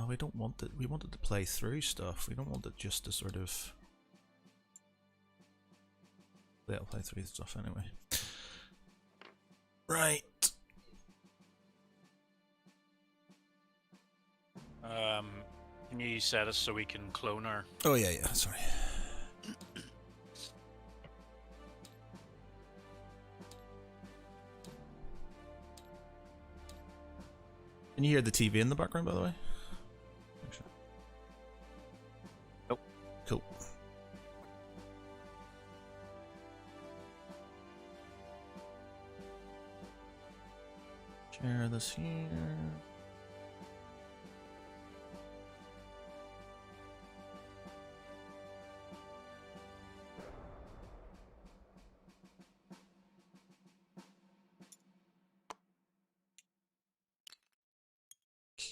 we don't want it. We wanted to play through stuff. We don't want it just to sort of. I'll play through stuff anyway. Right. Can you set us so we can clone our... Oh yeah, sorry. Can you hear the TV in the background, by the way? Nope. Cool. Share this here.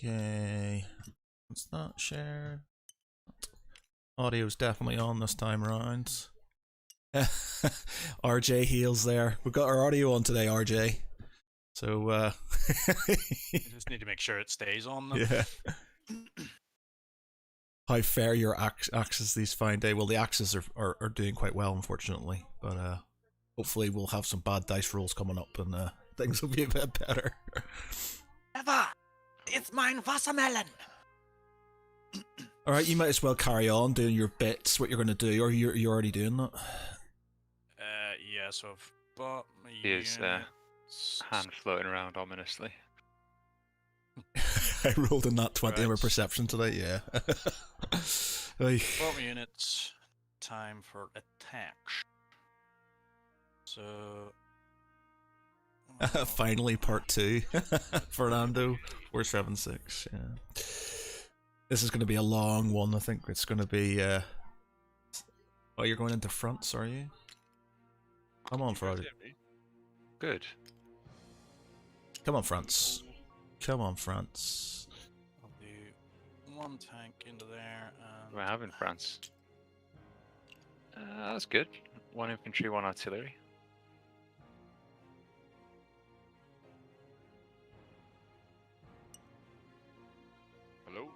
Okay, what's that shared? Audio's definitely on this time around. RJ heals there. We've got our audio on today, RJ. So, You just need to make sure it stays on them. Yeah. How fair your axes these fine day? Well, the axes are doing quite well, unfortunately. But hopefully we'll have some bad dice rolls coming up and things will be a bit better. Eva! It's mine wassermelon! Alright, you might as well carry on doing your bits, what you're going to do, or you're already doing that. Yeah, so I've bought my His hand floating around ominously. I rolled in that 20 in my perception today, yeah. Bought my units. Time for attack. So... Finally, part 2. Fernando, 476, yeah. This is going to be a long one, I think. It's going to be... Oh, you're going into fronts, are you? Come on, Friday. Good. Come on, France. Come on, France. I'll do one tank into there and... We're having France. That's good. 1 infantry, 1 artillery. Hello?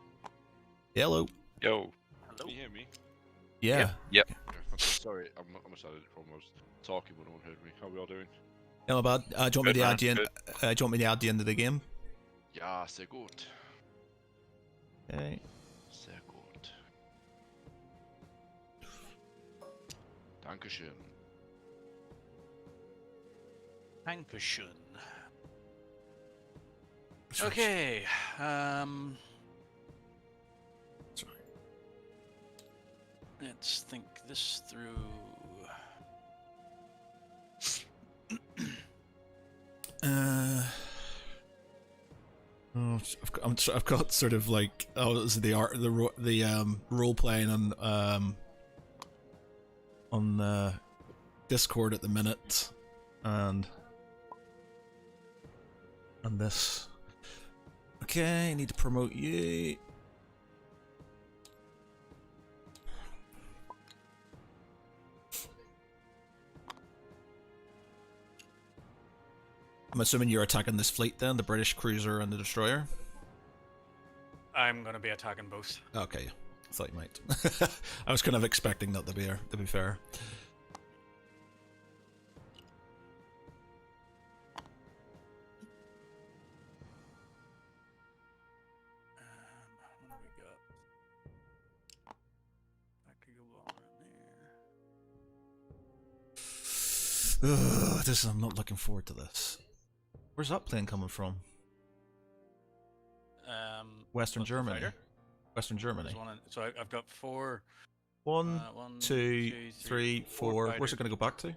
Hello. Yo. Hello? Can you hear me? Yeah. Yep. I'm sorry, I must have it from I was talking but no one heard me. How are we all doing? Not bad. Do you want me Good, to man. add the end? Good. Do you want me to add the end of the game? Ja, sehr gut. Okay. Sehr gut. Dankeschön. Dankeschön. Okay, Sorry. let's think this through. Oh, I've got sort of like this is the role playing on Discord at the minute, and this. Okay, I need to promote you. I'm assuming you're attacking this fleet then, the British cruiser and the destroyer? I'm gonna be attacking both. Okay, I thought you might. I was kind of expecting that to be fair. What do we got? That could go on in there. I'm not looking forward to this. Where's that plane coming from? Western what's the Germany. fighter? Western Germany. There's one in, so I've got 4. One, One, two, two, three, four. Where's fighters. it going to go back to?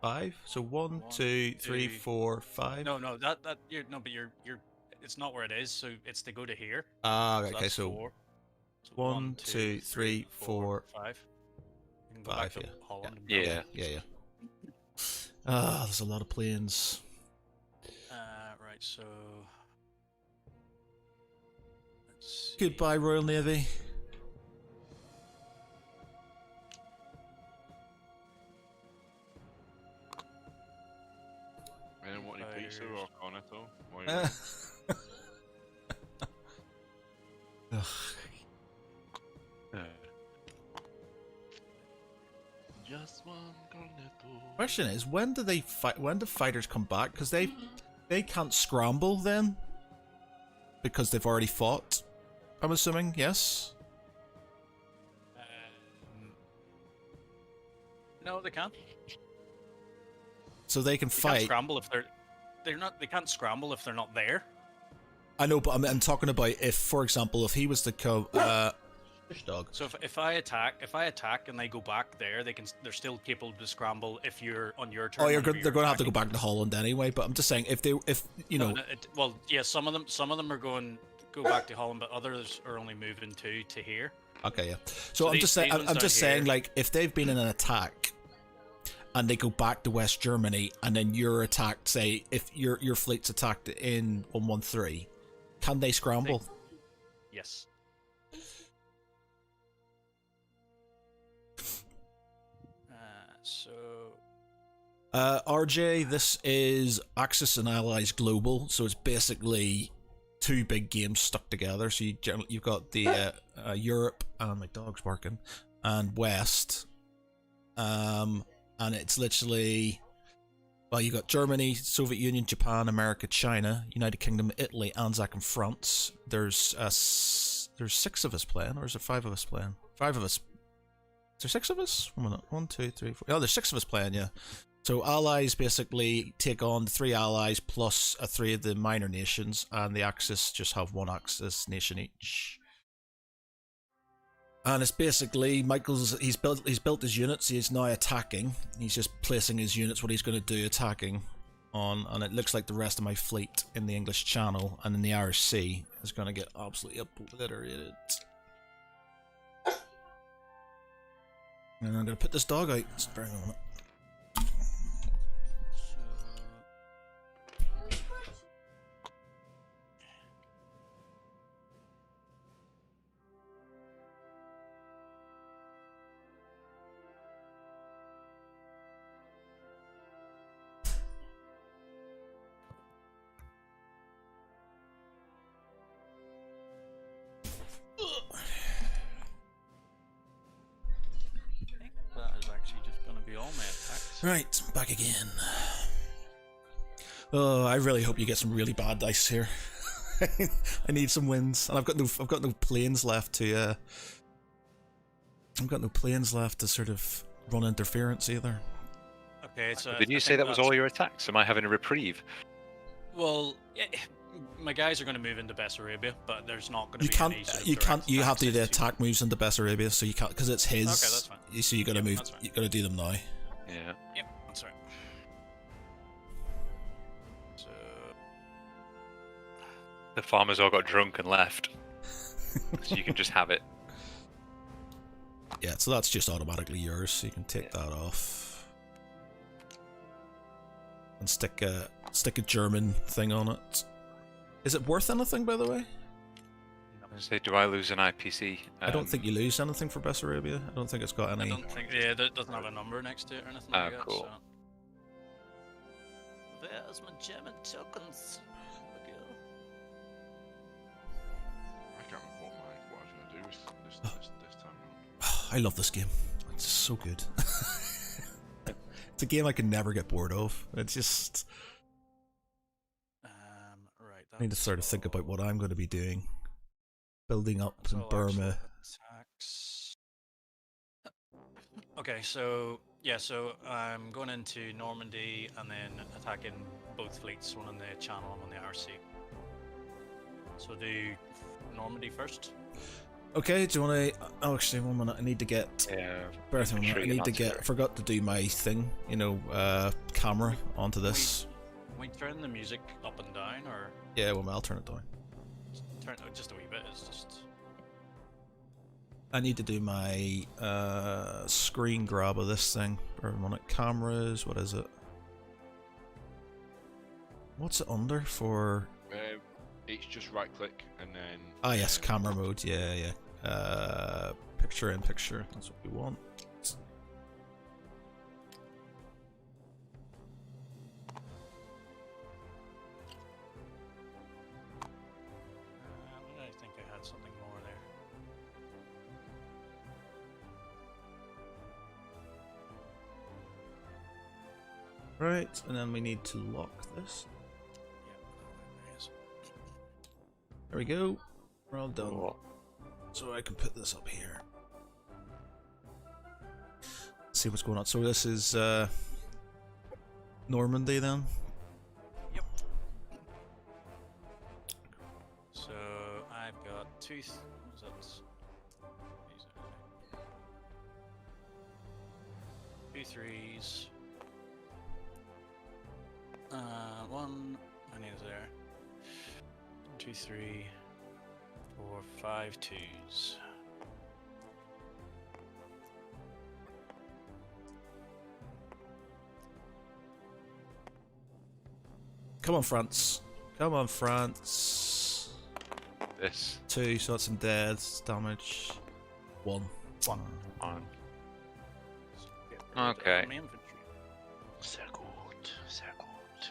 5. So 1, 2, 3, 4, 5. No, but you're. It's not where it is. So it's to go to here. Ah, So okay. that's So 4. So 1, 2, 3, 4, 5. You can go 5. back to Yeah. Holland. and Yeah. Yeah. Ah, there's a lot of planes. Right. So. Let's see. Goodbye, Royal Navy. I didn't want any pizza Fighters. or cornetto. Why are you- Ugh. Just one cornetto. Question is, when do they fight? When do fighters come back? Because they can't scramble then, because they've already fought. I'm assuming, yes. No, they can't. So they can They can't fight. scramble if they're not. They can't scramble if they're not there. I know, but I'm talking about if, for example, if he was to come. Fish dog. So if I attack and they go back there, they're still capable to scramble if you're on your turn. Oh, whenever they're going to have to go attacking. back to Holland anyway. But I'm just saying, if you know. No, well, yeah, some of them are go back to Holland, but others are only moving to here. Okay, yeah. So I'm just saying. these ones I'm just down saying, here- like, if they've been in an attack, and they go back to West Germany, and then you're attacked, say, if your fleet's attacked in 113, can they scramble? Yes. So RJ, this is Axis and Allies Global, so it's basically two big games stuck together. So you've got the Europe, and my dog's barking, and West, and it's literally, well, you got Germany, Soviet Union, Japan, America, China, United Kingdom, Italy, Anzac, and France. There's 6 of us playing, or is there 5 of us playing? 5 of us. Is there 6 of us? 1 minute. 1, 2, 3, 4. Oh, there's 6 of us playing, yeah. So allies basically take on the 3 allies plus 3 of the minor nations, and the Axis just have 1 Axis nation each. And it's basically he's built his units. He's now attacking. He's just placing his units, what he's going to do, attacking on, and it looks like the rest of my fleet in the English Channel and in the Irish Sea is going to get absolutely obliterated. And I'm going to put this dog out. Just bear with me a minute. that is actually just going to be all my attacks. Right, back again. Oh, I really hope you get some really bad dice here. I need some wins, and I've got no planes left to. I've got no planes left to sort of run interference either. Okay, so Did you say that was all your attacks? Am I having a reprieve? Well, yeah, my guys are going to move into Bessarabia, but there's not going to You be can't. any sort of You direct can't. You have to do the access attack moves into Bessarabia, so you can't because it's his. Okay, that's fine. So you got to Yeah, move. that's fine. You got to do them now. Yeah. Yep, that's right. So The farmers all got drunk and left. So you can just have it. Yeah, so that's just automatically yours. So you can take that off and stick a German thing on it. Is it worth anything, by the way? I'm gonna say, do I lose an IPC? I don't think you lose anything for Bessarabia. I don't think it's got I any. don't think, yeah, it doesn't have a number next to it or anything like that. cool. So. There's my German tokens. Okay. I can't remember what I was going to do this time round. I love this game. It's so good. It's a game I can never get bored of. It's just Right. I need to sort of think about what I'm going to be doing, building up that's in all actual Burma. attacks. Okay, so yeah, so I'm going into Normandy and then attacking both fleets, one on the Channel and on the RC. So do Normandy first. Okay, do you want to? Oh, actually, 1 minute. I need to get. Yeah. Bear with me a minute. I Intriguing need to get. answer. I forgot to do my thing. You know, camera onto this. Can we turn the music up and down, or Yeah, well, I'll turn it down. turn it just a wee bit? It's just I need to do my screen grab of this thing. Bear with me a minute. Cameras. What is it? What's it under for? It's just right click and then. Ah, yes, camera mode. Yeah, yeah. Picture in picture. That's what we want. I think I had something more Right, and then we need to lock this. There we go. We're all done. Cool. So I can put this up here. See what's going on. So this is Normandy then? Yep. So I've got two. What is that? Two threes. One. I need there. 2, 3, 4, 5 twos. Come on, France. Come on, France. This 2, so that's some dead damage. 1. One. on. Get rid of Okay. my infantry. Sehr gut, sehr gut.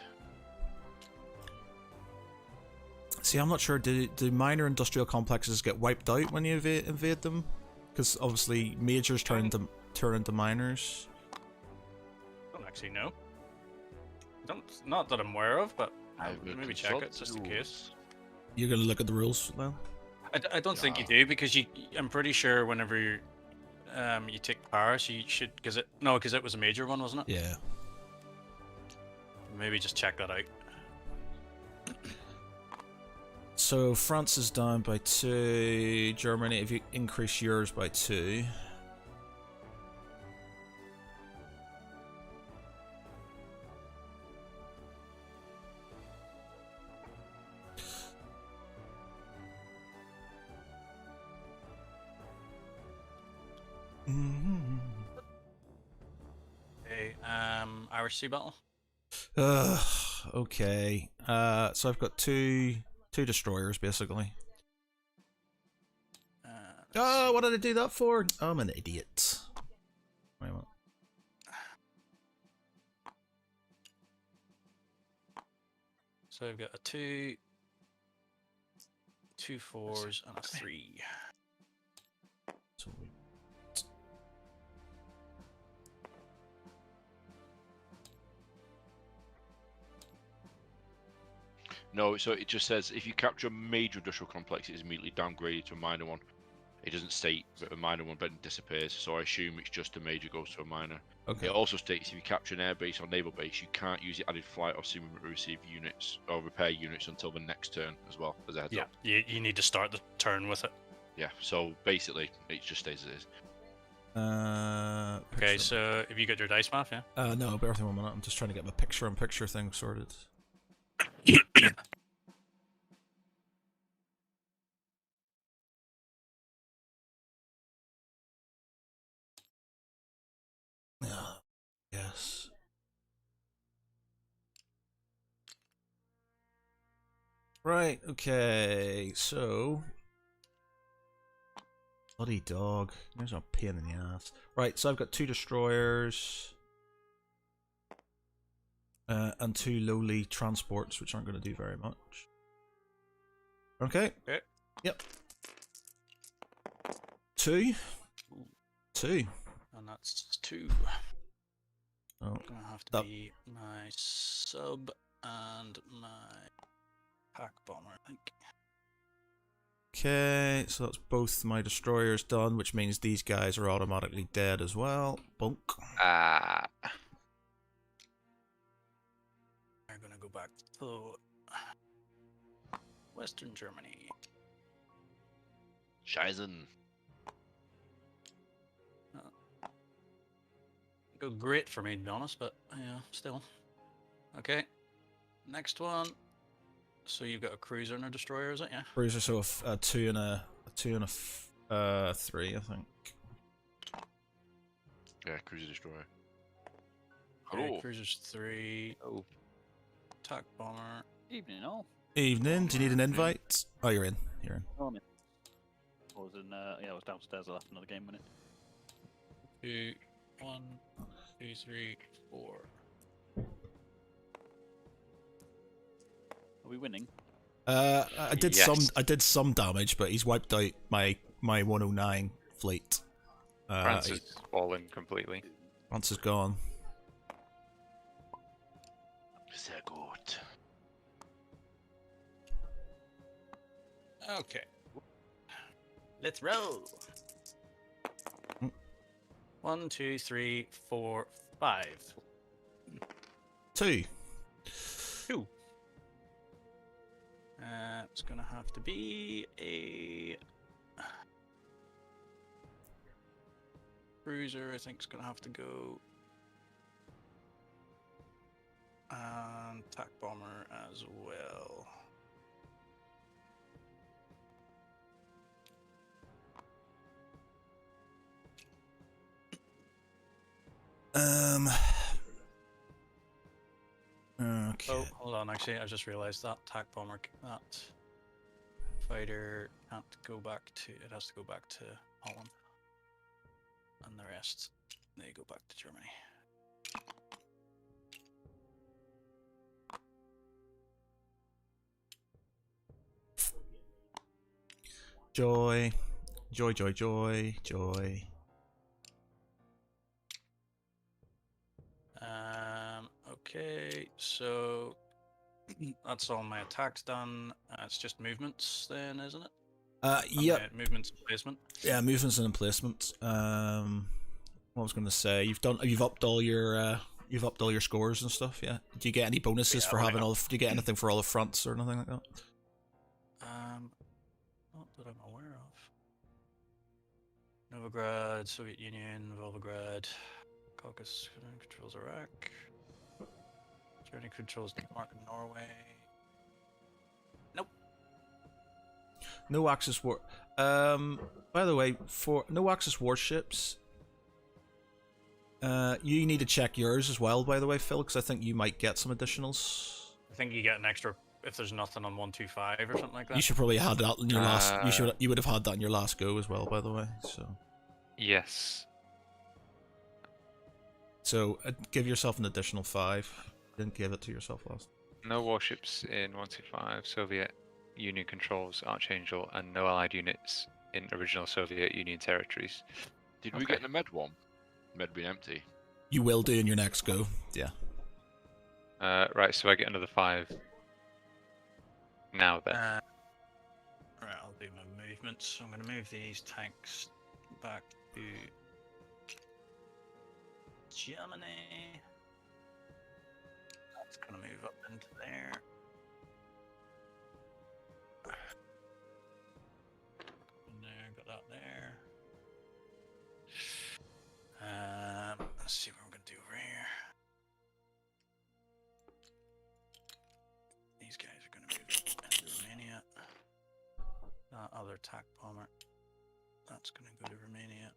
See, I'm not sure. Do minor industrial complexes get wiped out when you invade them? Because obviously majors turn into minors. Don't actually know. Not that I'm aware of, but I will maybe check consult it just the in rules. case. You're gonna look at the rules now. I don't think you Yeah. do because I'm pretty sure whenever you take Paris, you should because it was a major one, wasn't it? Yeah. Maybe just check that out. So France is down by 2. Germany, if you increase yours by 2. Okay, Irish Sea Battle. Okay. So I've got two destroyers basically. Oh, what did I do that for? I'm an idiot. Wait a minute. So I've got a 2, 2 4s, and a 3. So we- No, so it just says if you capture a major industrial complex, it is immediately downgraded to a minor one. It doesn't state that a minor one then disappears, so I assume it's just a major goes to a minor. Okay. It also states if you capture an airbase or naval base, you can't use the added flight or sim receive units or repair units until the next turn as well, as a heads Yeah, up. you need to start the turn with it. Yeah, so basically it just stays as it is. Okay, picture- so have you got your dice math? Yeah. no, bear with me 1 minute. I'm just trying to get my picture-in-picture thing sorted. Yeah. Yes. Right, okay, so... Bloody dog. There's a pain in the ass. Right, so I've got 2 destroyers. And 2 lowly transports, which aren't going to do very much. Okay. Okay. Yep. 2. 2. And that's 2. Oh, Gonna have to that- be my sub and my pack bomber, I think. okay, so that's both my destroyers done, which means these guys are automatically dead as well. Bunk. Ah, I'm gonna go back to Western Germany. Scheißen. Go great for me, to be honest, but yeah, still. Okay, next one. So you've got a cruiser and a destroyer, is it? Yeah. Cruiser, so a 2 and a 3, I think. Yeah, cruiser destroyer. Okay, Oh. cruiser's 3. Oh, Attack bomber. evening all. Evening. Do you need an invite? Oh, you're in. You're in. Morning. I was in, yeah, I was downstairs. I left another game minute. 2, 1, 2, 3, 4. Are we winning? I did Yes. some damage, but he's wiped out my 109 fleet. France is fallen completely. France is gone. sehr gut. Okay. Let's roll. Mm. 1, 2, 3, 4, 5. 2. 2. It's gonna have to be a cruiser. I think it's gonna have to go, and attack bomber as well. Okay. Oh, hold on. Actually, I just realized that attack bomber, that fighter can't go back to. It has to go back to Holland, and the rest they go back to Germany. Joy. Joy, joy, joy, joy. Okay, so that's all my attacks done. It's just movements then, isn't it? Yep. Movements and placement. Yeah, movements and emplacements. What I was going to say, you've upped all your scores and stuff. Yeah. Do you get any bonuses Yeah, for I having know. all? Do you get anything for all the fronts or anything like that? Not that I'm aware of. Novigrad, Soviet Union, Volgograd, Caucasus controls Iraq. Germany controls Denmark and Norway. Nope. No Axis war. By the way, for no Axis warships, you need to check yours as well. By the way, Phil, because I think you might get some additionals. I think you get an extra if there's nothing on 125 or something like that. You should probably have that in your last. You would have had that in your last go as well. By the way, Yes. so give yourself an additional 5. Didn't give it to yourself last. No warships in 125. Soviet Union controls Archangel, and no allied units in original Soviet Union territories. Did we get the med one? Med being empty. You will do in your next go. Yeah. Right, so I get another 5 now then. Right, I'll do my movements. So I'm going to move these tanks back to Germany. That's going to move up into there. And there, got that there. Let's see what we're going to do over here. These guys are going to move into Romania. That other attack bomber. That's going to go to Romania.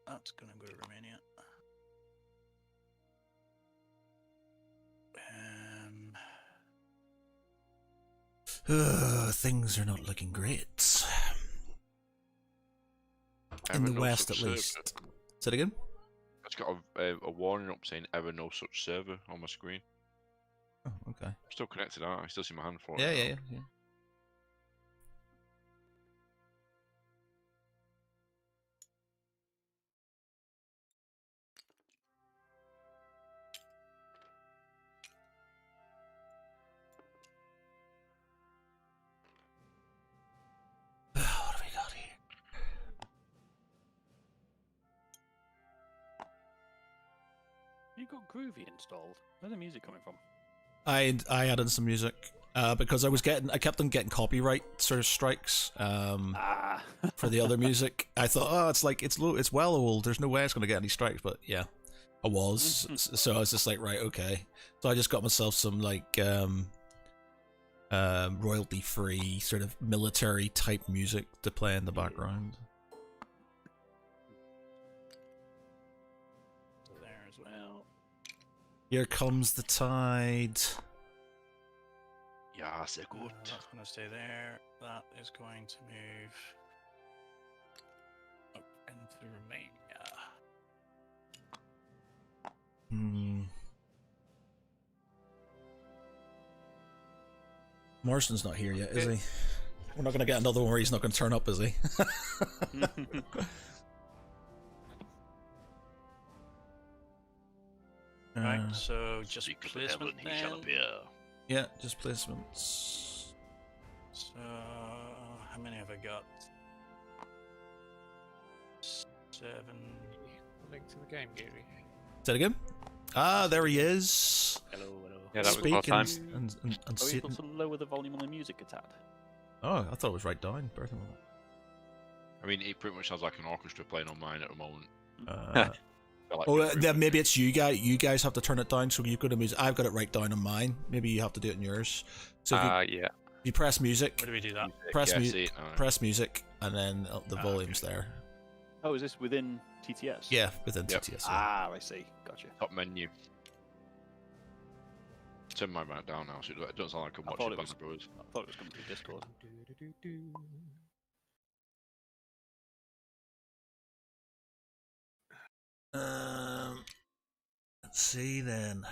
That's going to go to Romania. Things are not looking great. In Ever the no West, at such least. server. Say it again? It's got a warning up saying ever no such server on my screen. Oh, okay. I'm still connected, aren't I? I still see my hand for it. Yeah, now. yeah. What have we got here? You got Groovy installed. Where's the music coming from? I added some music because I kept on getting copyright sort of strikes for the other music. I thought, it's well old. There's no way it's gonna get any strikes, but yeah, I was. So I was just like, right, okay. So I just got myself some like royalty free sort of military type music to play in the background. There as well. Here comes the tide. Yeah, sehr gut. That's going to stay there. That is going to move up into Romania. Marston's not here yet, is he? We're not going to get another one where he's not going to turn up, is he? Right, So just Speak of the devil placement and he shall then. appear. Yeah, just placements. So how many have I got? 7. Link to the game, Gary. Say that again. Ah, there he is. Hello, hello. Yeah, that was Speak more time. and Are we sit. able to lower the volume on the music a tad? Oh, I thought it was right down. Bertha. I mean, it pretty much sounds like an orchestra playing on mine at the moment. I like Oh, it very then much. maybe it's you guys. You guys have to turn it down. So you've got to music. I've got it right down on mine. Maybe you have to do it in yours. So if Yeah. you press music, Where do we do that? press Yeah, mu- see it now. press music, and then the volume's there. Oh, is this within TTS? Yeah, within Yep. TTS. Yeah. Ah, I see. Gotcha. Top menu. Turn mine right down now, so it doesn't sound like I'm I thought watching it Band was- of Brothers. I thought it was coming through Discord. Let's see then.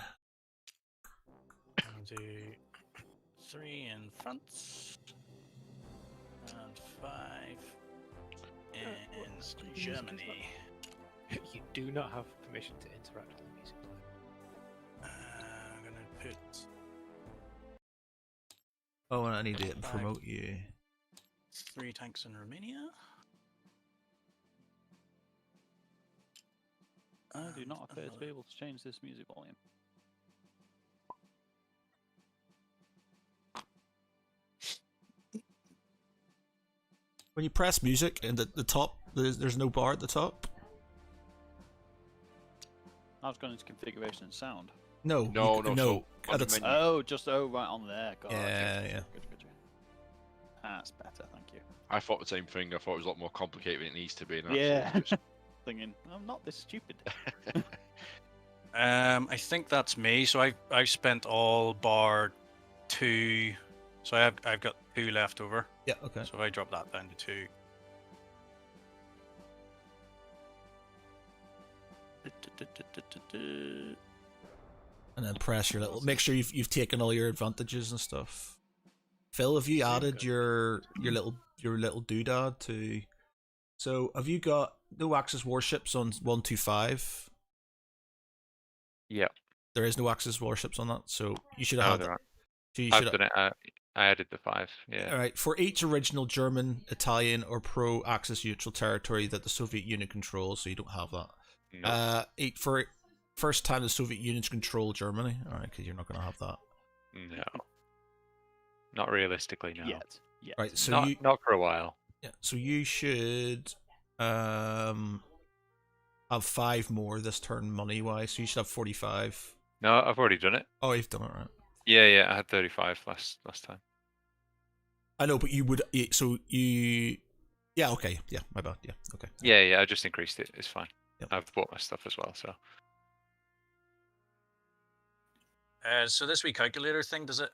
I'll do 3 in front and 5 in Germany. You do not have permission to interact with the music player. I'm gonna put Oh, and I need to Five. promote you. 3 tanks in Romania. I do not appear to another- be able to change this music volume. When you press music and the top, there's no bar at the top. I was going into configuration and sound. No, No, no, so on At the the menu- Oh, just right on there. Got it. Yeah, yeah. Good. That's better, thank you. I thought the same thing. I thought it was a lot more complicated than it needs to be. And Yeah. actually it's Thinking, I'm not this stupid. I think that's me. So I've spent all bar 2. So I've got 2 left over. Yeah, okay. So if I drop that down to 2. And then press your little. Make sure you've taken all your advantages and stuff. Phil, have you added your little doodad to? So have you got no Axis warships on 125? Yeah. There is no Axis warships on that, so you should No, have there that. aren't. So you I've should. done it. I added the 5. Yeah. All right. For each original German, Italian, or pro-Axis neutral territory that the Soviet Union controls, so you don't have that. No. For first time the Soviet Union's control Germany. All right, because you're not going to have that. No. Not realistically, no. Yet. Right. So not for a while. yeah. So you should have 5 more this turn money wise. So you should have 45. No, I've already done it. Oh, you've done it right. Yeah. I had 35 last time. I know, but you would. So you. Yeah. Okay. Yeah. My bad. Yeah. Okay. Yeah. I just increased it. It's fine. Yep. I've bought my stuff as well, so. So this wee calculator thing, does it?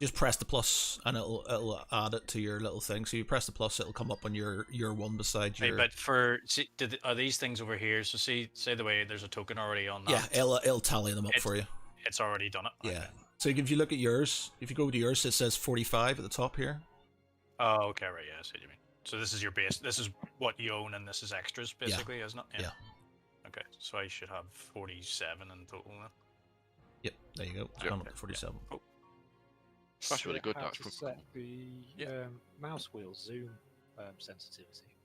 Just press the plus, and it'll add it to your little thing. So you press the plus, it'll come up on your one beside Right, your. but are these things over here? So say the way there's a token already on that. Yeah, it'll tally them up It's- for you. It's already done it. Yeah. Okay. So if you look at yours, if you go to yours, it says 45 at the top here. Oh, okay, right. Yeah, I see what you mean. So this is your base. This is what you own, and this is extras, basically, isn't it? Yeah. Okay, so I should have 47 in total then. Yep. There you go. It's Yeah. gone up to 47. Cool. That's really good. How That's to pretty set cool. the Yeah. mouse wheel zoom sensitivity.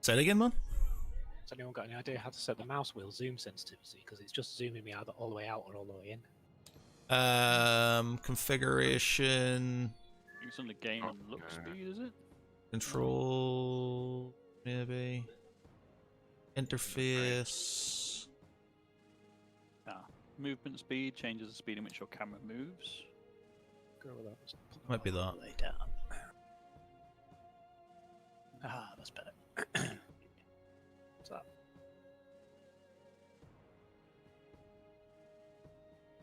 Say it again, man. Has anyone got any idea how to set the mouse wheel zoom sensitivity? Because it's just zooming me either all the way out or all the way in. Configuration, It's on the gain and look Okay. speed, is it? control, maybe. Interface. Movement speed changes the speed in which your camera moves. Go with that. Might be that. Lay down. Ah, that's better. What's that?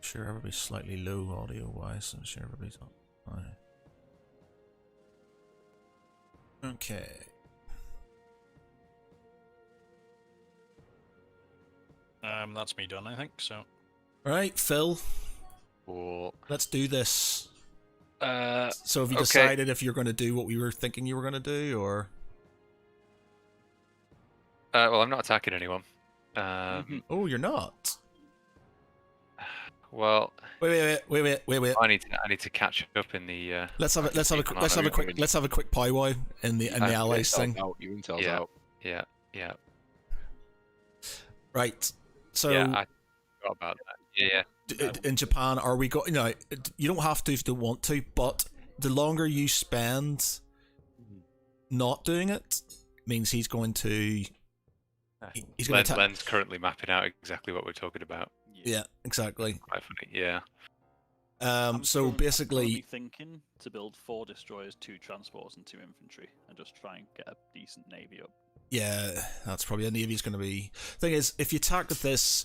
Sure, everybody's slightly low audio wise. I'm sure everybody's up. Right. Okay. That's me done, I think. So Right, Phil. Cool. Let's do this. Uh, So have you okay. decided if you're going to do what we were thinking you were going to do, or? well, I'm not attacking anyone. Oh, you're not. Well, Wait. I need to catch up in the. Let's have a quick powwow in the allies Intel's thing. out, your intel's Yeah. out. Yeah. Right. So Yeah, I forgot about that. Yeah. in Japan, are we going? You don't have to if you don't want to, but the longer you spend not doing it means he's going to. He's going to. Len's currently mapping out exactly what we're talking about. Yeah, exactly. Quite funny. Yeah. So basically, thinking to build 4 destroyers, 2 transports, and 2 infantry, and just try and get a decent navy up. yeah, that's probably a navy's going to be. Thing is, if you attack with this.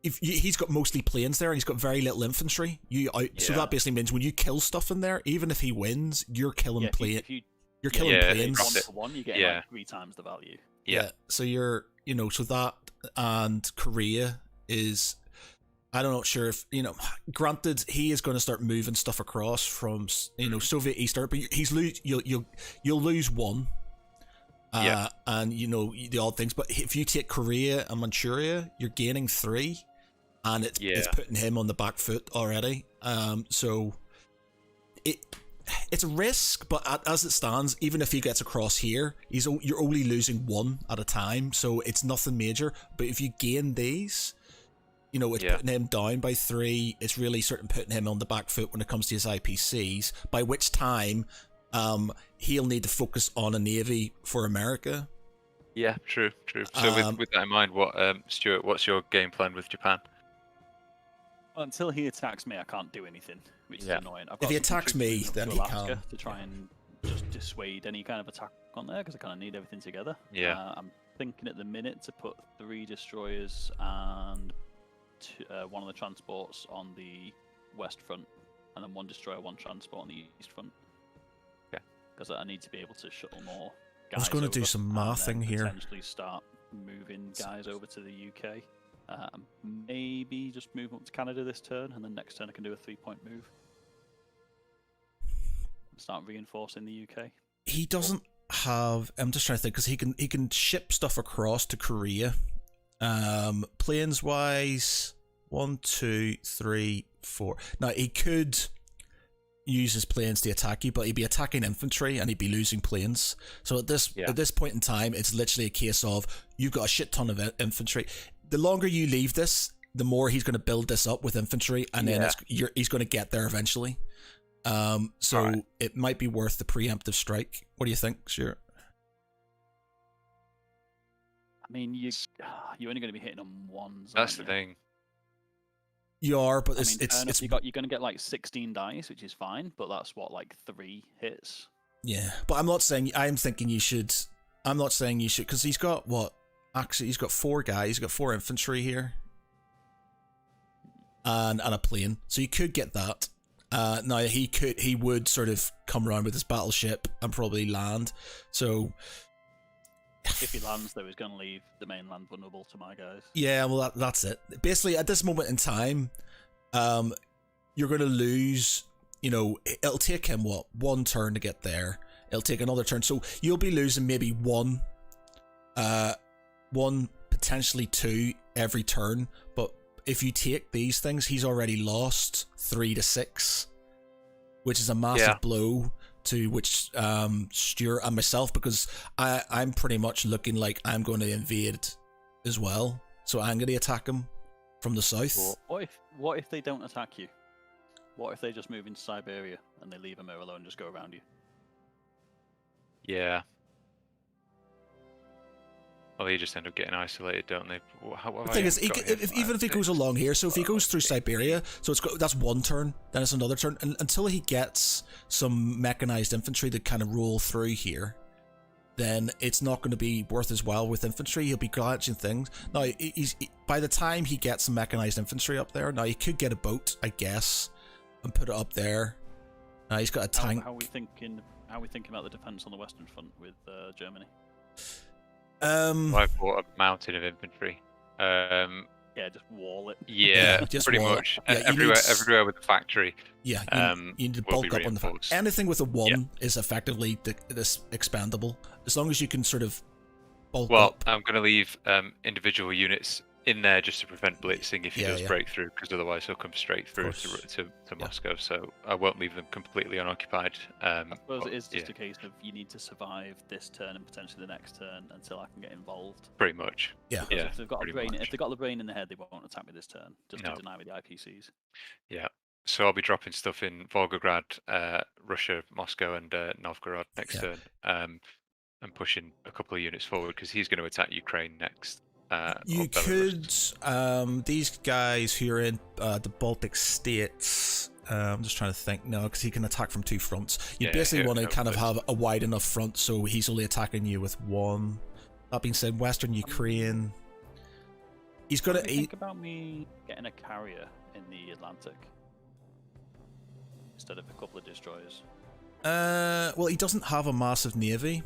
He's got mostly planes there, and he's got very little infantry. So that basically means when you kill stuff in there, even if he wins, you're killing planes. You're killing planes. 1-for-1, you get like 3 times the value. Yeah. So you're, so that and Korea is. I'm not sure if Granted, he is going to start moving stuff across from Soviet Eastern, but you'll lose 1. And the odd things. But if you take Korea and Manchuria, you're gaining 3. And it's putting him on the back foot already. So it's a risk, but as it stands, even if he gets across here, you're only losing 1 at a time. So it's nothing major. But if you gain these, it's putting him down by 3. It's really sort of putting him on the back foot when it comes to his IPCs. By which time, he'll need to focus on a navy for America. Yeah, true. So with that in mind, Stuart, what's your game plan with Japan? Until he attacks me, I can't do anything, which is annoying. If he attacks me, then he can. To try and just dissuade any kind of attack on there, because I kind of need everything together. Yeah. I'm thinking at the minute to put 3 destroyers and 1 of the transports on the west front, and then 1 destroyer, 1 transport on the east front. Okay. Because I need to be able to shuttle more guys. I was going to do some mathing here. Potentially start moving guys over to the UK. Maybe just move up to Canada this turn, and then next turn I can do a 3-point move. Start reinforcing the UK. He doesn't have. I'm just trying to think because he can ship stuff across to Korea. Planes wise, 1, 2, 3, 4. Now he could use his planes to attack you, but he'd be attacking infantry and he'd be losing planes. So at this point in time, it's literally a case of you've got a shit ton of infantry. The longer you leave this, the more he's going to build this up with infantry, and then he's going to get there eventually. So it might be worth the preemptive strike. What do you think, Stuart? I mean, you're only going to be hitting on 1s. That's the thing. You are, but you're going to get like 16 dice, which is fine, but that's like 3 hits. Yeah, but I'm not saying. I'm thinking you should. I'm not saying you should because he's got what? Actually, he's got 4 guys. He's got 4 infantry here, and a plane. So you could get that. Now he would sort of come around with his battleship and probably land. So if he lands, though, he's going to leave the mainland vulnerable to my guys. Yeah, well that's it. Basically, at this moment in time, you're going to lose. It'll take him 1 turn to get there. It'll take another turn, so you'll be losing maybe 1, potentially 2 every turn. But if you take these things, he's already lost 3 to 6, which is a massive blow to which Stuart and myself, because I'm pretty much looking like I'm going to invade as well. So I'm going to attack him from the south. What if they don't attack you? What if they just move into Siberia and they leave him alone and just go around you? Yeah. Well, they just end up getting isolated, don't they? The thing is, even if he goes along here, so if he goes through Siberia, so that's 1 turn, then it's another turn, and until he gets some mechanized infantry to kind of roll through here, then it's not going to be worth his while with infantry. He'll be glitching things. Now, by the time he gets some mechanized infantry up there, now he could get a boat, I guess, and put it up there. Now he's got a tank. How are we thinking about the defense on the Western Front with Germany? I bought a mountain of infantry. Yeah, just wall it. Yeah, just pretty much. Everywhere with a factory. Yeah, you need to bulk up on the factory. Anything with a 1 is effectively this expandable, as long as you can sort of bulk up. I'm going to leave individual units in there just to prevent blitzing if he Yeah, does yeah. break through, because otherwise he'll come straight through course. to Yeah. Moscow. So I won't leave them completely unoccupied. I suppose but it is just yeah, a case of you need to survive this turn and potentially the next turn until I can get involved. pretty much. Yeah. Because Yeah, if they've got a pretty brain, much. if they've got the brain in the head, they won't attack me this turn. Just No. to deny me the IPCs. Yeah. So I'll be dropping stuff in Volgograd, Russia, Moscow, and Novgorod next Yeah. turn, and pushing a couple of units forward because he's going to attack Ukraine next. You or Belarus. could, these guys who are in the Baltic states, I'm just trying to think, no, because he can attack from 2 fronts. You Yeah, basically here- want to here kind of it is. have a wide enough front so he's only attacking you with 1. That being said, Western Ukraine, he's got What do you to... think about me getting a carrier in the Atlantic instead of a couple of destroyers? Well, he doesn't have a massive navy.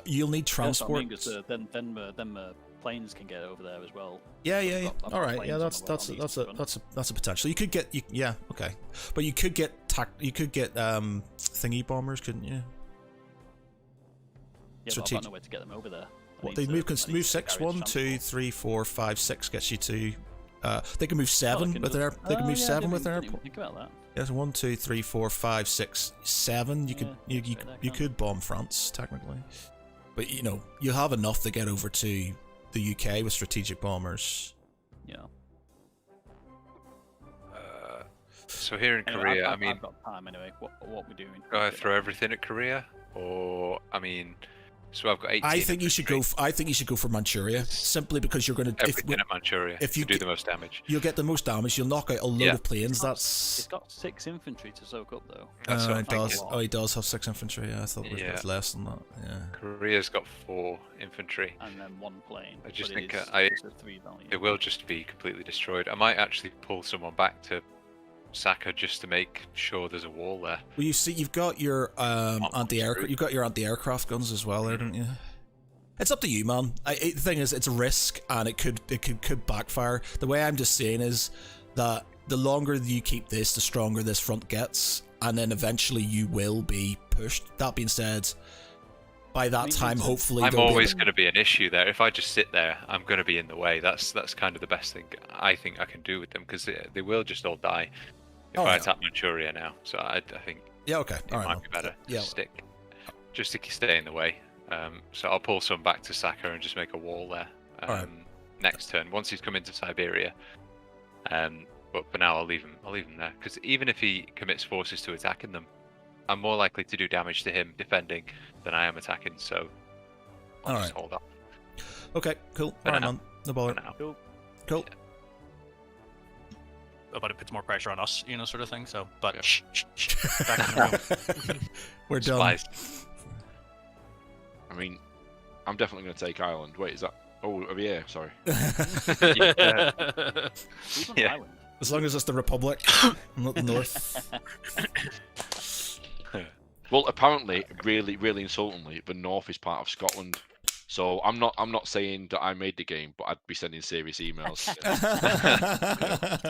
You'll need transport. Yes, I mean, 'cause, then planes can get over there as well. Yeah. I've got All right. planes Yeah, on that's the way that's on the that's eastern a front. that's a potential. You could get yeah, okay, but you could get thingy bombers, couldn't you? Yeah, but I've strategic- got no way to get them over there. I What need they move? to- I need Move to 6, carry 1, the 2, transport. 3, 4, 5, 6 gets you to. They can move 7 can with do- their. They can Oh, move yeah, I 7 didn't with even- their. didn't even think about that. Yes, 1, 2, 3, 4, 5, 6, 7. You could Yeah, you straight there, you can't could bomb France technically, but you have enough to get over to the UK with strategic bombers. Yeah. So here in Anyway, Korea, I've, I mean, I've got time anyway. What we doing? do I throw everything at Korea, or I mean, so I've got 18. I think you should go. infantry, I think you should go for Manchuria simply because you're going to. everything at Manchuria if you to do get- the most damage. You'll get the most damage. You'll knock out a load Yeah. of planes. It's That's. got 6 infantry to soak up though. That's what I'm It does. thinking. Oh, he does have 6 infantry. Yeah, I thought it Yeah. was less than that. Yeah. Korea's got 4 infantry. And then 1 plane. I just but it think, is- it's a 3 value. They will just be completely destroyed. I might actually pull someone back to Saka just to make sure there's a wall there. Well, you see, you've got your anti-aircraft. through. You've got your anti-aircraft guns as well, there, don't you? It's up to you, man. The thing is, it's a risk, and it could backfire. The way I'm just saying is that the longer you keep this, the stronger this front gets, and then eventually you will be pushed. That being said, by that mean, time, it's- hopefully, I'm there'll be- always going to be an issue there. If I just sit there, I'm going to be in the way. That's kind of the best thing I think I can do with them, because they will just all die if Oh, I yeah. attack Manchuria now. So I think Yeah, okay, it all right. might man. be better Yeah, to stick, just to stay in the way. So I'll pull some back to Saka and just make a wall there Alright. next turn once he's come into Siberia. But for now, I'll leave him there, because even if he commits forces to attacking them, I'm more likely to do damage to him defending than I am attacking. So I'll just hold up okay, cool. For All right, now. man. No for bother. now. Cool. But it puts more pressure on us, sort of thing. So, but Yeah. shh. Back in the room. We're done. Spies. I mean, I'm definitely going to take Ireland. Wait, is that? Oh, over here. Sorry. Yeah. Who's on Yeah. island? As long as it's the Republic, not the North. Well, apparently, really, really insultingly, the North is part of Scotland. So I'm not saying that I made the game, but I'd be sending serious emails.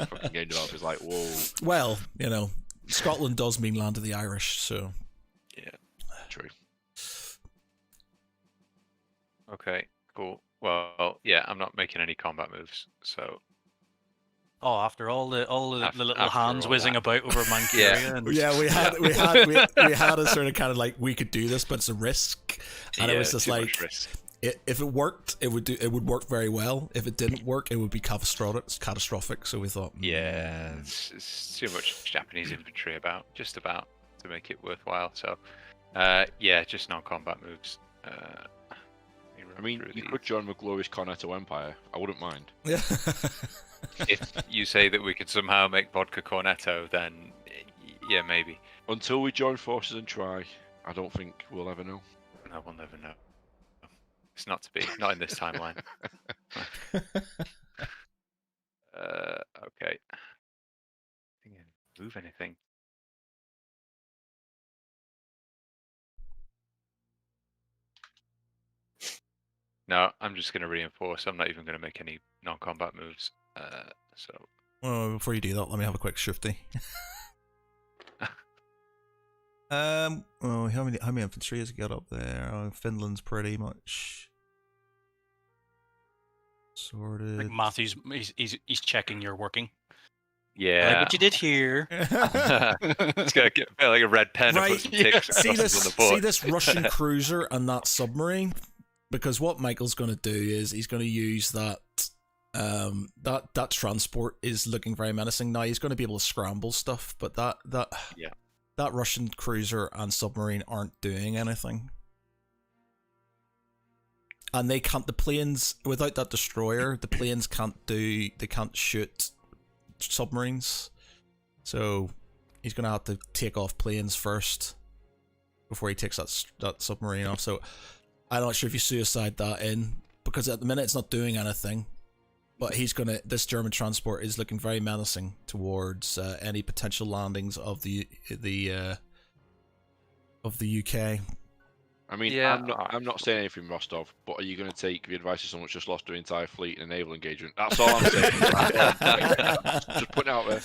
Fucking game developers like, whoa. Well, Scotland does mean land of the Irish, so True. Okay, cool. Well, yeah, I'm not making any combat moves, so Oh, after all the little After hands all whizzing that. about over Manchuria. And yeah, we had a sort of kind of like, we could do this, but it's a risk, and it was just too much like, risk. if it worked, it would work very well. If it didn't work, it would be catastrophic. So we thought, Yeah, it's too much Japanese infantry just about to make it worthwhile. So, yeah, just non-combat moves. I mean, you could join the glorious Cornetto Empire. I wouldn't mind. yeah. If you say that we could somehow make vodka cornetto, then yeah, maybe. Until we join forces and try, I don't think we'll ever know. No, we'll never know. It's not to be. Not in this timeline. Okay. I think I can move anything. No, I'm just going to reinforce. I'm not even going to make any non-combat moves. So Well, before you do that, let me have a quick shifty. Well, how many infantry has he got up there? Finland's pretty much. Sorted. Like Matthew's, he's checking you're working. I Yeah. like what you did here. It's got like a red pen and Right. put some ticks see across this on the board. see this Russian cruiser and that submarine? Because what Michael's going to do is he's going to use that that transport is looking very menacing now. He's going to be able to scramble stuff, but that Russian cruiser and submarine aren't doing anything. And they can't, the planes, without that destroyer, the planes can't shoot submarines. So he's going to have to take off planes first before he takes that submarine off. So I'm not sure if you suicide that in, because at the minute it's not doing anything. But this German transport is looking very menacing towards any potential landings of the UK. I mean, Yeah, I'm not saying anything, Rostov, but are you going to take the advice of someone that's just lost their entire fleet in a naval engagement? That's all I'm saying. Just putting it out there.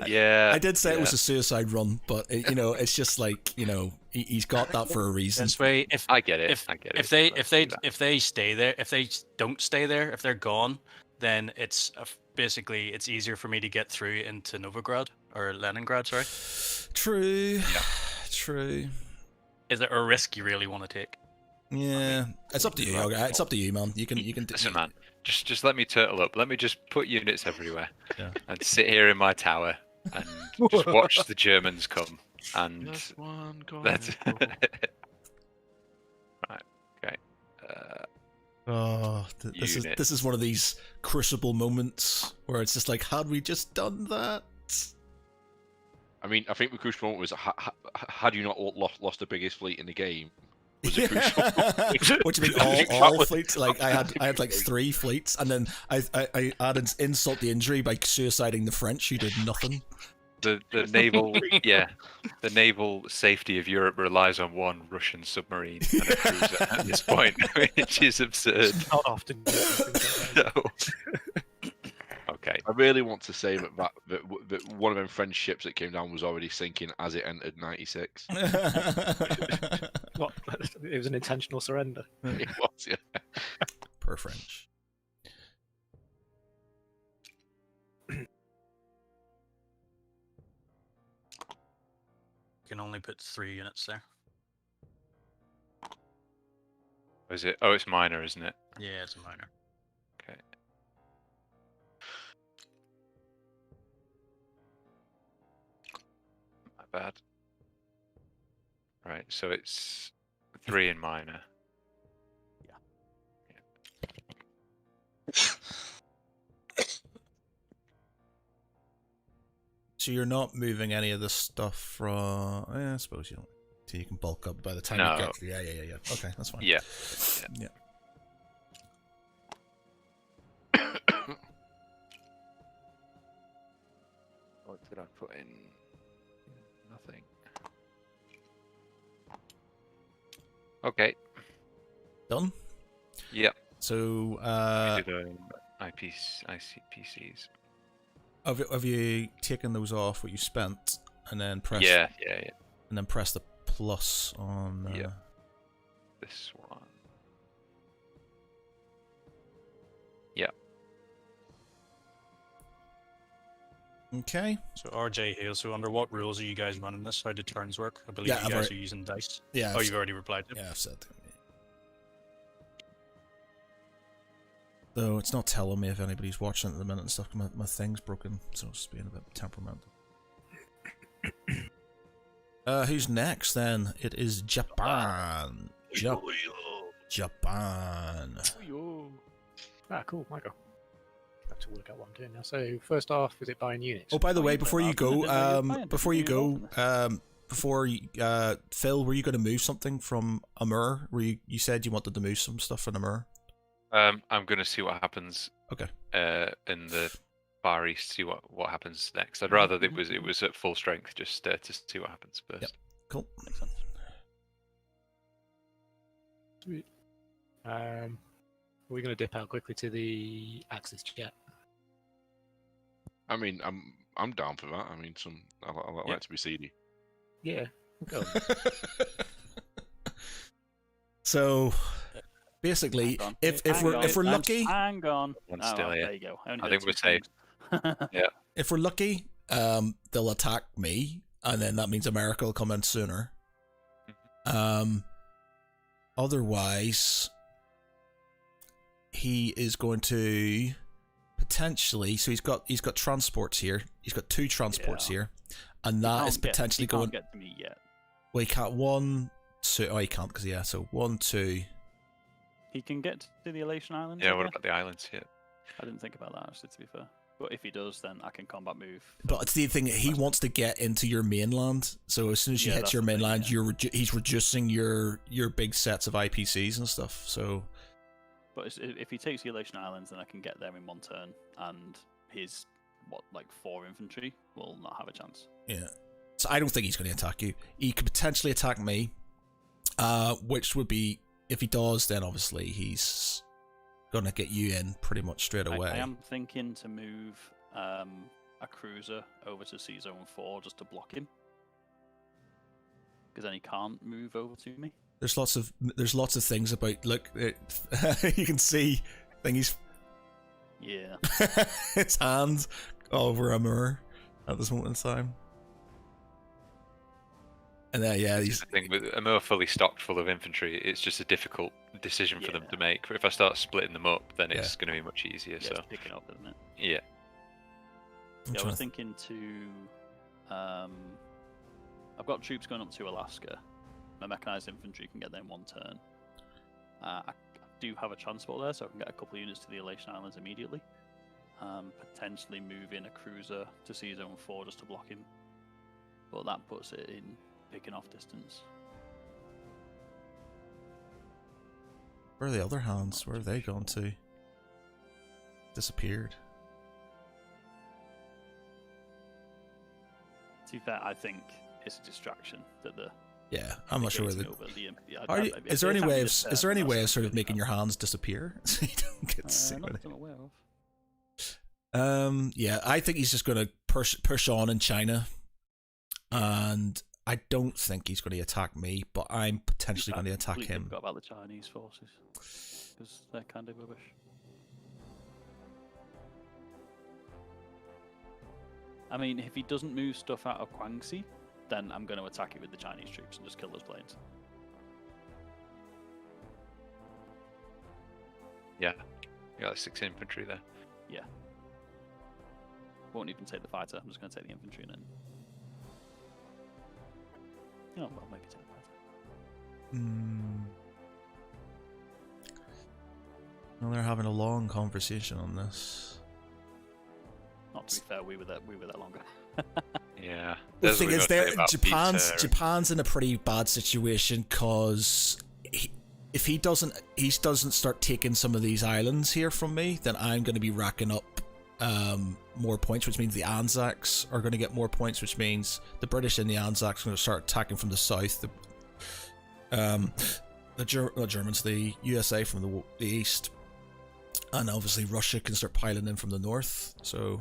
Yeah. I did say it was a suicide run, but it's just like, he's got that for a reason. This way, if I get it. if they stay there, if they don't stay there, if they're gone, then it's basically it's easier for me to get through into Novigrad or Leningrad. Sorry. True. Yeah. True. Is it a risk you really want to take? Yeah, it's up to you. Okay? It's up to you, man. You can. Listen, man. Just let me turtle up. Let me just put units everywhere, Yeah. and sit here in my tower and just watch the Germans come. And Just one that's goal. right. Okay. Oh, this is one of these crucible moments where it's just like, had we just done that? I mean, I think the crucial moment was had you not lost the biggest fleet in the game. Was the crucial moment. What do you mean all fleets? Like I had like 3 fleets, and then I added insult the injury by suiciding the French, who did nothing. The naval the naval safety of Europe relies on one Russian submarine and a cruiser at this point, which is absurd. Not often. So, okay. I really want to say that one of them French ships that came down was already sinking as it entered 96. What? It was an intentional surrender. It was, yeah. Per French. You can only put 3 units there. Is it? Oh, it's minor, isn't it? Yeah, it's a minor. Okay. My bad. Right, so it's 3 in minor. So you're not moving any of the stuff from. I suppose you don't. So you can bulk up by the time No. you get. Yeah. Okay, that's fine. Yeah. Yeah. What did I put in? Nothing. Okay. Done. Yep. So We did ICPCs. have you taken those off what you spent and then press Yeah. and then press the plus on Yeah. This one. Yeah. Okay. So RJ Hale, so under what rules are you guys running this? How do turns work? I believe Yeah, you I've guys already- are using dice. Yeah. Oh, you've already replied to it. Yeah, I've said. Though it's not telling me if anybody's watching at the minute and stuff. My thing's broken, so it's being a bit temperamental. Who's next then? It is Japan. Japan. Ah, cool. Michael. Have to work out what I'm doing now. So first off, is it buying units? Oh, by the way, you before went you off, didn't go, know you Phil, were you going to move something from Amur? You said you wanted to move some stuff from Amur? I'm gonna see what happens. Okay. In the Far East, see what happens next. I'd rather it was at full strength, just to see what happens first. Yep. Cool. Makes sense. Sweet. Are we going to dip out quickly to the Axis jet? I mean, I'm down for that. I mean, I like to be seedy. Yeah. Go. So, basically, Hang on. if Hang we're on. if we're Hang- lucky, Hang on. One's Oh, still well, here. there you go. I only I heard think we're 2 safe. things. if we're lucky, they'll attack me, and then that means America will come in sooner. Otherwise, he is going to potentially. So he's got transports here. He's got 2 transports Yeah. here, and He that can't is potentially he can't going. get to me yet. Well, he can't. 1, 2. Oh, he can't because yeah. So 1, 2. He can get to the Elation Islands. Yeah, I what guess? about the islands here? I didn't think about that actually, to be fair. But if he does, then I can combat move. But it's the thing. He wants to get into your mainland. So as soon as you Yeah, hit that's your the thing, mainland, yeah. he's reducing your big sets of IPCs and stuff. So But if he takes the Elation Islands, then I can get there in 1 turn, and his 4 infantry will not have a chance. yeah. So I don't think he's going to attack you. He could potentially attack me, which would be, if he does, then obviously he's going to get you in pretty much straight away. I am thinking to move a cruiser over to Sea Zone 4 just to block him, because then he can't move over to me. There's lots of things about. Look, you can see thingies. Yeah. His hands over a mirror at this moment in time. And then yeah, This he's is the thing with a more fully stocked full of infantry. It's just a difficult decision for them to make. But if I start splitting them up, then it's going to be much easier. Yeah, So it's picking up, isn't it? yeah, Yeah, I was thinking to. I've got troops going up to Alaska. My mechanized infantry can get there in 1 turn. I do have a transport there, so I can get a couple of units to the Elation Islands immediately. Potentially move in a cruiser to Sea Zone 4 just to block him. But that puts it in picking off distance. Where are the other hands? Where have they gone to? Disappeared. To be fair, I think it's a distraction that the. Yeah, I'm not sure where gating the. over the Is there any way of that's sort of really making your fast. hands disappear so you don't get sick Not with that I'm aware of. Yeah, I think he's just going to push on in China, and I don't think he's going to attack me, but I'm potentially going to attack Completely him. Forgot about the Chinese forces because they're kind of rubbish. I mean, if he doesn't move stuff out of Guangxi, then I'm going to attack it with the Chinese troops and just kill those planes. yeah. You got 6 infantry there. Yeah. Won't even take the fighter. I'm just going to take the infantry and then. Oh well, maybe take the fighter. Well, they're having a long conversation on this. Not to be fair, we were there longer. Yeah. The That's thing what we is, gotta say about Japan's in a pretty bad situation because if he doesn't start taking some of these islands here from me, then I'm going to be racking up more points, which means the Anzacs are going to get more points, which means the British and the Anzacs are going to start attacking from the south. The Germans, the USA from the east, and obviously Russia can start piling in from the north. So.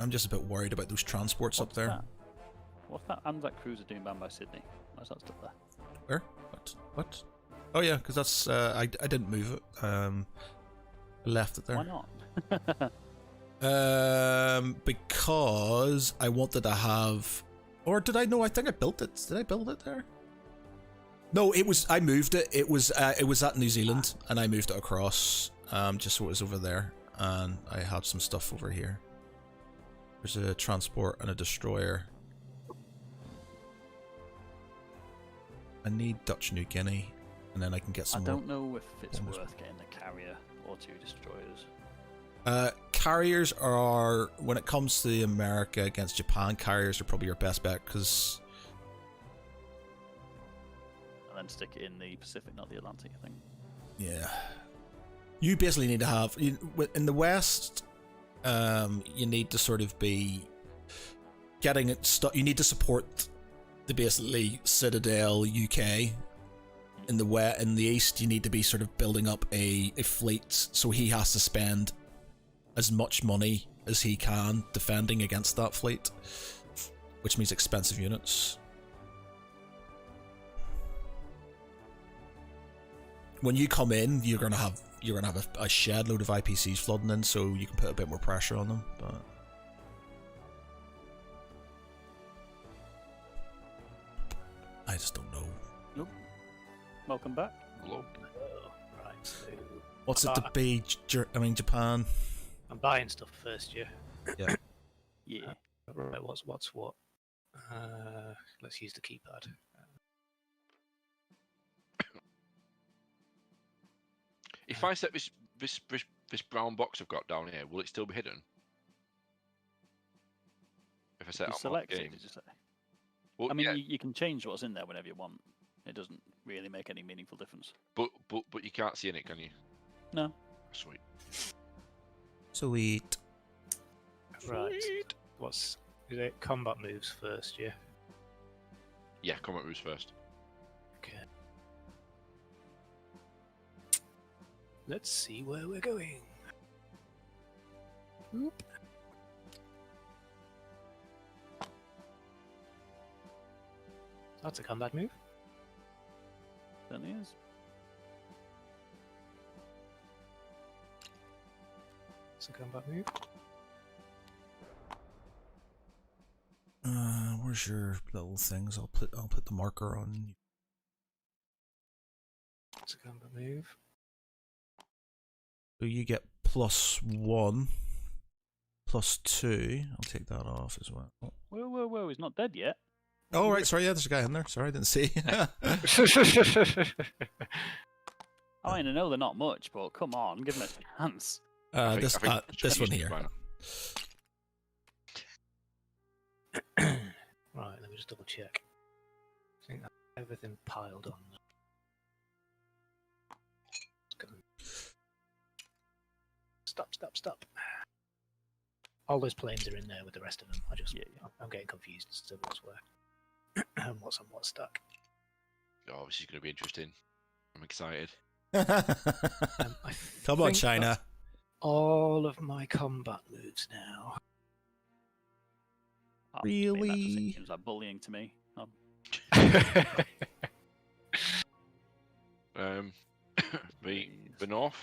I'm just a bit worried about those transports up there. What's that Anzac cruiser doing down by Sydney? Why is that still there? Where? What? Oh yeah, because that's I didn't move it. I left it there. Why not? Because I wanted to have, or did I? No, I think I built it. Did I build it there? No, it was. I moved it. It was at New Zealand, and I moved it across. Just so it was over there, and I had some stuff over here. There's a transport and a destroyer. I need Dutch New Guinea, and then I can get some I more. don't know if it's bombers. worth getting a carrier or 2 destroyers. Carriers are, when it comes to America against Japan, carriers are probably your best bet because. And then stick it in the Pacific, not the Atlantic, I think. Yeah. You basically need to have in the West. You need to sort of be getting it. You need to support the basically Citadel UK. In the East, you need to be sort of building up a fleet, so he has to spend as much money as he can defending against that fleet. which means expensive units. When you come in, you're gonna have a shed load of IPCs flooding in, so you can put a bit more pressure on them. But I just don't know. Nope. Welcome back. Hello. Right, so What's it to be? Japan. I'm buying stuff first, yeah. Yeah. Yeah. Right, what's what? Let's use the keypad. If I set this brown box I've got down here, will it still be hidden? If I set You up select game. it, did you say? Well, I mean, yeah, you can change what's in there whenever you want. It doesn't really make any meaningful difference. but you can't see in it, can you? No. Sweet. Sweet. Right. Is it combat moves first, yeah? Yeah, combat moves first. Okay. Let's see where we're going. Oop. That's a combat move. Certainly is. It's a combat move. Where's your little things? I'll put the marker on. It's a combat move. So you get +1, +2. I'll take that off as well. Whoa! He's not dead yet. Oh right, sorry. Yeah, there's a guy in there. Sorry, I didn't see. I know they're not much, but come on, give him a chance. This one here. Right, let me just double check. I think that's everything piled on. Stop. All those planes are in there with the rest of them. I'm getting confused as to what's where. And what's on what stack. Oh, this is going to be interesting. I'm excited. Come on, think China. that's all of my combat moves now. I mean, that just Really? seems like bullying to me. The north.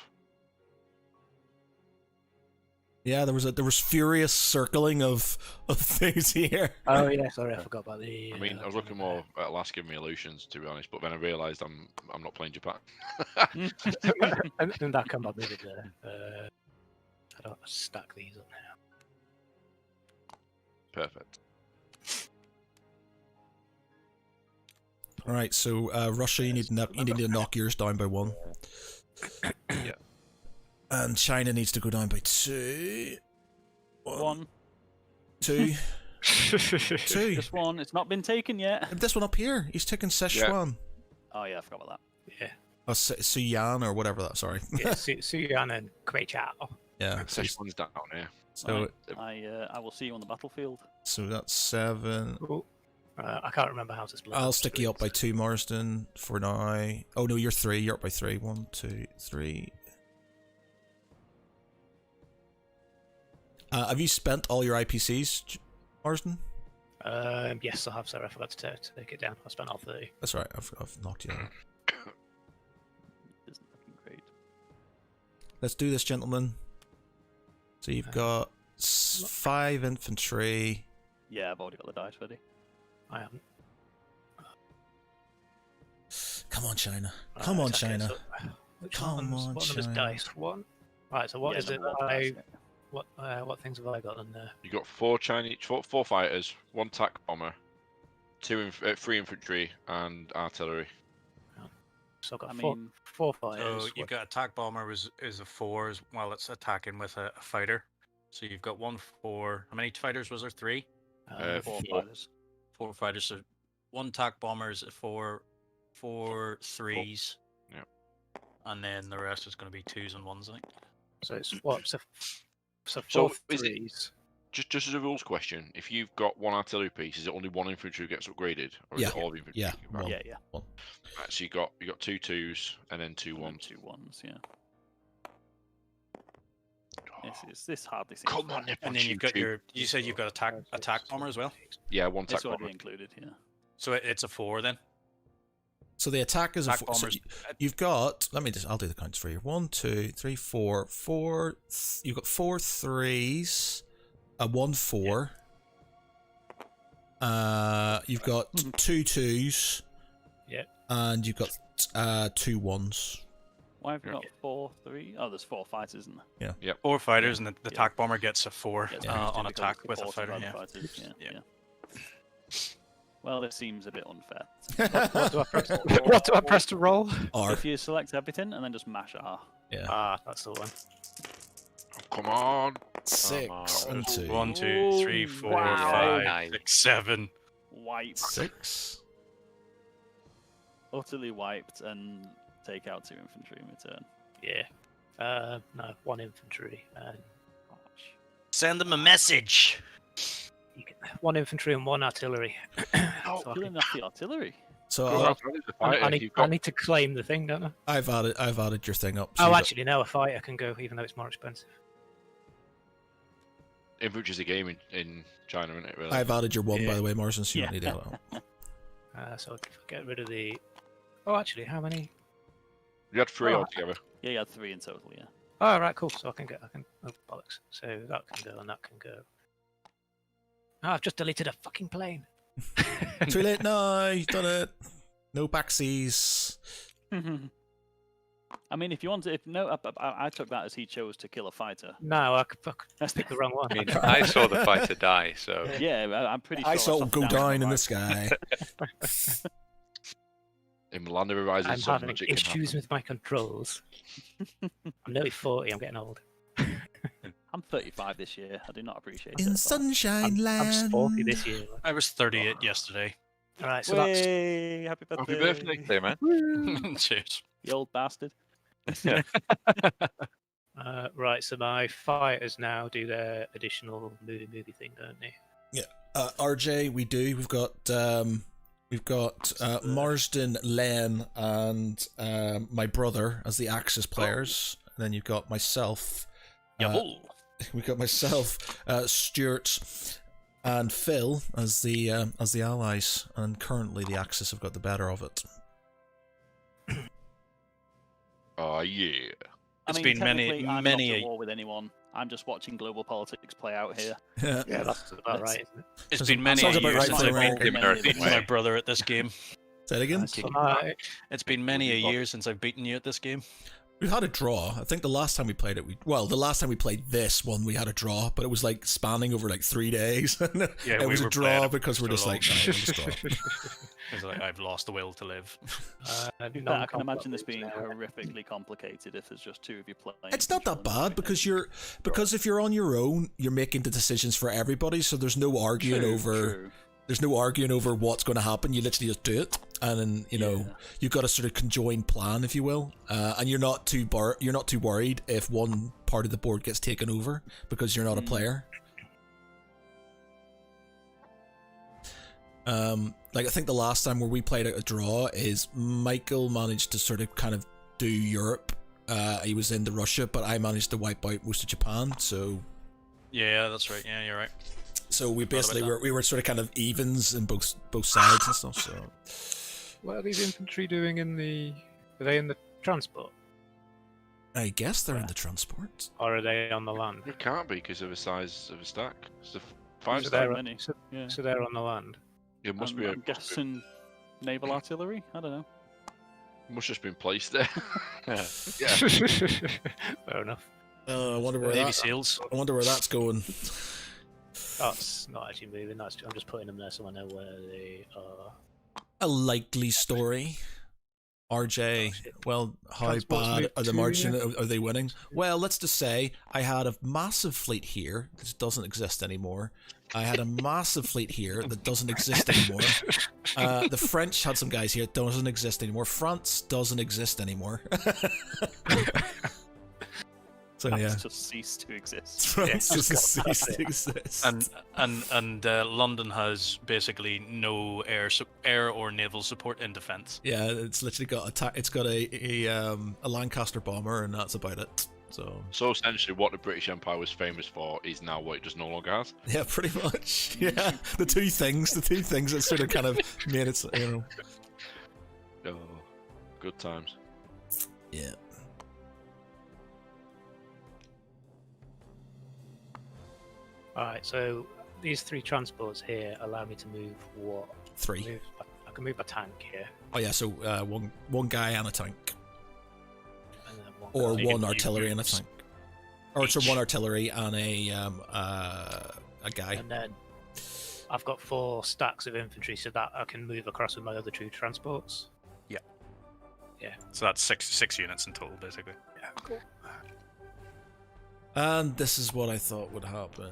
Yeah, there was furious circling of things here. Oh yeah, sorry, I forgot about the. I mean, I was looking more at last Give Me Illusions, to be honest, but then I realised I'm not playing Japan. and that combat move there. I don't stack these up now. Perfect. All right, so Russia, you need to knock yours down by 1. Yeah. And China needs to go down by 2. 1. 2. 2. Just 1. It's not been taken yet. This one up here. He's taking Sichuan. Oh yeah, I forgot about that. Yeah. Oh, Suyan or whatever that. Sorry. Yeah, Suyan and Kweichao. Yeah. Sichuan's down here. So I will see you on the battlefield. so that's 7. Cool. I can't remember how to split. I'll stick you up by 2, Marsden, for now. Oh no, you're 3. You're up by 3. 1, 2, 3. Have you spent all your IPCs, Marsden? Yes, I have. Sorry, I forgot to take it down. I spent all 30. That's right. I've knocked you out. Isn't looking great. Let's do this, gentlemen. So you've got 5 infantry. Yeah, I've already got the dice ready. I haven't. Come on, China. Come on, Okay, China. so which Come one's, on, what number's China. dice? 1. Right. So what Yeah, is it? the That dice, I what things have I got in there? You got 4 Chinese, 4 fighters, 1 tac bomber, 3 infantry, and artillery. So I've got I four, mean, 4 fighters. So you've got attack bomber is a 4 while it's attacking with a fighter. So you've got 1 4. How many fighters was there? 3. 4 4. fighters. 4 fighters. So 1 attack bomber is a 4 3s. Yep. And then the rest is going to be 2s and 1s, I think. So it's what? So So 4 is it- 3s. Just as a rules question, if you've got 1 artillery piece, is it only 1 infantry who gets upgraded, or is Yeah. it all the infantry? Yeah. Right. One. Yeah. Right, so you got 2 2s and then 2 And then 1s. 2 1s. Yeah. This hardly seems Come fair. on, Nip And on then you've got YouTube. your. You said you've got attack bomber as well. Yeah, one tack It's already bomber. included, yeah. So it's a 4 then. So the attack is Attack so bombers. you've got. I'll do the counts for you. 1, 2, 3, 4, 4. You've got 4 3s, a 1 4. You've got 2 2s. Yeah. And you've got 2 1s. Why have we got 4 3? Oh, there's 4 fighters, isn't there? Yeah. 4 fighters, and the Yeah. attack bomber gets a 4 Yes, on because attack it's with a supported fighter. by the Yeah. fighters, Yeah. yeah. Well, this seems a bit unfair. What do I press? What do I press to roll? R. If you select everything and then just mash R. Yeah. Ah, that's the one. Come on. 6 on. and 2. 1, 2, 3, Oh, 4, wow. 5, Nice. 6, 7. Wiped. 6. Utterly wiped and take out 2 infantry in return. Yeah. No, 1 infantry and Send them a message. 1 infantry and 1 artillery. Oh, So I killing off the artillery. So Go I'll- on, I need to claim the thing, don't I? I've added your thing up. So Oh, you got- actually, no, a fighter can go, even though it's more expensive. Infantry's a game in China, isn't it? Really. I've added your 1 by Yeah. the way, Morrison. So you Yeah. don't need to add that. So if I get rid of the. Oh, actually, how many? You had 3 Oh. altogether. Yeah, you had 3 in total, yeah. Oh, right, cool. So I can. Oh, bollocks. So that can go and that can go. Oh, I've just deleted a fucking plane. Too late now. You've done it. No backsies. I mean, if you want to, I took that as he chose to kill a fighter. No, I picked the wrong one. I mean, I saw the fighter die, so Yeah, I'm pretty sure. I saw it that's go down down in the the sky. In Land of Horizon, I'm some having magic can issues happen. with my controls. I'm nearly 40. I'm getting old. I'm 35 this year. I do not appreciate it. In but- Sunshine I'm Land. 40 this year. I was 38 yesterday. All right, so that's Way, happy birthday. Happy birthday. there, man. Cheers. You old bastard. right. So my fighters now do their additional movie thing, don't they? RJ, we do. We've got Marsden, Len, and my brother as the Axis players. And then you've got myself. Yahoo. We've got myself, Stuart, and Phil as the allies. And currently, the Axis have got the better of it. Oh, yeah. It's been many- technically, I'm many not a- at war with anyone. I'm just watching global politics play out here. Yeah. Yeah, that's about right, isn't it? It's Sounds- been many sounds a about year right since for I've America. beaten Him in our beaten my brother at this game. Say it again. So my, It's been many a year since I've beaten you at this game. We've had a draw. I think the last time we played it, the last time we played this one, we had a draw, but it was like spanning over like 3 days. Yeah, it we was a were draw playing because we're so just like, long. "Nah, we'll just draw." It's like I've lost the will to live. I can imagine this being horrifically complicated if there's just 2 of you playing. It's not that controlling bad everything. because if you're on your own, you're making the decisions for everybody. So there's no arguing True, over. true. There's no arguing over what's going to happen. You literally just do it, and then Yeah. you've got a sort of conjoined plan, if you will, and you're not too worried if one part of the board gets taken over because you're not a player. Like I think the last time where we played out a draw is Michael managed to sort of kind of do Europe. He was into Russia, but I managed to wipe out most of Japan. So Yeah, that's right. Yeah, you're right. so we Forgot about basically that. we were sort of kind of evens in both sides and stuff. So what are these infantry doing in the? Are they in the transport I guess they're in the transport. or are they on the land? It can't be because of the size of a stack. It's a 5 So stack. they're, many. so, Yeah. so they're on the land. It must I'm, be. I'm guessing naval artillery. I don't know. Must just been placed there. yeah. Fair enough. I wonder where Navy SEALs. I wonder where that's going. That's not actually moving. I'm just putting them there so I know where they are. A likely story. RJ, well, how Transport's bad moved are the to, margin? yeah. Are they winning? Well, let's just say I had a massive fleet here that doesn't exist anymore. I had a massive fleet here that doesn't exist anymore. The French had some guys here that doesn't exist anymore. France doesn't exist anymore. So That's yeah, just ceased to exist. France Yeah, just that's ceased it. to exist. And London has basically no air or naval support in defence. Yeah, it's literally got it's got a Lancaster bomber, and that's about it. So essentially, what the British Empire was famous for is now what it just no longer has. Yeah, pretty much. Yeah, the two things that sort of kind of made it, Oh, good times. Yeah. Alright, so these 3 transports here allow me to move what? 3. I can move a tank here. Oh yeah, so one guy and a tank, And then or guy. one artillery and a tank, or so one artillery and a guy. And then I've got 4 stacks of infantry, so that I can move across with my other 2 transports. So that's six units in total, basically. Yeah, cool. And this is what I thought would happen.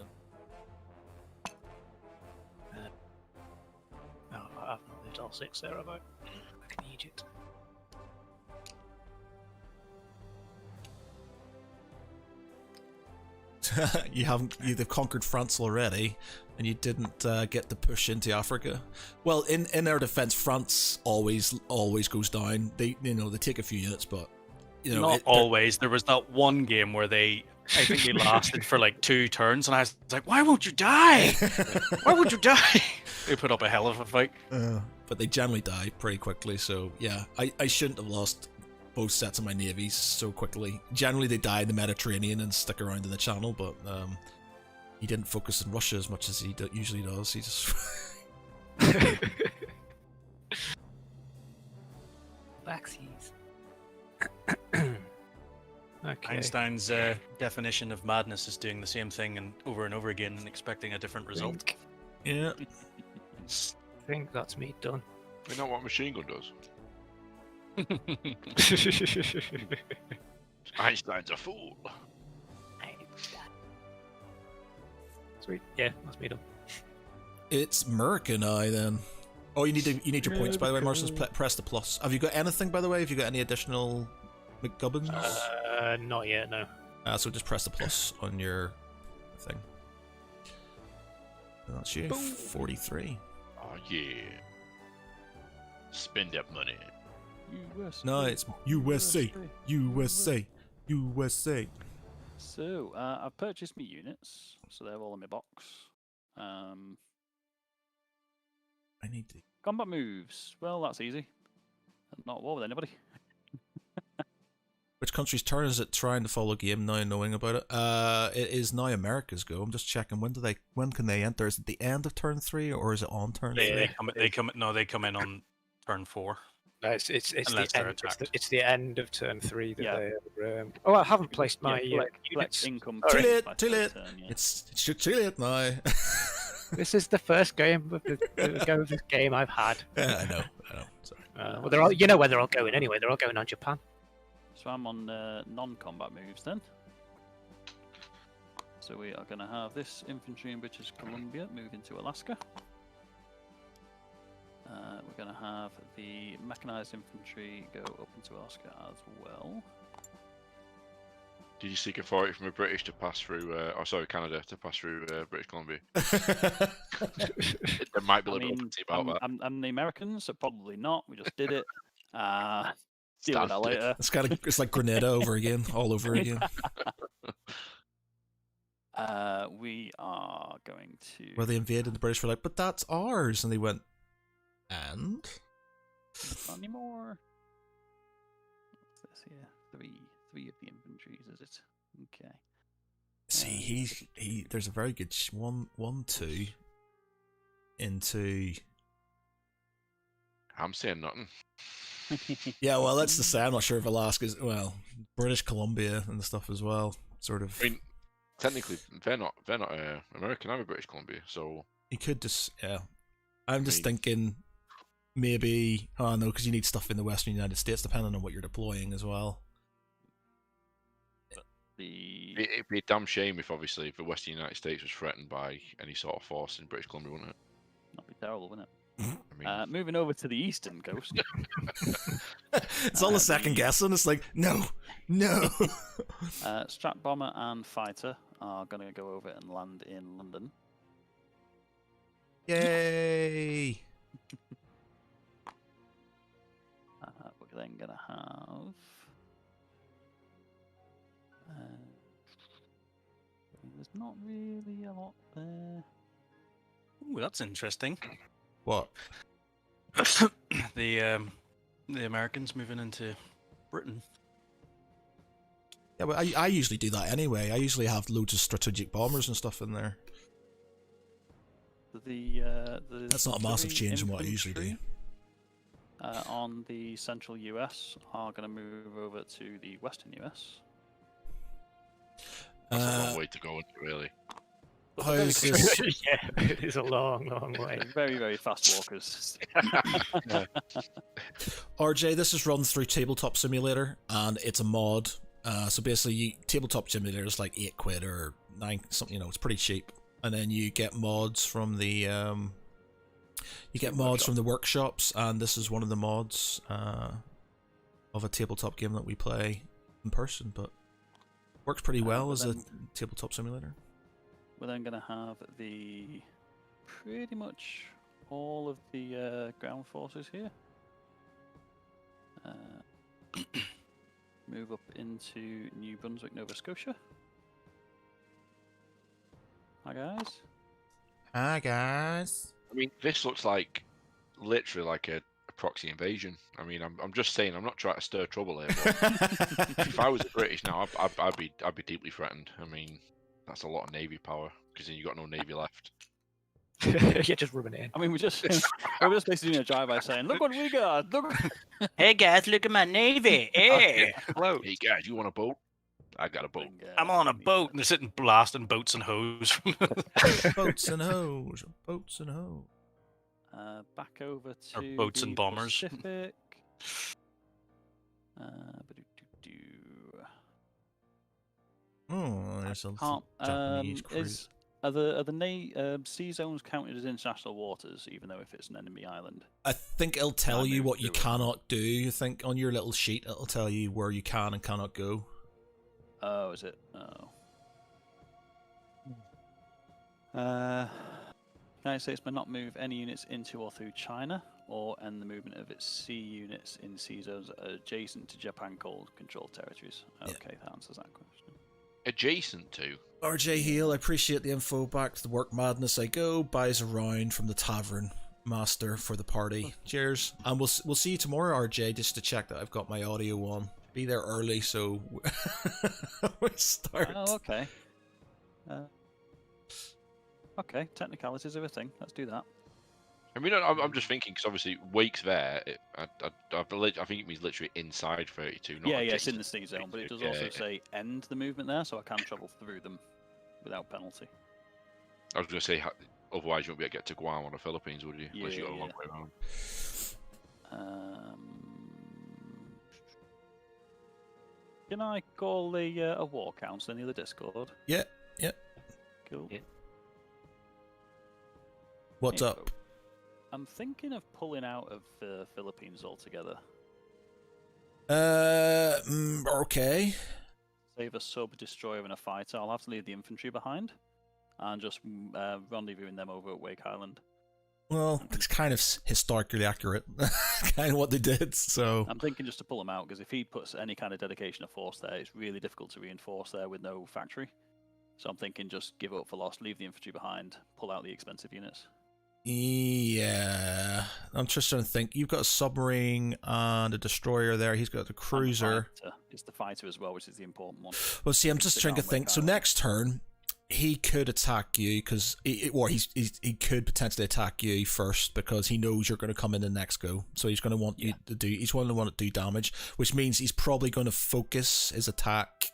Oh, I've not moved all 6 there, have I? Back in Egypt. You've conquered France already, and you didn't get the push into Africa. Well, in their defense, France always goes down. They take a few units, but Not always. There was that one game where I think they lasted for like 2 turns, and I was like, "Why won't you die? Why won't you die?" They put up a hell of a fight. But they generally die pretty quickly. So yeah, I shouldn't have lost both sets of my navies so quickly. Generally, they die in the Mediterranean and stick around in the Channel, but he didn't focus on Russia as much as he usually does. He just Backseas. Okay. Einstein's definition of madness is doing the same thing and over again and expecting a different result. yeah. I think that's me done. You know what machine gun does? Einstein's a fool. Sweet. Yeah, that's me done. It's America now then. Oh, you need your points by the way, Marshall. Press the plus. Have you got anything by the way? Have you got any additional McGubbins? Not yet, no. So just press the plus on your thing. That's you. 43. Oh yeah. Spend that money. No, it's USA. USA. USA. So, I've purchased my units, so they're all in my box. I need to. Combat moves. Well, that's easy. I'm not at war with anybody. Which country's turn is it trying to follow game now, knowing about it? It is now America's go. I'm just checking. When can they enter? Is it the end of turn 3 or is it on turn 3? They come in on turn 4. No, it's Unless the they're end. attacked. It's the end of turn 3 that Yeah. they. Oh, I haven't placed my collect units. income. Too points late, by too third late. turn, yeah. It's too late now. This is the first game of this game I've had. Yeah, I know. Sorry. Well, they're all, you know where they're all going anyway. They're all going on Japan. So I'm on non-combat moves then. So we are going to have this infantry in British Columbia move into Alaska. We're going to have the mechanized infantry go up into Alaska as well. Did you seek authority from a British to pass through? Canada to pass through British Columbia? There might be a little bit about that. I'm the Americans, so probably not. We just did it. Deal with that later. It's like Grenada over again, all over again. We are going to. Where they invaded, the British were like, "But that's ours," and they went, "And." Not anymore. What's this here? Three of the infantries, is it? Okay. See, he. There's a very good 1-2 into. I'm saying nothing. Yeah, well, that's the say. I'm not sure if Alaska's British Columbia and stuff as well. Sort of. I mean, technically, they're not American. I'm a British Columbia, so You could just I'm just thinking maybe no, because you need stuff in the Western United States, depending on what you're deploying as well. it'd be a damn shame if obviously the Western United States was threatened by any sort of force in British Columbia, wouldn't it? That'd be terrible, wouldn't it? I mean, Moving over to the eastern coast. It's all a second guessing. It's like no. Strat Bomber and Fighter are going to go over and land in London. Yay! We're then going to have not really a lot there. Ooh, that's interesting. What? The Americans moving into Britain. Yeah, but I usually do that anyway. I usually have loads of strategic bombers and stuff in there. That's not a massive change in what I usually do. On the central US are going to move over to the western US. That's a long way to go, really. How is this? Yeah, it's a long, long way. Very, very fast walkers. RJ, this is run through Tabletop Simulator, and it's a mod. So basically, Tabletop Simulator is like £8 or $9 something. It's pretty cheap. And then you get mods from the from the workshops, and this is one of the mods of a tabletop game that we play in person, but works pretty well as a tabletop simulator. We're then going to have pretty much all of the ground forces here. Move up into New Brunswick, Nova Scotia. Hi guys. Hi guys. I mean, this looks like literally like a proxy invasion. I mean, I'm just saying, I'm not trying to stir trouble here. But if I was a British now, I'd be deeply threatened. I mean, that's a lot of navy power because then you got no navy left. You're just rubbing it in. I mean, we're just basically doing a drive-by saying, "Look what we got! Look!" Hey guys, look at my navy! Hey, Hello. Hey guys, you want a boat? I got a boat. I'm on a boat, and they're sitting blasting boats and hose. Boats and hoes. Boats and hoes. Back over to Or boats the and bombers. Pacific. Ba-do-do-do. Oh, there's a Can't, Japanese cruise. Are the sea zones counted as international waters, even though if it's an enemy island? I think it'll tell you move what you through it. cannot do. I think on your little sheet it'll tell you where you can and cannot go. Oh, is it? Oh. United States may not move any units into or through China, or end the movement of its sea units in sea zones adjacent to Japan-controlled territories. Okay, that answers that question. Adjacent to? RJ Heal, I appreciate the info. Back to the work madness I go. Buys a round from the tavern master for the party. Cheers. And we'll see you tomorrow, RJ, just to check that I've got my audio on. Be there early so we start. Oh, okay. Okay, technicalities of a thing. Let's do that. I mean, I'm just thinking because obviously Wake's there. I think it means literally inside 32. Not Yeah, it's in adjacent the sea zone, but it does 32. also Yeah. say end the movement there, so I can travel through them without penalty. I was going to say, otherwise you won't be able to get to Guam or the Philippines, would you? Unless you got a long way around. Can I call a war council in the other Discord? Yeah. Cool. Yeah. What's Hey, up? I'm thinking of pulling out of the Philippines altogether. Okay. Save a sub, destroyer, and a fighter. I'll have to leave the infantry behind, and just rendezvousing them over at Wake Island. Well, it's kind of historically accurate, kind of what they did. So I'm thinking just to pull them out, because if he puts any kind of dedication of force there, it's really difficult to reinforce there with no factory. So I'm thinking just give up for loss, leave the infantry behind, pull out the expensive units. yeah, I'm just trying to think. You've got a submarine and a destroyer there. He's got the cruiser. It's the fighter as well, which is the important one. Well, see, I'm just trying to down think. Wake So Island. next turn, he could attack you because, or he could potentially attack you first because he knows you're going to come in the next go. So he's going to want you to do. He's going to want to do damage, which means he's probably going to focus his attack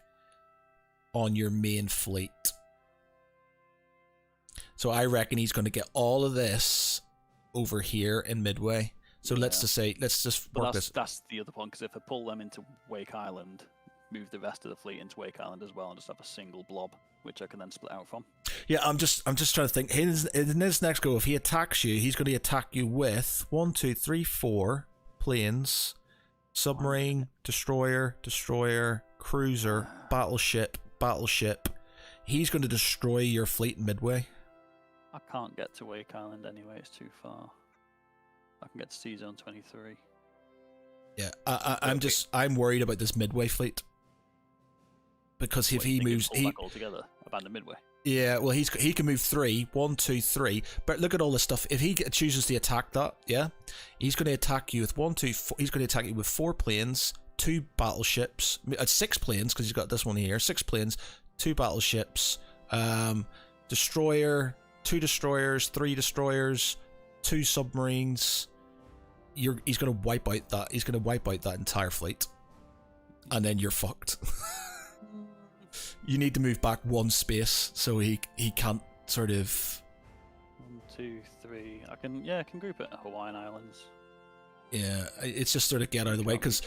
on your main fleet. So I reckon he's going to get all of this over here in Midway. So let's just But work that's, this. that's the other point, because if I pull them into Wake Island, move the rest of the fleet into Wake Island as well, and just have a single blob, which I can then split out from. Yeah, I'm just trying to think. In his next go, if he attacks you, he's going to attack you with 1, 2, 3, 4 planes, submarine, destroyer, cruiser, battleship. He's going to destroy your fleet in Midway. I can't get to Wake Island anyway, it's too far. I can get to Sea Zone 23. Yeah, I'm worried about this Midway fleet because if he moves, Pull back altogether, abandon Midway. Yeah, well, he can move 3, 1, 2, 3. But look at all this stuff. If he chooses to attack that, yeah, he's going to attack you with 1, 2, 4. He's going to attack you with 4 planes, 2 battleships, 6 planes because he's got this one here. 6 planes, 2 battleships, destroyer, 2 destroyers, 3 destroyers, 2 submarines. He's going to wipe out that. He's going to wipe out that entire fleet, and then you're fucked. You need to move back 1 space so he can't sort of. 1, 2, 3. I can group it at Hawaiian Islands. Yeah, it's just sort of get out of the way because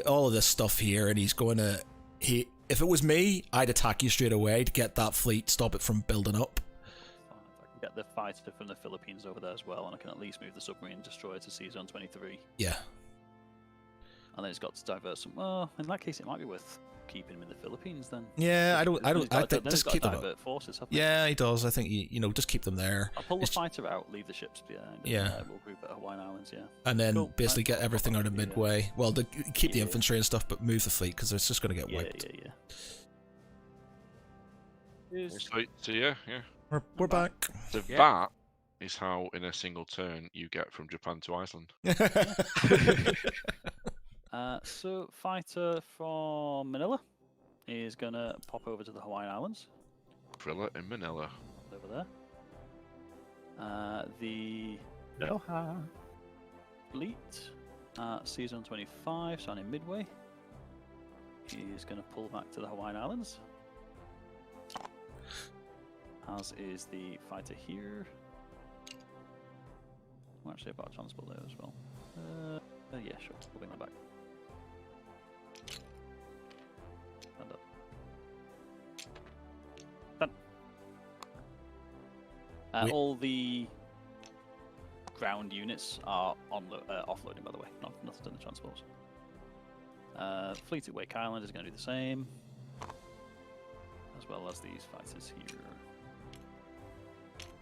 all of this stuff here, and he's going to if it was me, I'd attack you straight away to get that fleet, stop it from building up. Fine, if I can get the fighter from the Philippines over there as well, and I can at least move the submarine destroyer to Sea Zone 23. Yeah. And then it's got to divert some. Well, in that case, it might be worth keeping him in the Philippines then. Yeah, I think just keep them. Divert forces. Yeah, he does. I think just keep them there. I'll pull the fighter out, leave the ships behind. Yeah. We'll group it at Hawaiian Islands. Yeah. And then Cool. basically get everything out of midway. Well, keep the Yeah. infantry and stuff, but move the fleet because it's just going to get wiped. Yeah. So yeah. We're back. So that is how, in a single turn, you get from Japan to Iceland. So fighter from Manila is gonna pop over to the Hawaiian Islands. Thriller in Manila. Over there. The Aloha. fleet at Season 25, so in Midway, is gonna pull back to the Hawaiian Islands. As is the fighter here. Well, actually, I've got a transport there as well. Yeah, sure. We'll bring that back. Stand up. Done. All the ground units are offloading, by the way. Nothing in the transports. Fleet at Wake Island is going to do the same, as well as these fighters here.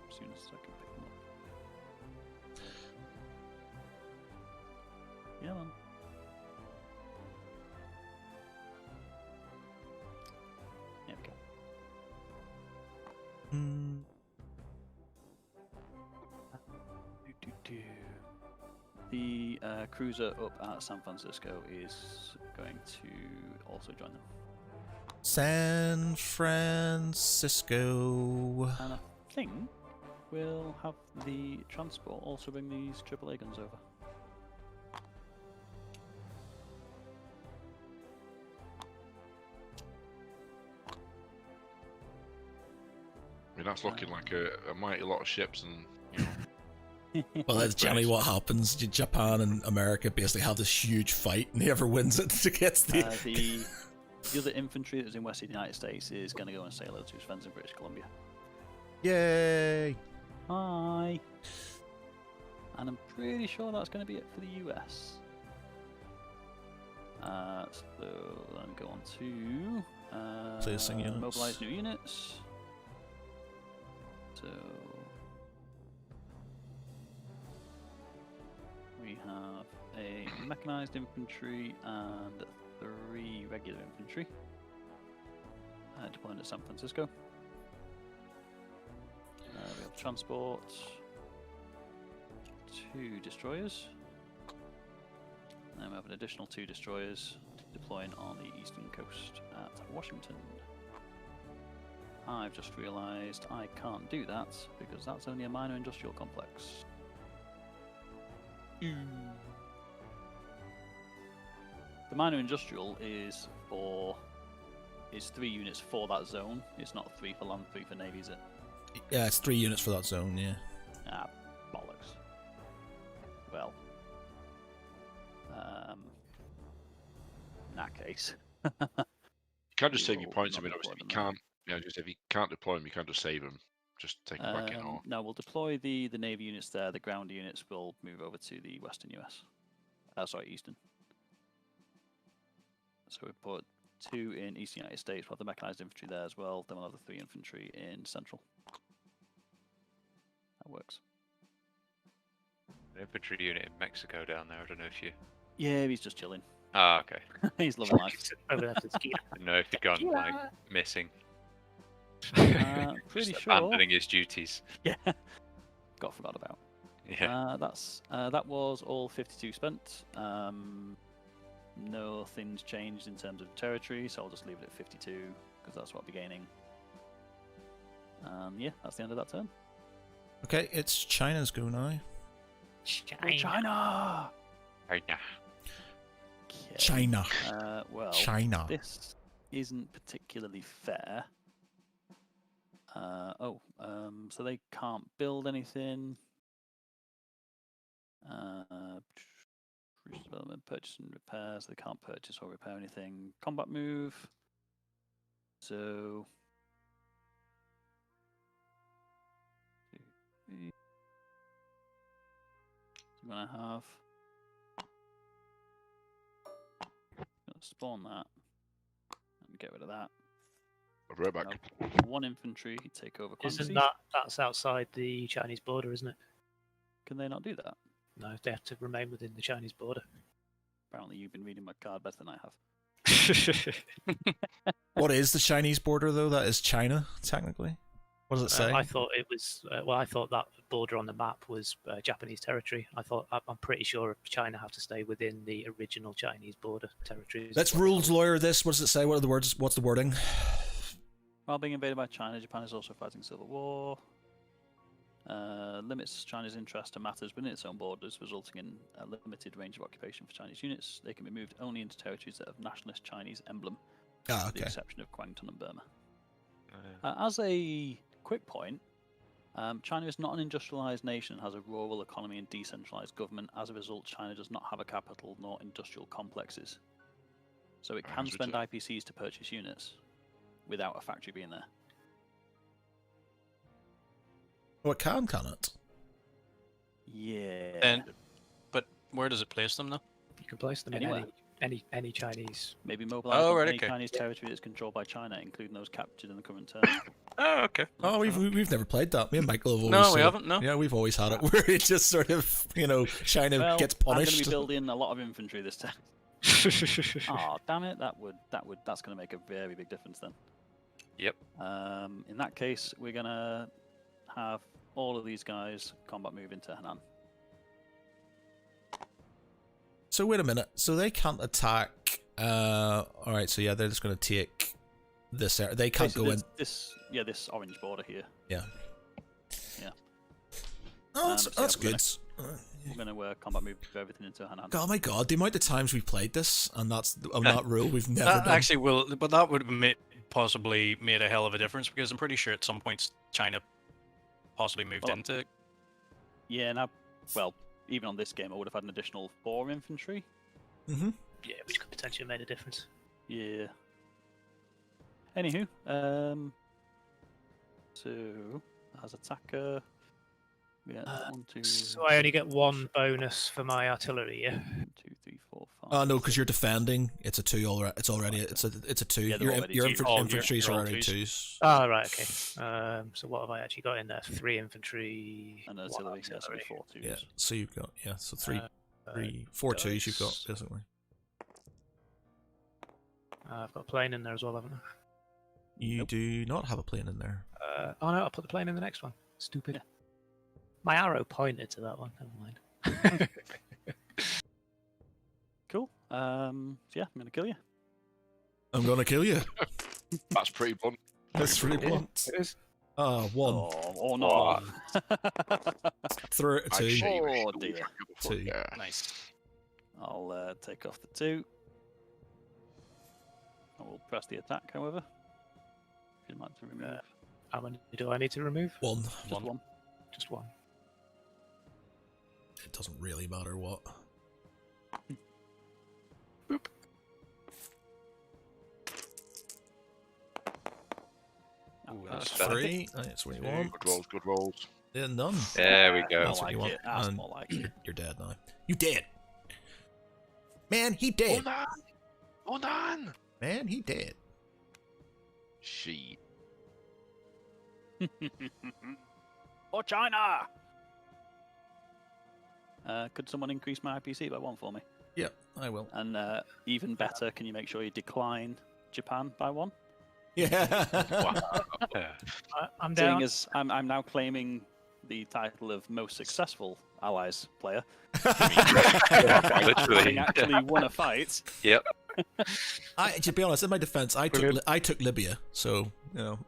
As soon as I can pick them up. Yeah, man. There we go. The cruiser up at San Francisco is going to also join them. San Francisco. And I think we'll have the transport also bring these AAA guns over. I mean, that's looking like a mighty lot of ships, and Well, that's generally what happens. Japan and America basically have this huge fight, and whoever wins it gets the. The other infantry that's in Western United States is going to go and say hello to his friends in British Columbia. Yay! Hi! And I'm pretty sure that's going to be it for the US. So then go on to Placing units. mobilize new units. So we have a mechanized infantry and 3 regular infantry deploying to San Francisco. We have transport, 2 destroyers, and we have an additional 2 destroyers deploying on the eastern coast at Washington. I've just realised I can't do that because that's only a minor industrial complex. The minor industrial is 3 units for that zone. It's not 3 for land, 3 for navy, is it? Yeah, it's 3 units for that zone. Yeah. Ah, bollocks. Well, in that case, you can't just we save your will points. I not mean, obviously, deploy if you them can't, just if you can't deploy them, you can't just save them. Just take them back in. Or no, we'll deploy the navy units there. The ground units will move over to the western US. Eastern. So we put 2 in eastern United States. We'll have the mechanized infantry there as well. Then we'll have the 3 infantry in central. That works. An infantry unit in Mexico down there. I don't know if you. Yeah, he's just chilling. Ah, okay. He's loving life. Over there to ski. I don't know if you've gone like missing. Pretty Just sure. abandoning his duties. Yeah. Forgot about. Yeah. That was all 52 spent. Nothing's changed in terms of territory, so I'll just leave it at 52 because that's what I'll be gaining. Yeah, that's the end of that turn. Okay, it's China's go now. China. China. Okay. China. Well, China. this isn't particularly fair. So they can't build anything. Development, purchase and repairs. They can't purchase or repair anything. Combat move. So 2.5. Gonna spawn that and get rid of that. I'll be right back. Now, 1 infantry take over Quantity. Isn't that's outside the Chinese border, isn't it? Can they not do that? No, they have to remain within the Chinese border. Apparently, you've been reading my card better than I have. What is the Chinese border though? That is China, technically. What does it say? I thought it was. I thought that border on the map was Japanese territory. I'm pretty sure China have to stay within the original Chinese border territories. Let's rules lawyer this. What does it say? What are the words? What's the wording? While being invaded by China, Japan is also fighting civil war. Limits China's interest to matters within its own borders, resulting in a limited range of occupation for Chinese units. They can be moved only into territories that have nationalist Chinese emblem, Ah, with the okay. exception of Kwangtung and Burma. As a quick point, China is not an industrialized nation and has a rural economy and decentralized government. As a result, China does not have a capital nor industrial complexes. So it can spend IPCs to purchase units without a factory being there. Oh, it can it? Yeah. But where does it place them, though? You can place them Anywhere. in any Chinese. Maybe mobilize Oh, on right, any okay. Chinese territory that's controlled by China, including those captured in the current term. Oh, okay. Oh, we've never played that. Me and Michael have always. No, we sort of- haven't, no. Yeah, we've always had it where it just sort of, China Well, gets I'm going to punished. be building a lot of infantry this time. Oh, damn it! That's going to make a very big difference then. Yep. In that case, we're going to have all of these guys combat move into Henan. So wait a minute. So they can't attack. All right. So yeah, they're just going to take this area. They can't go in. This orange border here. Yeah. Yeah. Oh, that's, so yeah, that's we're good. We're going to combat move everything into Henan. Oh my god, the amount of times we've played this, and that's on that rule we've never That done. actually will, but that would have possibly made a hell of a difference because I'm pretty sure at some points China possibly moved Well, into. Yeah, now, well, even on this game, I would have had an additional 4 infantry. Mm-hmm. Yeah, which could potentially have made a difference. Yeah. Anywho, so as attacker, we get 1, 2. So I only get 1 bonus for my artillery. Yeah. 1, 2, 3, 4, 5. Oh no, because you're defending. It's a 2 already. It's a 2. Yeah, they're your already your twos. infantry's you're all already twos. 2s. Oh right, okay. So what have I actually got in there? 3 infantry. And 1 artillery, so artillery. 4 twos. Yeah. So you've got so Uh, 4 2s you've got dice. basically. I've got a plane in there as well, haven't I? You Nope. do not have a plane in there. Oh no, I'll put the plane in the next one. Stupid. Yeah. My arrow pointed to that one. Never mind. Cool. So yeah, I'm gonna kill you. I'm gonna kill you. That's pretty blunt. That's pretty Yeah, blunt. it is. 1. Oh no. Throw it a 2. Shame I Oh, stole dear. track of the foot, 2. Yeah. Nice. I'll take off the 2. I will press the attack, however. If you'd like to remove. How many do I need to remove? 1. Just one. Just 1. It doesn't really matter what. Ooh, that's that's 3. That's what you want. Good rolls, good rolls. Yeah, none. There we more go. That's what like you want. it. That's And more like it. You're dead now. You dead. Man, he dead. Hold on! Man, he dead. She. For China! Could someone increase my IPC by 1 for me? Yep, I will. And even better, can you make sure you decline Japan by 1? Yeah. Yeah. I'm Seeing down. as I'm now claiming the title of most successful Allies player, Literally. having actually won a fight. Yep. To be honest, in my defense, I took Libya, so you know.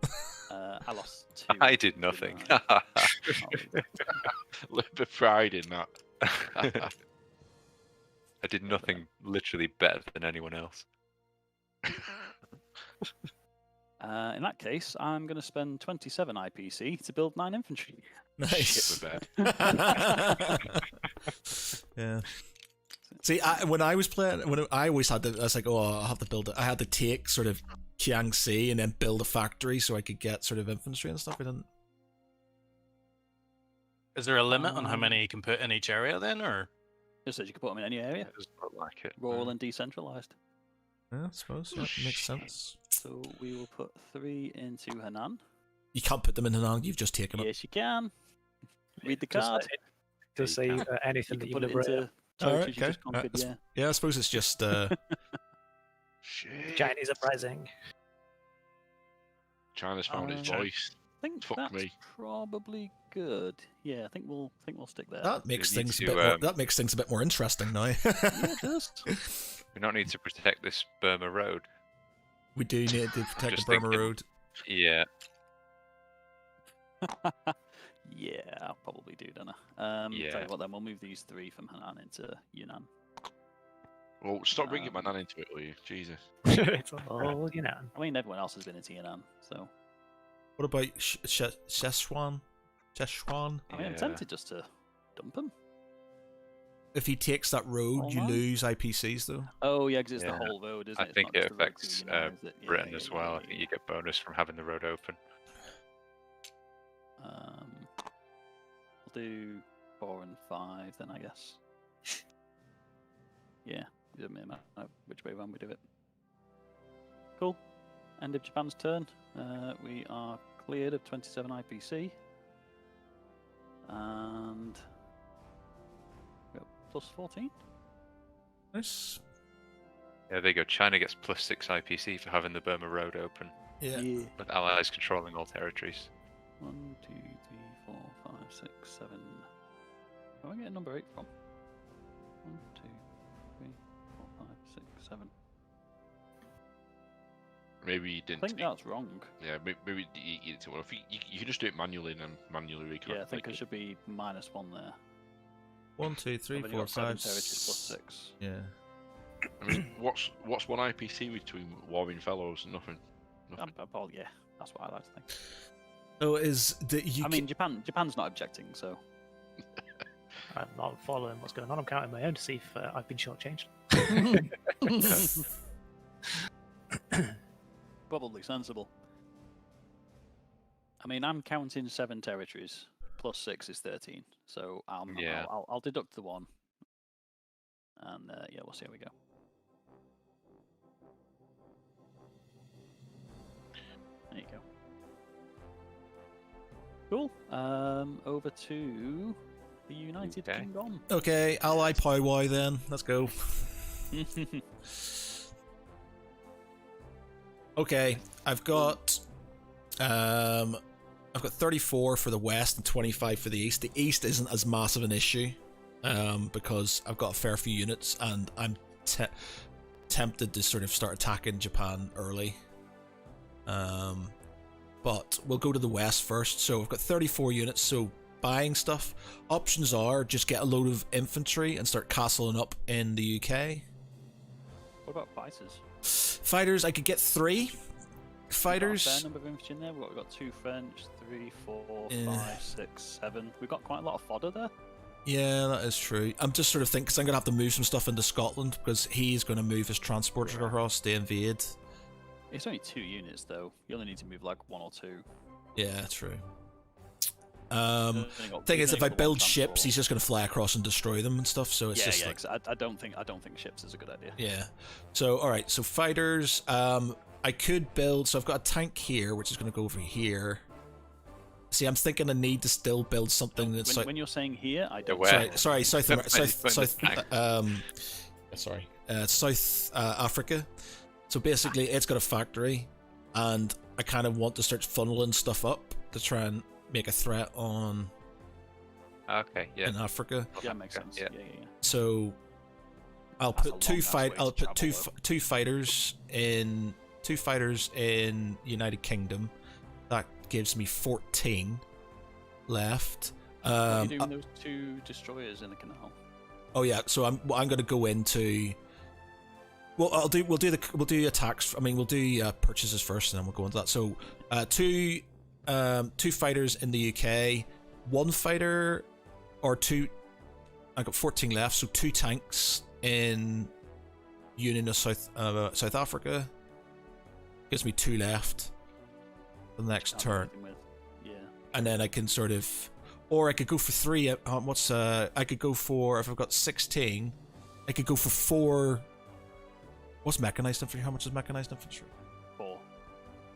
I lost 2. I did nothing. didn't I? Little bit of pride in that. I did nothing literally better than anyone else. In that case, I'm going to spend 27 IPC to build 9 infantry. Nice. Shit the bed. Yeah. See, when I was playing, I always had to, I was like, oh, I'll have to build it. I had to take sort of Jiangxi and then build a factory so I could get sort of infantry and stuff. I didn't. Is there a limit on how many you can put in each area then, or? Just as you can put them in any area, It doesn't look like it. rural and decentralized. Yeah, I suppose that makes sense. So we will put 3 into Henan. You can't put them in Hanang. You've just taken it. Yes, you can. Read the Does card. say- Does say You anything can that you put it liberated. into Alright, territories you okay. just conquered. That's- Yeah. Yeah, I suppose it's just. Shit. Chinese uprising. China's found its Uh, voice. I think Fuck that's me. probably good. Yeah, I think we'll stick there. That makes need things to, a bit. More, that makes things a bit more interesting now. Yeah, it does. We don't need to protect this Burma road. We do need to protect the just Burma thinking. Road. Yeah. Yeah, I'll probably do, don't I? Tell Yeah. you what, then we'll move these 3 from Henan into Yunnan. Well, stop bringing my nan into it, will you? Jesus. It's all you know. I mean, everyone else has been into Yunnan, so What about Szechuan? Szechuan? I mean, I'm Yeah. tempted just to dump them. If he takes that road, you Alright. lose IPCs though. Oh yeah, because it's Yeah. the whole road, isn't I it? It's think not it just the road to affects Yunnan, is it? Yeah, Britain yeah, as yeah, well. yeah, I think yeah. you get bonus from having the road open. We'll do 4 and 5 then, I guess. Yeah, it doesn't really matter which way around we do it. Cool. End of Japan's turn. We are cleared of 27 IPC. And we got plus 14. Nice. Yeah, there you go. China gets +6 IPC for having the Burma road open, Yeah. with allies controlling all territories. 1, 2, 3, 4, 5, 6, 7. Where do I get number 8 from? 1, 2, 3, 4, 5, 6, 7. Maybe you I didn't. think that's wrong. Yeah, maybe you did. Well, if you can just do it manually and then manually recalculate. Yeah, I think it should be -1 there. 1, 2, 3, I've only 4, got 7 5. territories plus 6. Yeah. I mean, what's one IPC between warring fellows? Nothing. Well, yeah, that's what I like to think. Oh, is the you? I mean, Japan's not objecting, so I'm not following what's going on. I'm counting my own to see if I've been shortchanged. probably sensible. I mean, I'm counting 7 territories plus 6 is 13, so Yeah. I'll deduct the 1, and yeah, we'll see how we go. There you go. Cool. Over to the United Okay. Kingdom. Okay, ally powwow then. Let's go. Okay, I've got 34 for the west and 25 for the east. The east isn't as massive an issue, because I've got a fair few units and I'm tempted to sort of start attacking Japan early. But we'll go to the west first. So I've got 34 units, so buying stuff. Options are just get a load of infantry and start castling up in the UK. What about fighters? Fighters, I could get 3 fighters. Fair number of infantry in there. We've got 2 French, 3, 4, Yeah. 5, 6, 7. We've got quite a lot of fodder there. Yeah, that is true. I'm just sort of thinking, because I'm going to have to move some stuff into Scotland, because he's going to move his transporters across to invade. It's only 2 units though. You only need to move like 1 or 2. Yeah, true. We've only got- Thing we've is, only if I got one build ships, transport. he's just going to fly across and destroy them and stuff, so it's Yeah, just yeah. like... 'Cause I don't think ships is a good idea. Yeah. So, alright, so fighters, I could build... So I've got a tank here, which is going to go over here. See, I'm thinking I need to still build something that's... When you're saying here, I don't. Where? Sorry, South When- America, when- South, South Africa. So basically, it's got a factory. and I kind of want to start funneling stuff up to try and make a threat on Okay, yeah. in Africa. Yeah, makes sense. Yeah. Yeah. So I'll That's put a long-ass way to travel, though. two fighters in United Kingdom. That gives me 14 left. What are you doing those 2 destroyers in the canal? Oh yeah, so I'm going to go into. Well, we'll do attacks. I mean, we'll do purchases first, and then we'll go into that. So, two fighters in the UK, 1 fighter, or 2. I got 14 left, so 2 tanks in Union of South Africa. Gives me 2 left for the next turn, Yeah. and then I can sort of, or I could go for 3. I could go for, if I've got 16, I could go for 4. What's mechanized infantry? How much is mechanized infantry? 4.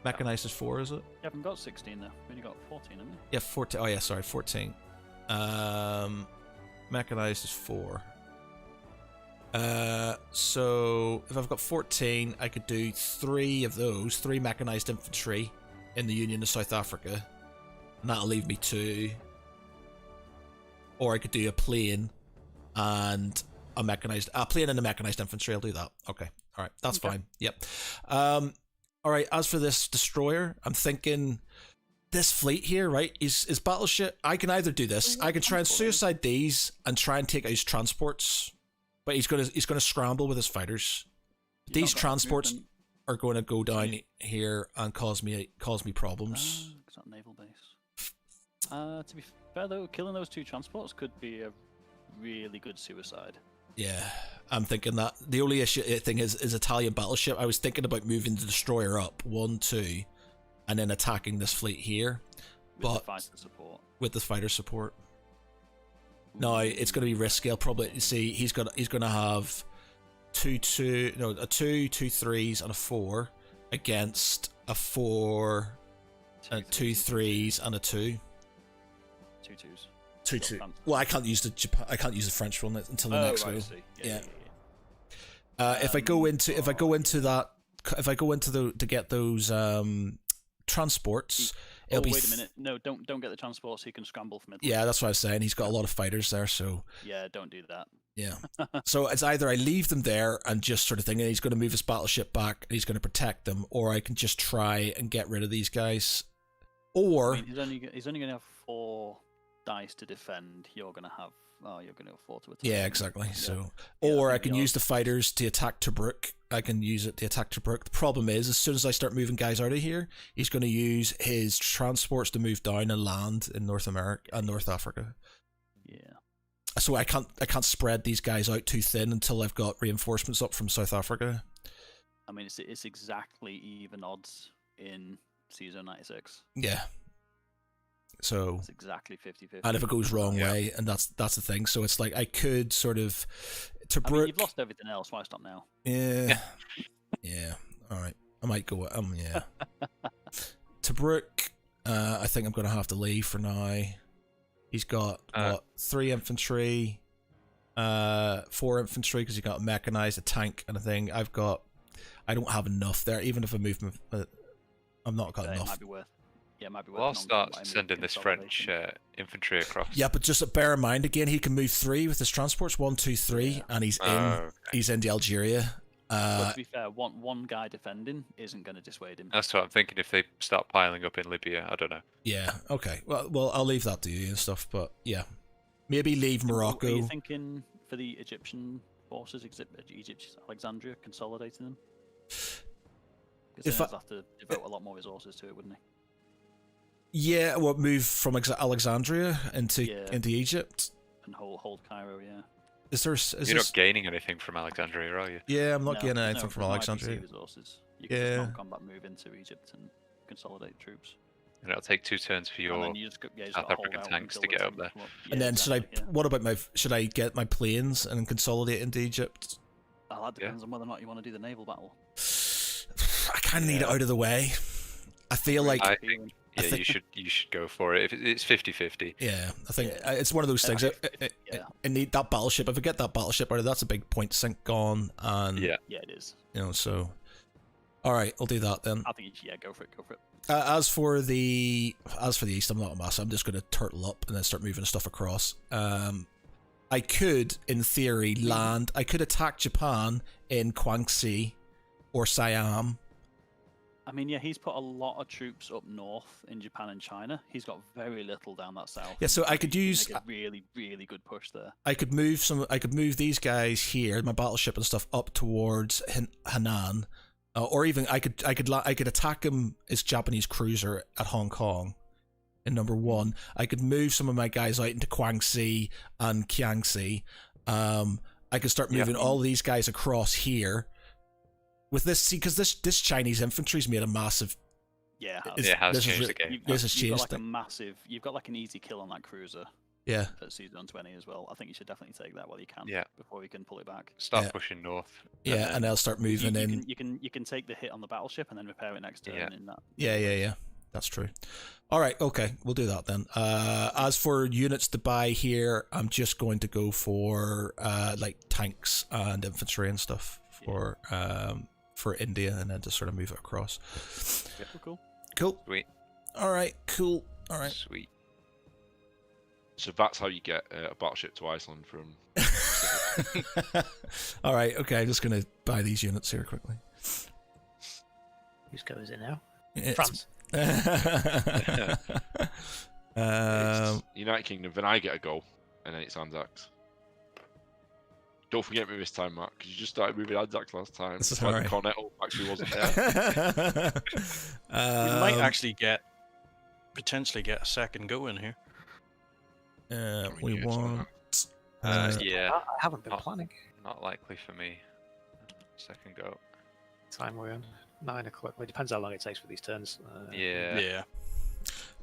Mechanized is 4, is it? You haven't got 16 though. We only got 14, haven't we? Yeah, 14. Oh yeah, sorry, 14. Mechanized is 4. So if I've got 14, I could do 3 of those, 3 mechanized infantry in the Union of South Africa, and that'll leave me 2. Or I could do a plane and a plane and a mechanized infantry. I'll do that. Okay. All right. That's fine. Yep. All right. As for this destroyer, I'm thinking this fleet here, right? Is battleship. I can either do this. I can try and suicide these and try and take out his transports, but he's gonna scramble with his fighters. These transports are going to go down here and cause me problems. It's not naval base. To be fair though, killing those 2 transports could be a really good suicide. Yeah, I'm thinking that the only thing is Italian battleship. I was thinking about moving the destroyer up 1, 2, and then attacking this fleet here, With the fighter support. With the fighter support. No, it's going to be risky. I'll probably see he's going to have 2 3s and a 4 against a 4, 2 3s and a 2. 2 2s. 2 2. Well, I can't use the French one until the next go. Yeah. If I go into to get those transports, it'll be. Wait a minute! No, don't get the transports. He can scramble from it. Yeah, that's what I was saying. He's got a lot of fighters there, so. Yeah, don't do that. Yeah. So it's either I leave them there and just sort of thinking he's going to move his battleship back and he's going to protect them, or I can just try and get rid of these guys. Or I mean, he's only going to have 4 dice to defend. You're going to have 4 to attack. Yeah, exactly. Yeah. So, Yeah, or I can use the fighters to attack Tobruk. I can use it to attack Tobruk. The problem is, as soon as I start moving guys out of here, he's going to use his transports to move down and land in North America and North Africa. Yeah. So I can't spread these guys out too thin until I've got reinforcements up from South Africa. I mean, it's exactly even odds in Season 96. Yeah. So it's exactly 50-50. And if it goes wrong way, and that's the thing. So it's like I could sort of I mean, you've lost everything else. Why stop now? Yeah. Yeah. All right. I might go. Yeah. Tobruk, I think I'm going to have to leave for now. He's got 3 infantry, 4 infantry because he got a mechanized, a tank, and a thing. I don't have enough there. Even if I move, I'm not got enough. It might be worth. Yeah, it might be worth. Well, I'll start sending this French infantry across. Yeah, but just bear in mind again, he can move 3 with his transports, 1, 2, 3, and he's in the Algeria. But to be fair, one guy defending isn't going to dissuade him. That's what I'm thinking. If they start piling up in Libya, I don't know. Yeah. Okay. Well, I'll leave that to you and stuff. But yeah, maybe leave Morocco. Are you thinking for the Egyptian forces, Egypt, Alexandria, consolidating them? Because he'd have to devote a lot more resources to it, wouldn't he? Yeah. Well, move from Alexandria into Egypt and hold Cairo. Yeah. You're not gaining anything from Alexandria, are you? Yeah, I'm not gaining anything from Alexandria. Resources. You can just combat move into Egypt and consolidate troops. And it'll take 2 turns for your South African tanks to get up there. And then should I get my planes and consolidate into Egypt? Oh, that depends on whether or not you want to do the naval battle. I kind of need it out of the way. I feel like you should go for it. If it's 50-50. Yeah, I think it's one of those things. I need that battleship. If I get that battleship out of that's a big point sink gone. And yeah, it is. So All right, I'll do that then. I think you should, yeah, go for it. Go for it. As for the east, I'm not a mass. I'm just going to turtle up and then start moving stuff across. I could, in theory, land. I could attack Japan in Guangxi or Siam. I mean, yeah, he's put a lot of troops up north in Japan and China. He's got very little down that south. Yeah, so I could He use. make a really, really good push there. I could move some. I could move these guys here, my battleship and stuff, up towards Henan, or even I could attack him as Japanese cruiser at Hong Kong. In number 1, I could move some of my guys out into Guangxi and Jiangxi. I could start moving all these guys across here. With this, see, because this Chinese infantry's made a massive. Yeah, it has changed the game. This has you've got changed like a massive. You've got like an easy kill on that cruiser. Yeah. At season 20 as well. I think you should definitely take that while you can. Yeah. Before we can pull it back. Start pushing north. Yeah, and they'll start moving in. You can take the hit on the battleship and then repair it next turn. In that. Yeah. That's true. All right, okay, we'll do that then. As for units to buy here, I'm just going to go for like tanks and infantry and stuff for India, and then just sort of move it across. Yeah, cool. Sweet. All right, cool. All right. Sweet. So that's how you get a battleship to Iceland from. All right, okay. I'm just gonna buy these units here quickly. Whose go is it now? France. It's United Kingdom, then I get a goal, and then it's Anzacs. Don't forget me this time, Mark, because you just started moving Anzacs last time. This is like alright. the Cornetto actually wasn't there. We might actually potentially get a second go in here. We want. Yeah. I haven't been Not- planning. Not likely for me. Second go. Time we're on 9 o'clock. Well, it depends how long it takes for these turns. Yeah. Yeah.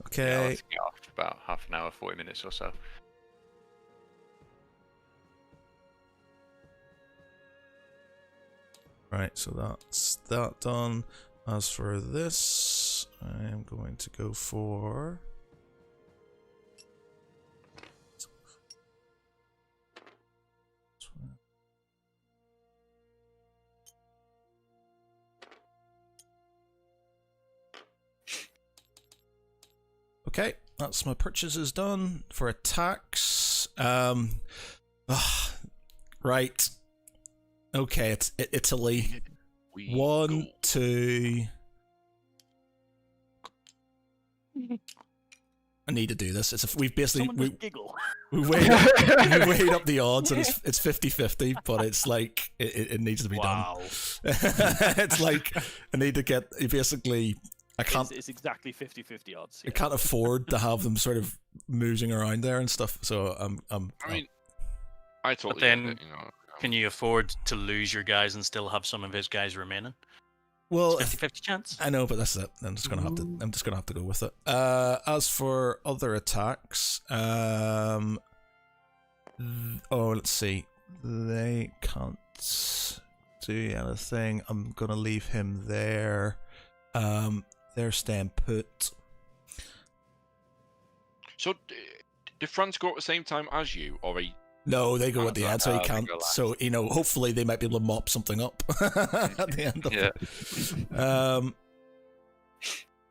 Okay. Let's get off about half an hour, 40 minutes or so. Right, so that's that done. As for this, I am going to go for. Okay, that's my purchases done for attacks. Right. Okay, it's Italy. We 1, go. 2. I need to do this. We've basically Someone just giggle. we weighed up the odds, and it's 50-50, but it's like it needs to be Wow. done. It's like I need to get basically. I can't. It's exactly 50-50 odds. I can't afford to have them sort of moving around there and stuff. So I mean, I totally then- get it, you know. Can you afford to lose your guys and still have some of his guys remaining? well, 50-50 chance. I know, but that's it. I'm just gonna have to go with it. As for other attacks, let's see. They can't do anything. I'm gonna leave him there. They're staying put. So, did France go at the same time as you, or are you? No, they go at the end, so he they can't. go last. So hopefully they might be able to mop something up at the end of Yeah. it.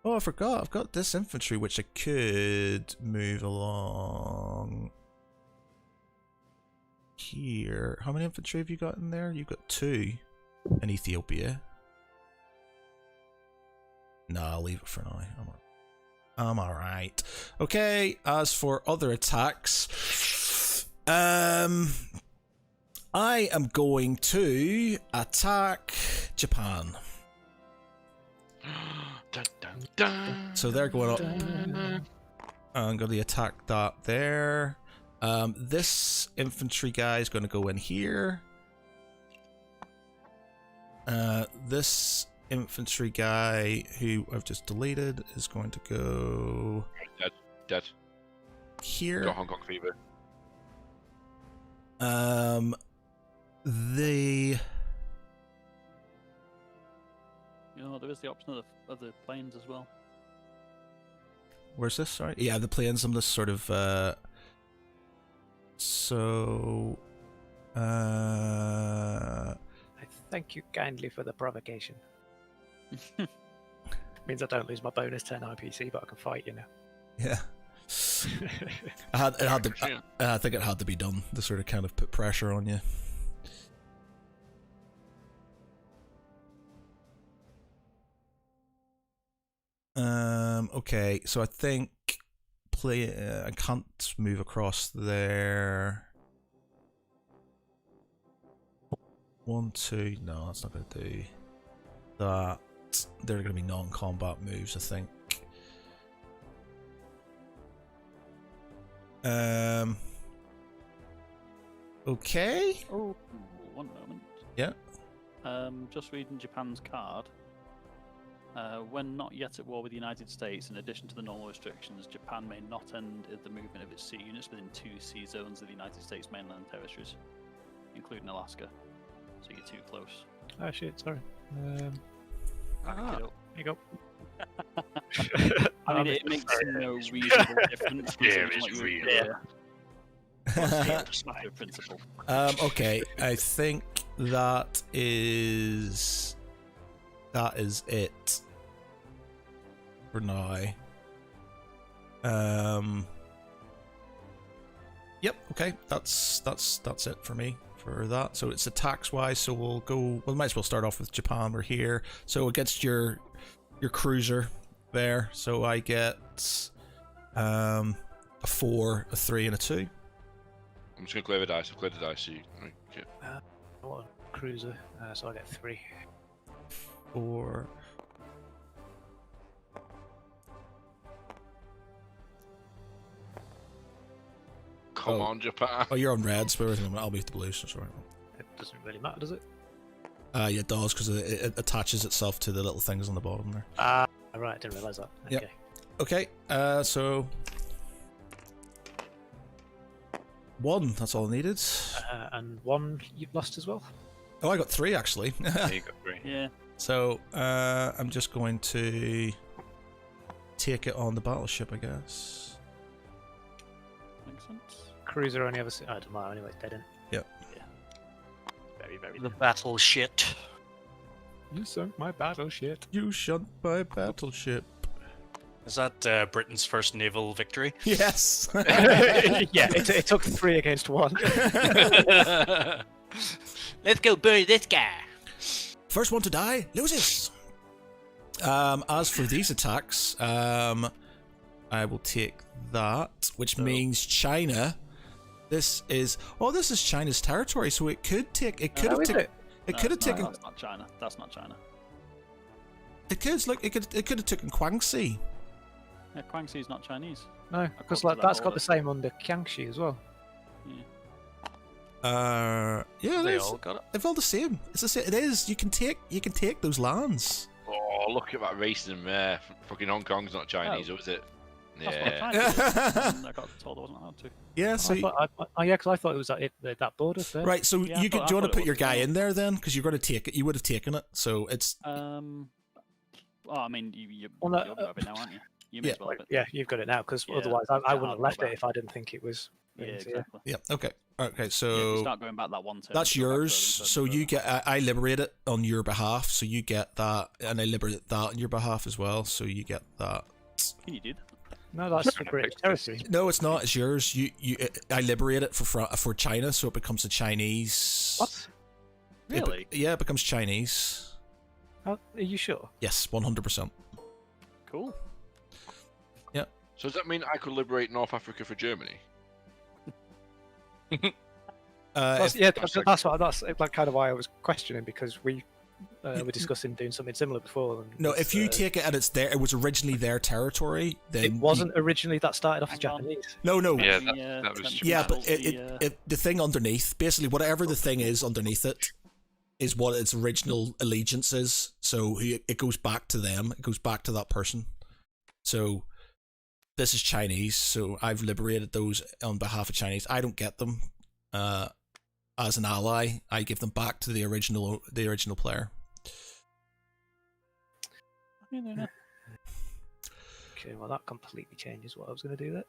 Oh, I forgot. I've got this infantry which I could move along here. How many infantry have you got in there? You've got 2 in Ethiopia. Nah, I'll leave it for now. I'm alright. Okay, as for other attacks, I am going to attack Japan. Dun, dun, dun, So they're going up. dun. I'm going to attack that there. This infantry guy is going to go in here. This infantry guy, who I've just deleted, is going to go Dead. here. Got Hong Kong fever. The There is the option of the planes as well. where's this? Sorry, yeah, the planes. I'm just sort of I thank you kindly for the provocation. Means I don't lose my bonus 10 IPC, but I can fight, you know. Yeah. I think it had to be done to sort of kind of put pressure on you. Okay, so I think I can't move across there. 1, 2. No, that's not going to do that. They're going to be non-combat moves, I think. Okay. Oh, one moment. Yeah. Just reading Japan's card. When not yet at war with the United States, in addition to the normal restrictions, Japan may not end the movement of its sea units within 2 sea zones of the United States mainland territories, including Alaska. So you're too close. Oh shit, sorry. Back it up. Here you go. I mean, it makes no reasonable difference. Yeah, considering it's what you real. were- That's the principle. Okay, I think that is it for now. Yep. Okay, that's it for me for that. So it's attacks wise. So we'll go. Well, might as well start off with Japan. We're here. So against your cruiser there. So I get a 4, a 3, and a 2. I'm just gonna clear the dice. I've cleared the dice. So you, okay. I want a cruiser, so I get 3. 4. Come on, Japan. Oh, you're on reds, but I'll be the blues. Sorry. It doesn't really matter, does it? Yeah, it does because it attaches itself to the little things on the bottom there. Right, I didn't realise that. Yep. Okay. Okay, so 1. That's all I needed. And 1 you've lost as well? Oh, I got 3 actually. Yeah, you got 3. Yeah. So I'm just going to take it on the battleship, I guess. Makes sense. Cruiser only ever. I don't know. Anyway, dead in. Yep. Yeah. Very, very. The battle shit. You sunk my battleship. You sunk my battleship. Is that Britain's first naval victory? Yes. Yeah, it took 3 against 1. Let's go bury this guy. First one to die loses. As for these attacks, I will take that, which means China. This is China's territory, so it could take. It could have taken. It could have taken. That's not China. That's not China. It could look. It could have taken Guangxi. Yeah, Guangxi is not Chinese. No, because got to that's that got order. the same under Jiangxi as well. Yeah, They it's all got it. they're all the same. It's the same. It is. You can take those lands. Oh, look at that racism there. Fucking Hong Kong's not Chinese, or is it? That's what Yeah. I'm trying to do. I got told I wasn't allowed to. Yeah. So Because I thought it was that border there. right. So Yeah, I you thought- do you I want to thought it put your was, guy yeah. in there then? Because you're going to take it. You would have taken it. So it's. Well, I mean, you're Well, of it now, aren't you? You may yeah. as well have it. Yeah, you've got it now. Because Yeah, otherwise, I yeah, wouldn't I'll have go left it back. if I didn't think it was. Yeah, Britain's, exactly. Yeah. Okay. Okay. Yeah, if you So start going back that one turn. that's go back yours. further and So further you and get. I liberate it on your behalf. So you get that, and I liberate that on your behalf as well. So you get that. further. Can you do that? No, that's for British territory. No, it's not. It's yours. I liberate it for China, so it becomes a Chinese. What? Really? Yeah, it becomes Chinese. Are you sure? Yes, 100%. Cool. So does that mean I could liberate North Africa for Germany? That's, If- yeah, that's like kind of why I was questioning, because we were discussing doing something similar before. And no, it's, if you take it and it's there, it was originally their territory. Then it wasn't originally that started off as Hang on. Japanese. No, no. Yeah, The, that was temporary Yeah, but penalty, the thing underneath, basically, whatever the thing is underneath it, is what its original allegiance is. So it goes back to them. It goes back to that person. So this is Chinese. So I've liberated those on behalf of Chinese. I don't get them as an ally. I give them back to the original player. Yeah, no, no. Okay, well that completely changes what I was going to do there.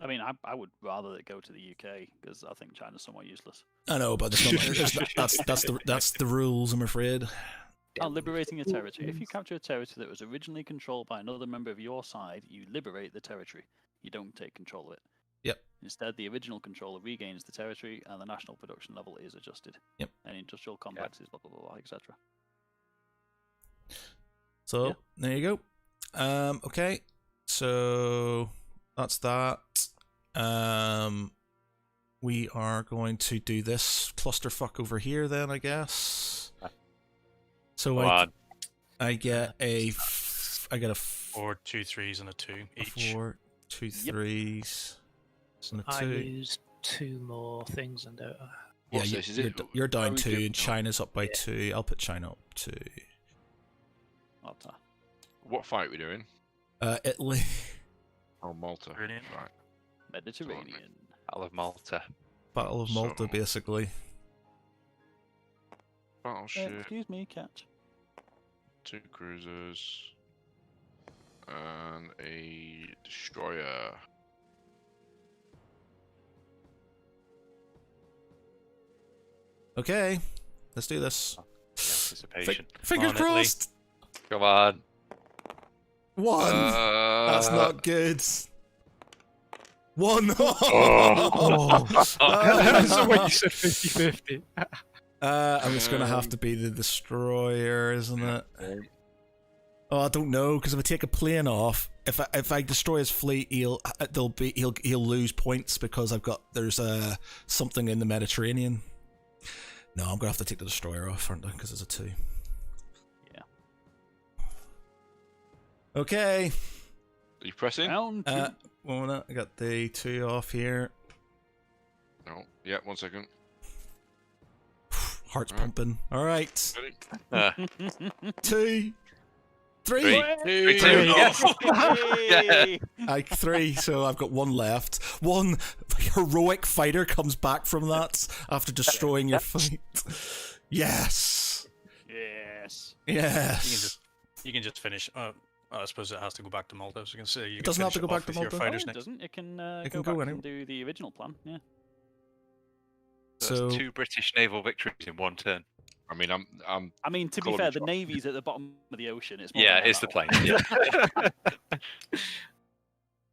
I mean, I would rather it go to the UK because I think China's somewhat useless. I know, but that's the rules. I'm afraid. liberating a territory. If you capture a territory that was originally controlled by another member of your side, you liberate the territory. You don't take control of it. Yep. Instead, the original controller regains the territory, and the national production level is adjusted. Yep. And industrial complexes, blah blah blah, etc. So Yeah. there you go. Okay, so that's that. We are going to do this clusterfuck over here then, I guess. So I get a 4 2 3s and a 2 each. 4, 2 3s, and a I 2. lose 2 more things and Yeah, What's this? Is it- you're how down we 2, do- and China's up by 2. I'll put China up 2. Malta. What fight are we doing? Italy. Oh, Malta. Brilliant. Right. Mediterranean. Battle of Malta. Battle of Malta, So- basically. Battleship, Excuse me, cat. 2 cruisers, and a destroyer. Okay, let's do this. The anticipation. Fingers On, Italy. crossed. Come on. 1. That's Uh, not good. 1. Oh. That's the way you said 50-50. And it's gonna have to be the destroyer, isn't it? Oh, I don't know, because if I take a plane off, if I destroy his fleet, he'll lose points because there's something in the Mediterranean. No, I'm gonna have to take the destroyer off, aren't I? Because it's a 2. Yeah. Okay. Are you pressing? Round 2. One minute, I got the 2 off here. No. Yeah, 1 second. Heart's Alright. pumping. All right, Ready? 2, 3. 3, 2, yes. Hey! 3, so I've got 1 left. 1 heroic fighter comes back from that after destroying your fleet. Yes. Yes. Yes. You can just finish. I suppose it has to go back to Malta. So you can say you It can doesn't have finish to go it back off to with your Malta? No, fighters it next. doesn't. It can It go can go back anywhere. and do the original plan. Yeah. So That's 2 British naval victories in 1 turn. I mean, I'm I mean, to be Call fair, it the a navy's at the bottom of the ocean. It's more Yeah, than it's the that plane. one.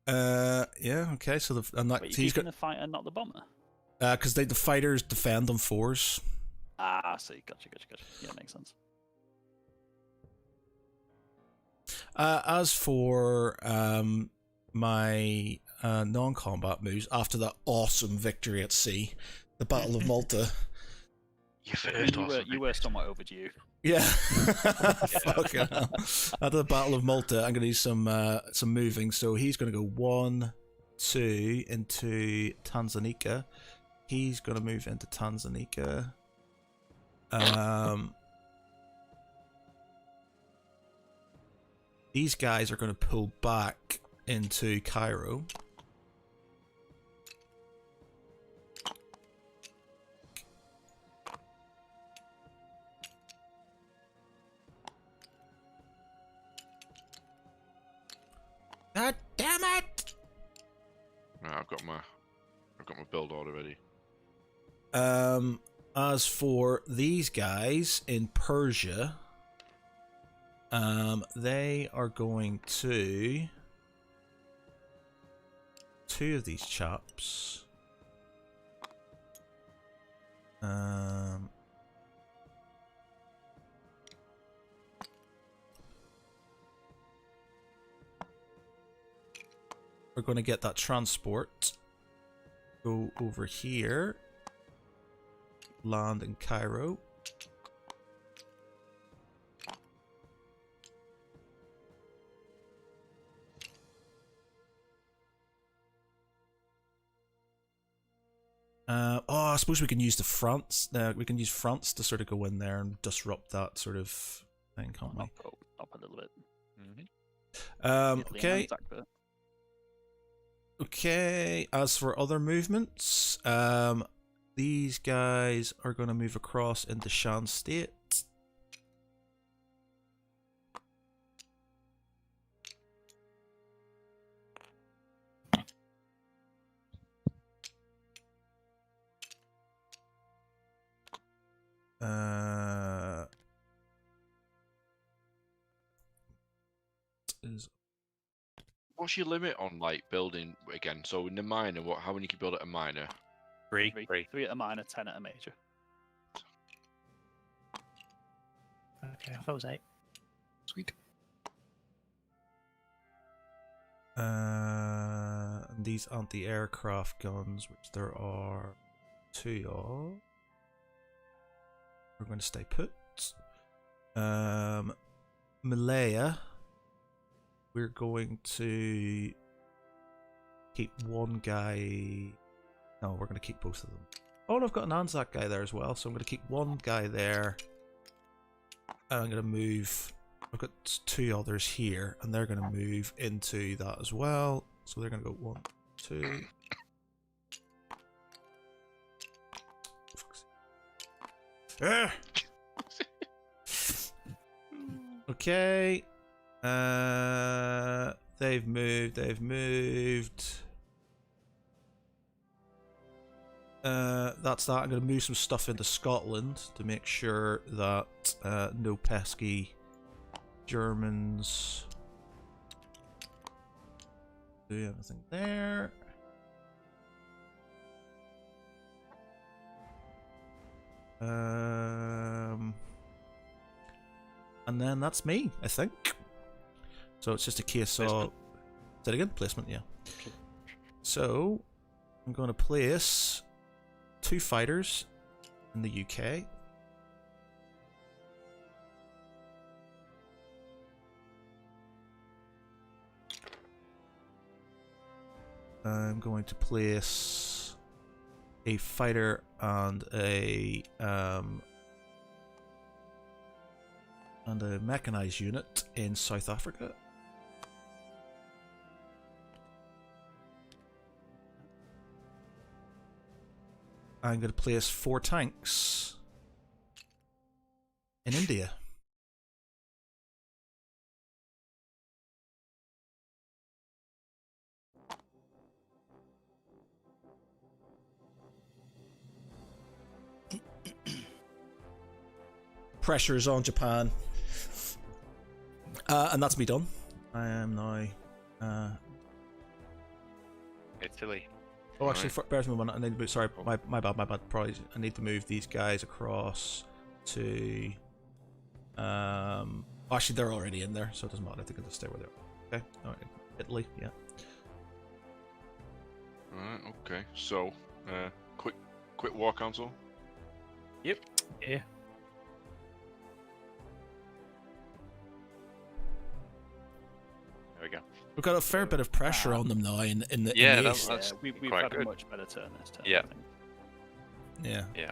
Yeah. yeah, okay. So Wait, he's you're keeping got the fighter, not the bomber. because the fighters defend on 4s. Ah, I see. Gotcha. Yeah, makes sense. As for my non-combat moves after that awesome victory at sea, the Battle of Malta. you first. You were somewhat overdue. Yeah. Fucking hell. After the Battle of Malta, I'm going to use some moving. So he's going to go 1, 2 into Tanzania. He's going to move into Tanzania. These guys are going to pull back into Cairo. God damn it! Right, I've got my build order ready. As for these guys in Persia, they are going to 2 of these chaps. We're going to get that transport. Go over here. Land in Cairo. I suppose we can use France. We can use France to sort of go in there and disrupt that sort of thing, can't we? Up a little bit. Get Leon Okay. attack bit. Okay. As for other movements, these guys are going to move across into Shan State. is. What's your limit on like building again? So in the minor, how many can you build at a minor? 3. 3 at a minor, 10 at a major. Okay, I thought it was 8. Sweet. And these anti-aircraft guns, which there are 2 of. We're going to stay put. Malaya. We're going to keep one guy. No, we're going to keep both of them. Oh, and I've got an Anzac guy there as well, so I'm going to keep one guy there. And I'm going to move. I've got 2 others here, and they're going to move into that as well. So they're going to go 1, 2. Ah! Okay. They've moved. That's that. I'm going to move some stuff into Scotland to make sure that no pesky Germans do everything there. And then that's me, I think. So it's just a case of... Is that again? Placement, yeah. Okay. So, I'm going to place 2 fighters in the UK. I'm going to place a fighter and a mechanized unit in South Africa. I'm going to place 4 tanks in India. Pressure is on Japan. And that's me done. I am now... Italy. Oh, actually, bear with me a minute. I need to move, sorry, my bad. Probably, I need to move these guys across to... actually, they're already in there, so it doesn't matter. I think I'll just stay where they are. Okay, alright, Italy, yeah. Alright, okay. So, quick war council. Yep. Yeah. There we go. We've got a fair bit of pressure on them now in the Yeah, in the that's- east. We've quite had a good. much better turn this turn. Yeah. I think. Yeah. Yeah.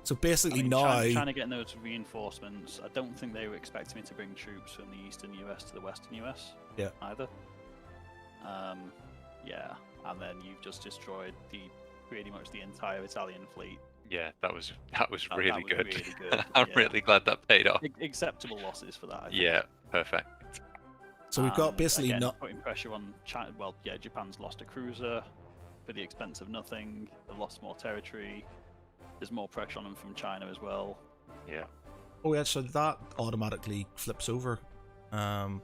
So basically now... Trying to get those reinforcements. I don't think they were expecting me to bring troops from the eastern US to the western US. Yeah. Either. Yeah, and then you've just destroyed pretty much the entire Italian fleet. Yeah, that was That really was good. really good, I'm yeah. really glad that paid off. Acceptable losses for that. I think. Yeah, perfect. So we've got And basically again, not... putting pressure on China. Well, yeah, Japan's lost a cruiser for the expense of nothing. They've lost more territory. There's more pressure on them from China as well. Yeah. Oh yeah, so that automatically flips over.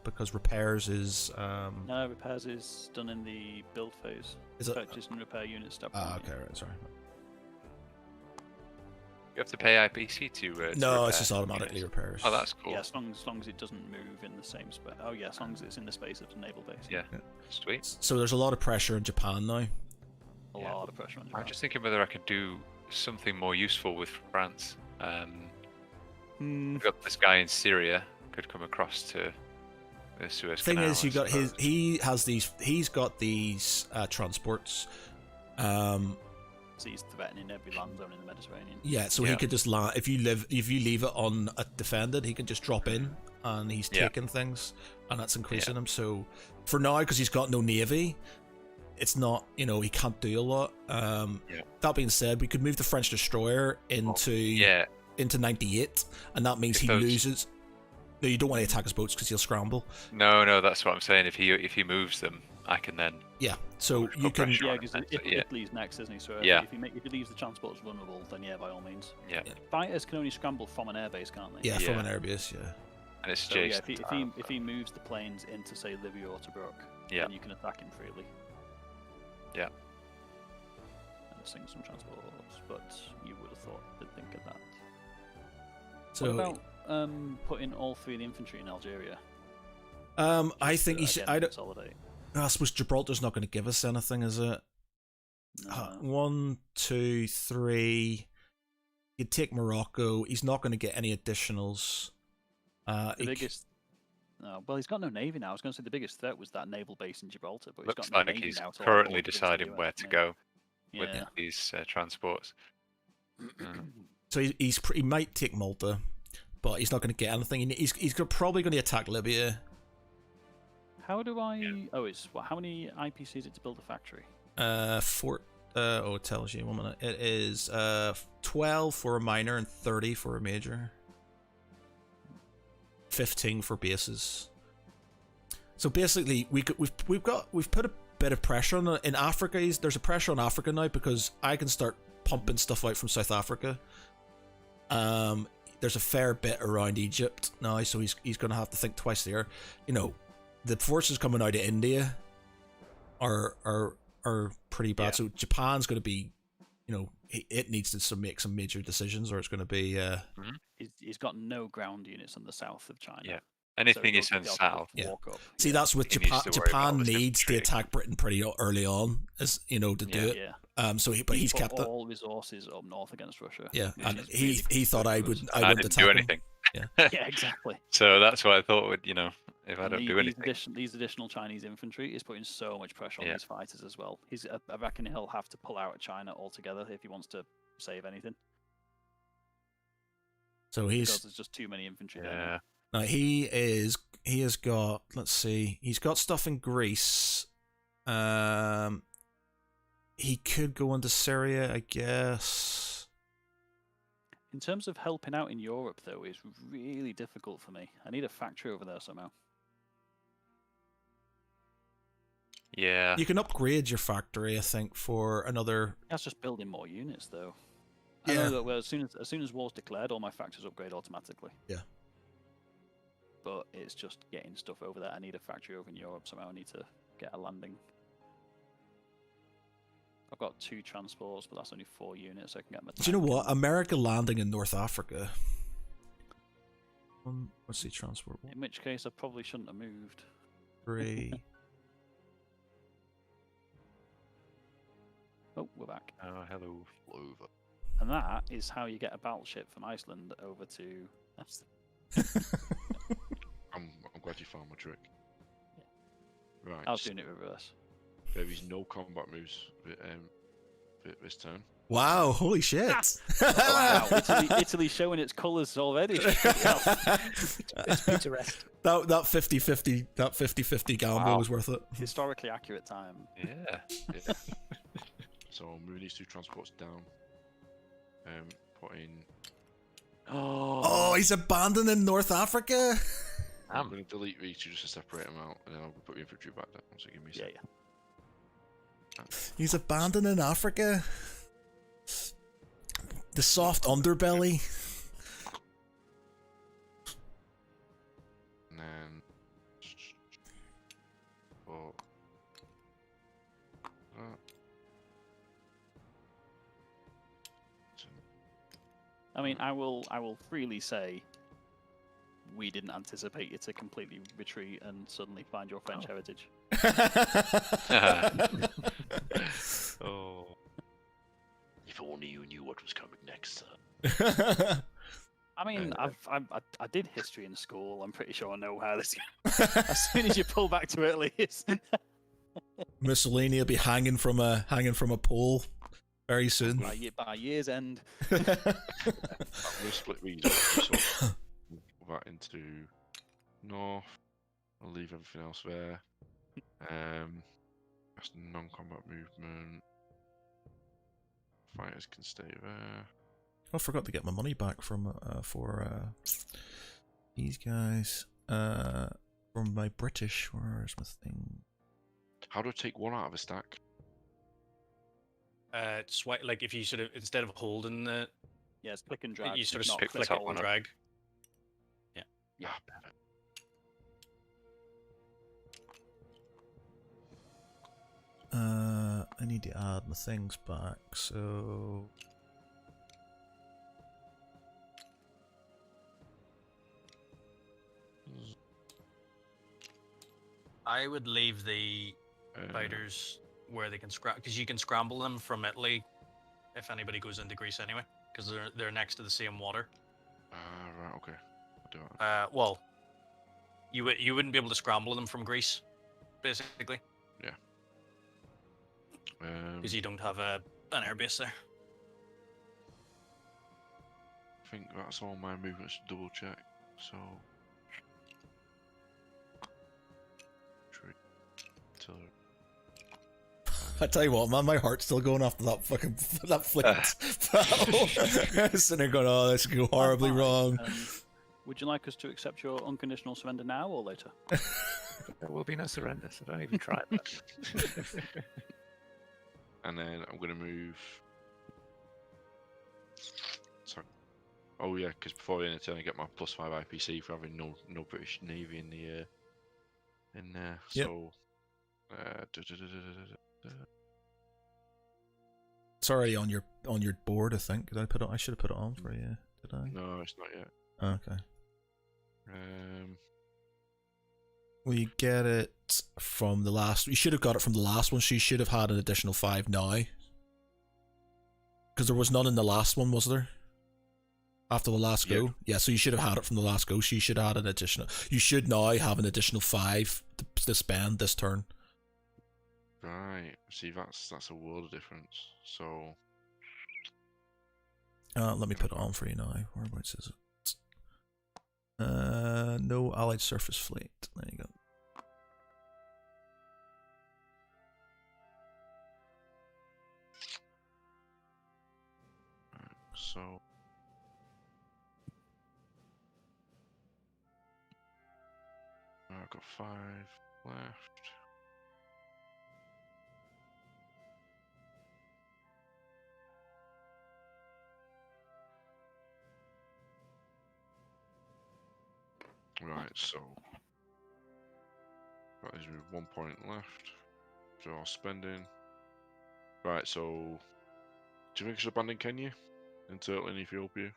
Because repairs is... No, repairs is done in the build phase. Is it... Purchase and repair units stop. okay, right, sorry. You have to pay IPC to No, repair it's just automatically units. repairs. Oh, that's cool. Yeah, as long as it doesn't move in the same space. Oh yeah, as long as it's in the space of the naval base. Yeah. Sweet. So there's a lot of pressure in Japan now. A Yeah. lot of pressure on Japan. I'm just thinking whether I could do something more useful with France. We've got this guy in Syria could come across to the Suez Thing Canal. is, I you got suppose. he's got these transports. So he's threatening every land zone in the Mediterranean. Yeah, so he Yeah. could just land if you leave it on defended, he can just drop in and he's Yeah. taking things, and that's increasing him. So for now, because he's got no navy, it's not, he can't do a lot. That being said, we could move the French destroyer into 98, and that means If he those- loses. No, you don't want to attack his boats because he'll scramble. No, that's what I'm saying. If he moves them, I can then. Yeah, so We've got you can. pressure. Yeah, on because it, yeah. Italy's next, isn't he? So Yeah. if he leaves the transports vulnerable, then yeah, by all means. Yeah. Fighters can only scramble from an airbase, can't they? Yeah, from Yeah. an airbase. Yeah. And it's So yeah, adjacent. if he moves the planes into say Libya or Tobruk, Yeah. then you can attack him freely. Yeah. And sink some transports, but you would have thought they'd think of that. So What about putting all 3 of the infantry in Algeria? I Just think to, he should. again, I don't. consolidate. I suppose Gibraltar's not going to give us anything, is it? No. 1, 2, 3. He'd take Morocco. He's not going to get any additionals. The biggest. No, well, he's got no navy now. I was going to say the biggest threat was that naval base in Gibraltar, but Looks he's got no like navy he's now. to currently hold against the deciding US, where to hasn't go he? with Yeah. these transports. So he might take Malta, but he's not going to get anything. He's probably going to attack Libya. How do I? Oh, it's what? How many IPC is it to build a factory? It tells you 1 minute. It is 12 for a minor and 30 for a major. 15 for bases. So basically, we've put a bit of pressure on in Africa. There's a pressure on Africa now because I can start pumping stuff out from South Africa. There's a fair bit around Egypt now, so he's going to have to think twice there. You know, the forces coming out of India are pretty bad. Yeah. So Japan's going to be, you know, it needs to make some major decisions, or it's going to be. He's got no ground units in the south of China. Yeah. Anything so you send they'll just south. Yeah. walk up. See, that's with He needs Japan. to worry about Japan his needs to infantry. attack Britain pretty early on, as you know, to do Yeah. it. Yeah. But He he's put kept it. all resources up north against Russia. Yeah, which and is he really thought I conspicuous. would. And I wouldn't didn't do attack him. anything. Yeah, exactly. So that's what I thought would, you know, if I And don't do anything. these additional Chinese infantry is putting so much pressure on Yeah. these fighters as well. I reckon he'll have to pull out of China altogether if he wants to save anything. So Because there's just too many infantry there. Yeah. now he has got. Let's see. He's got stuff in Greece. He could go into Syria, I guess. In terms of helping out in Europe, though, it's really difficult for me. I need a factory over there somehow. Yeah. You can upgrade your factory, I think, for another. That's just building more units, though. I Yeah. know that well, as soon as war's declared, all my factories upgrade automatically. Yeah. But it's just getting stuff over there. I need a factory over in Europe somehow. I need to get a landing. I've got 2 transports, but that's only 4 units. So I can get my. Do you know tank what? and- America landing in North Africa. What's the transport? In which case, I probably shouldn't have moved. 3. Oh, we're back. Oh, hello. Over. And that is how you get a battleship from Iceland over to. I'm glad you found my trick. Right. I was doing it reverse. There is no combat moves this turn. Wow! Holy shit! Wow, Italy showing its colours already. It's picturesque. that 50-50 gamble Wow. was worth it. Historically accurate time. Yeah. Yeah. So moving these 2 transports down. Putting. Oh, he's abandoning North Africa. I'm going to delete these 2 just to separate them out, and then I'll put the infantry back down. So give me a Yeah, second. He's abandoning Africa. The soft underbelly. And then. Oh. I mean, I will freely say we didn't anticipate you to completely retreat and suddenly find your French heritage. Oh. If only you knew what was coming next. I mean, I did history in school. I'm pretty sure I know how this. As soon as you pull back to Italy, it's Mussolini will be hanging from a pole very soon. by year's end. I'm going to split these up. So move that into north. I'll leave everything else there. That's non-combat movement. Fighters can stay there. I forgot to get my money back from for these guys. From my British. Where's my thing? How do I take 1 out of a stack? Swipe, like if you sort of instead of holding the, Yes, click and drag. you sort of not click click top it one and up. drag. Yeah. I need to add my things back, so... I would leave the fighters where they can scramble, because you can scramble them from Italy if anybody goes into Greece anyway, because they're next to the same water. Right, okay. I'll do it. Well, you wouldn't be able to scramble them from Greece, basically, because you don't have an airbase there. I think that's all my movements to double check. So. I tell you what, man, my heart's still going after that fucking that flipped battle. Sitting there going, oh, this could go horribly wrong. Would you like us to accept your unconditional surrender now or later? There will be no surrender, so don't even try that. And then I'm gonna move. Sorry. Oh yeah, because before the end of the turn, I get my +5 IPC for having no British Navy in the in there. Yep. So. It's already on your board, I think. Did I put it? I should have put it on for you. Did I? No, it's not yet. Okay. Well, you get it from the last. You should have got it from the last one. So you should have had an additional 5 now. Because there was none in the last one, was there? After the last go? Yeah, so you should have had it from the last go. So you should have had an additional. You should now have an additional 5 to spend this turn. Right. See, that's a world of difference. So. Let me put it on for you now. Whereabouts is it? No allied surface fleet. There you go. So. I've got 5 left. Right, so that is with 1 point left. Draw spending. Right, so do you think I should abandon Kenya and Turtle in Ethiopia?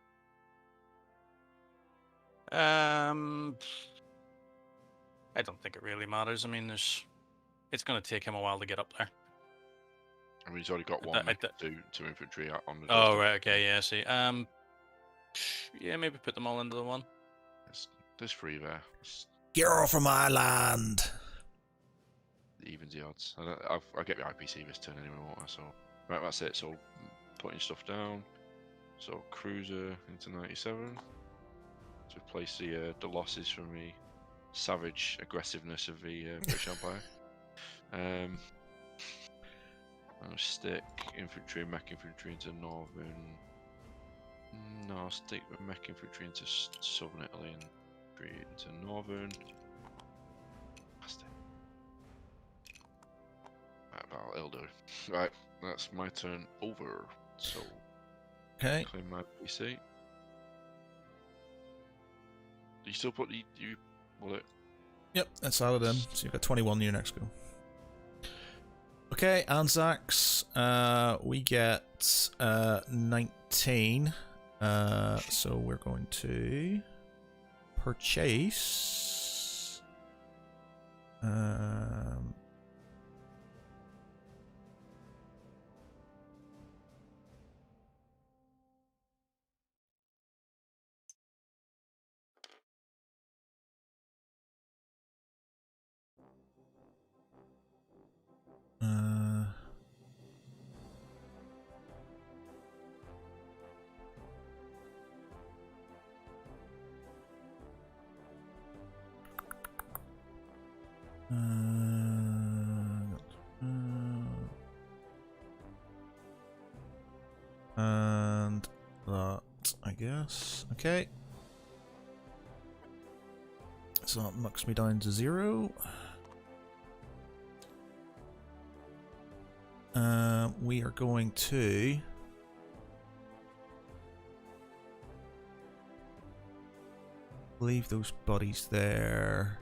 I don't think it really matters. I mean, it's going to take him a while to get up there. I mean, he's already got one to infantry on the. Oh right, okay, yeah. I see. Yeah, maybe put them all into the one. There's 3 there. Get off from my land. It evens the odds. I'll get the IPC this turn anyway, won't I? So right, that's it. So putting stuff down. So cruiser into 97 to replace the losses from the savage aggressiveness of the British Empire. I'll stick infantry and mech infantry into northern. No, I'll stick the mech infantry into southern Italy and into northern. Right, that'll do. Right, that's my turn over. So, okay. Claim my PC. Do you still put you? Will it? Yep, that's added in. So you've got 21 in your next go. Okay, Anzacs. We get 19. So we're going to purchase. And that, I guess. Okay. So that knocks me down to 0. We are going to Leave those buddies there.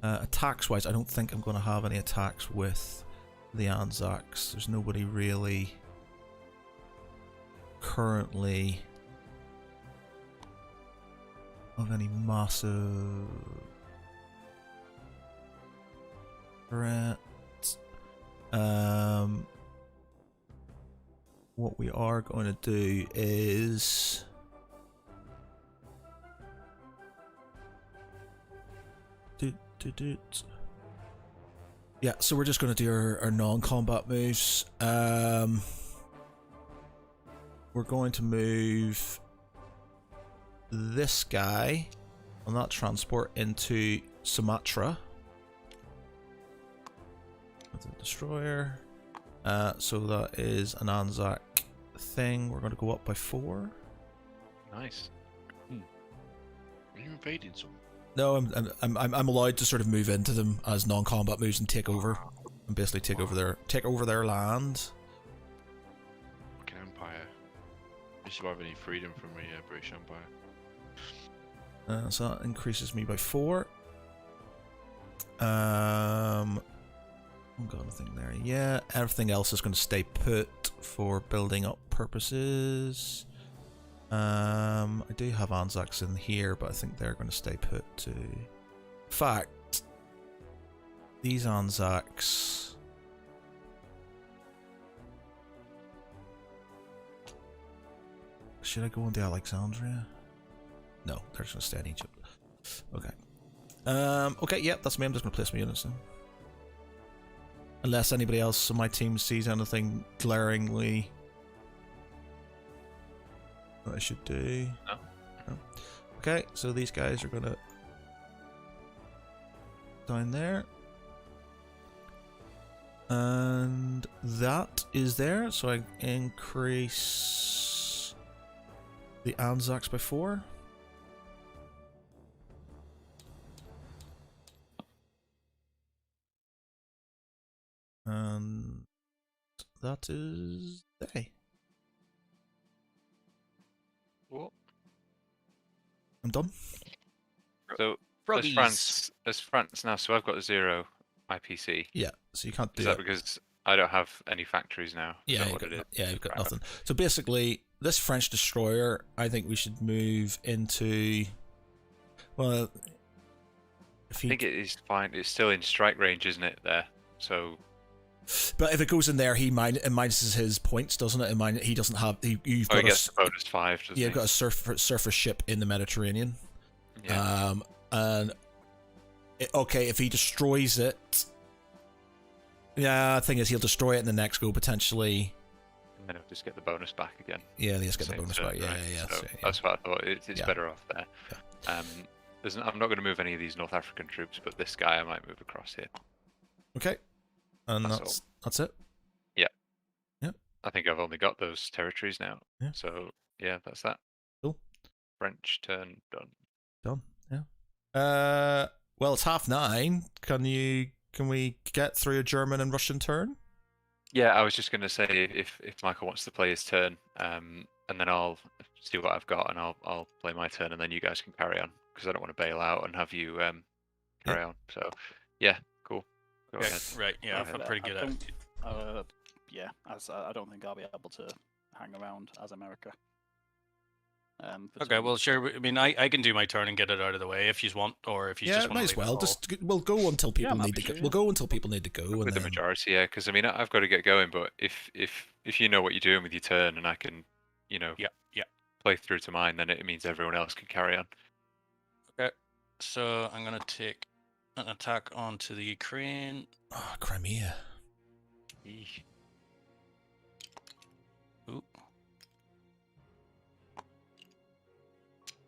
Attacks wise, I don't think I'm going to have any attacks with the Anzacs. There's nobody really currently of any massive threat. What we are going to do is yeah, so we're just going to do our non-combat moves. We're going to move this guy on that transport into Sumatra with a destroyer. So that is an Anzac thing. We're going to go up by 4. Nice. Are you invading some? No, I'm allowed to sort of move into them as non-combat moves and take over, and basically take over their land. Fucking Empire. You survive any freedom from the British Empire. So that increases me by 4. Got nothing there yet. Everything else is going to stay put for building up purposes. I do have Anzacs in here, but I think they're going to stay put too. In fact, these Anzacs. Should I go into Alexandria? No, they're just going to stay in Egypt. Okay. Okay, yep, that's me. I'm just going to place my units in. Unless anybody else on my team sees anything glaringly that I should do. No. Okay, so these guys are gonna down there. And that is there, so I increase the Anzacs by 4. And that is day. What? I'm done. So as France now, so I've got 0 IPC. Yeah, so you can't do Is that because I don't have any factories now? Yeah, you've got nothing. So basically, this French destroyer, I think we should move into. Well, I think it is fine. It's still in strike range, isn't it? There, so. But if it goes in there, it minuses his points, doesn't it? He doesn't have. You've got gets bonus 5. Yeah, you've got a surface ship in the Mediterranean. Yeah. Okay, if he destroys it, yeah, the thing is he'll destroy it in the next go potentially. And then he'll just get the bonus back again. Yeah, he'll just get the bonus back. Yeah. So that's what I thought. It's better off there. Yeah. I'm not going to move any of these North African troops, but this guy I might move across here. Okay. And that's it. Yeah. Yep. I think I've only got those territories now. Yeah. So yeah, that's that. Cool. French turn done. Done. Yeah. Well, it's 9:30. Can we get through a German and Russian turn? Yeah, I was just going to say if Michael wants to play his turn, and then I'll see what I've got, and I'll play my turn, and then you guys can carry on because I don't want to bail out and have you carry on. So yeah, cool. Go ahead. Right, yeah, I'm pretty good at it. Yeah, I don't think I'll be able to hang around as America. Okay, well, sure. I mean, I can do my turn and get it out of the way if you want, or if you just want to. Yeah, might as well. We'll go until people need to go. We'll go until people need to go. With the majority, yeah, because I mean, I've got to get going. But if you know what you're doing with your turn, and I can, play through to mine, then it means everyone else can carry on. Okay, so I'm gonna take an attack onto the Ukraine. Oh, Crimea. Ooh.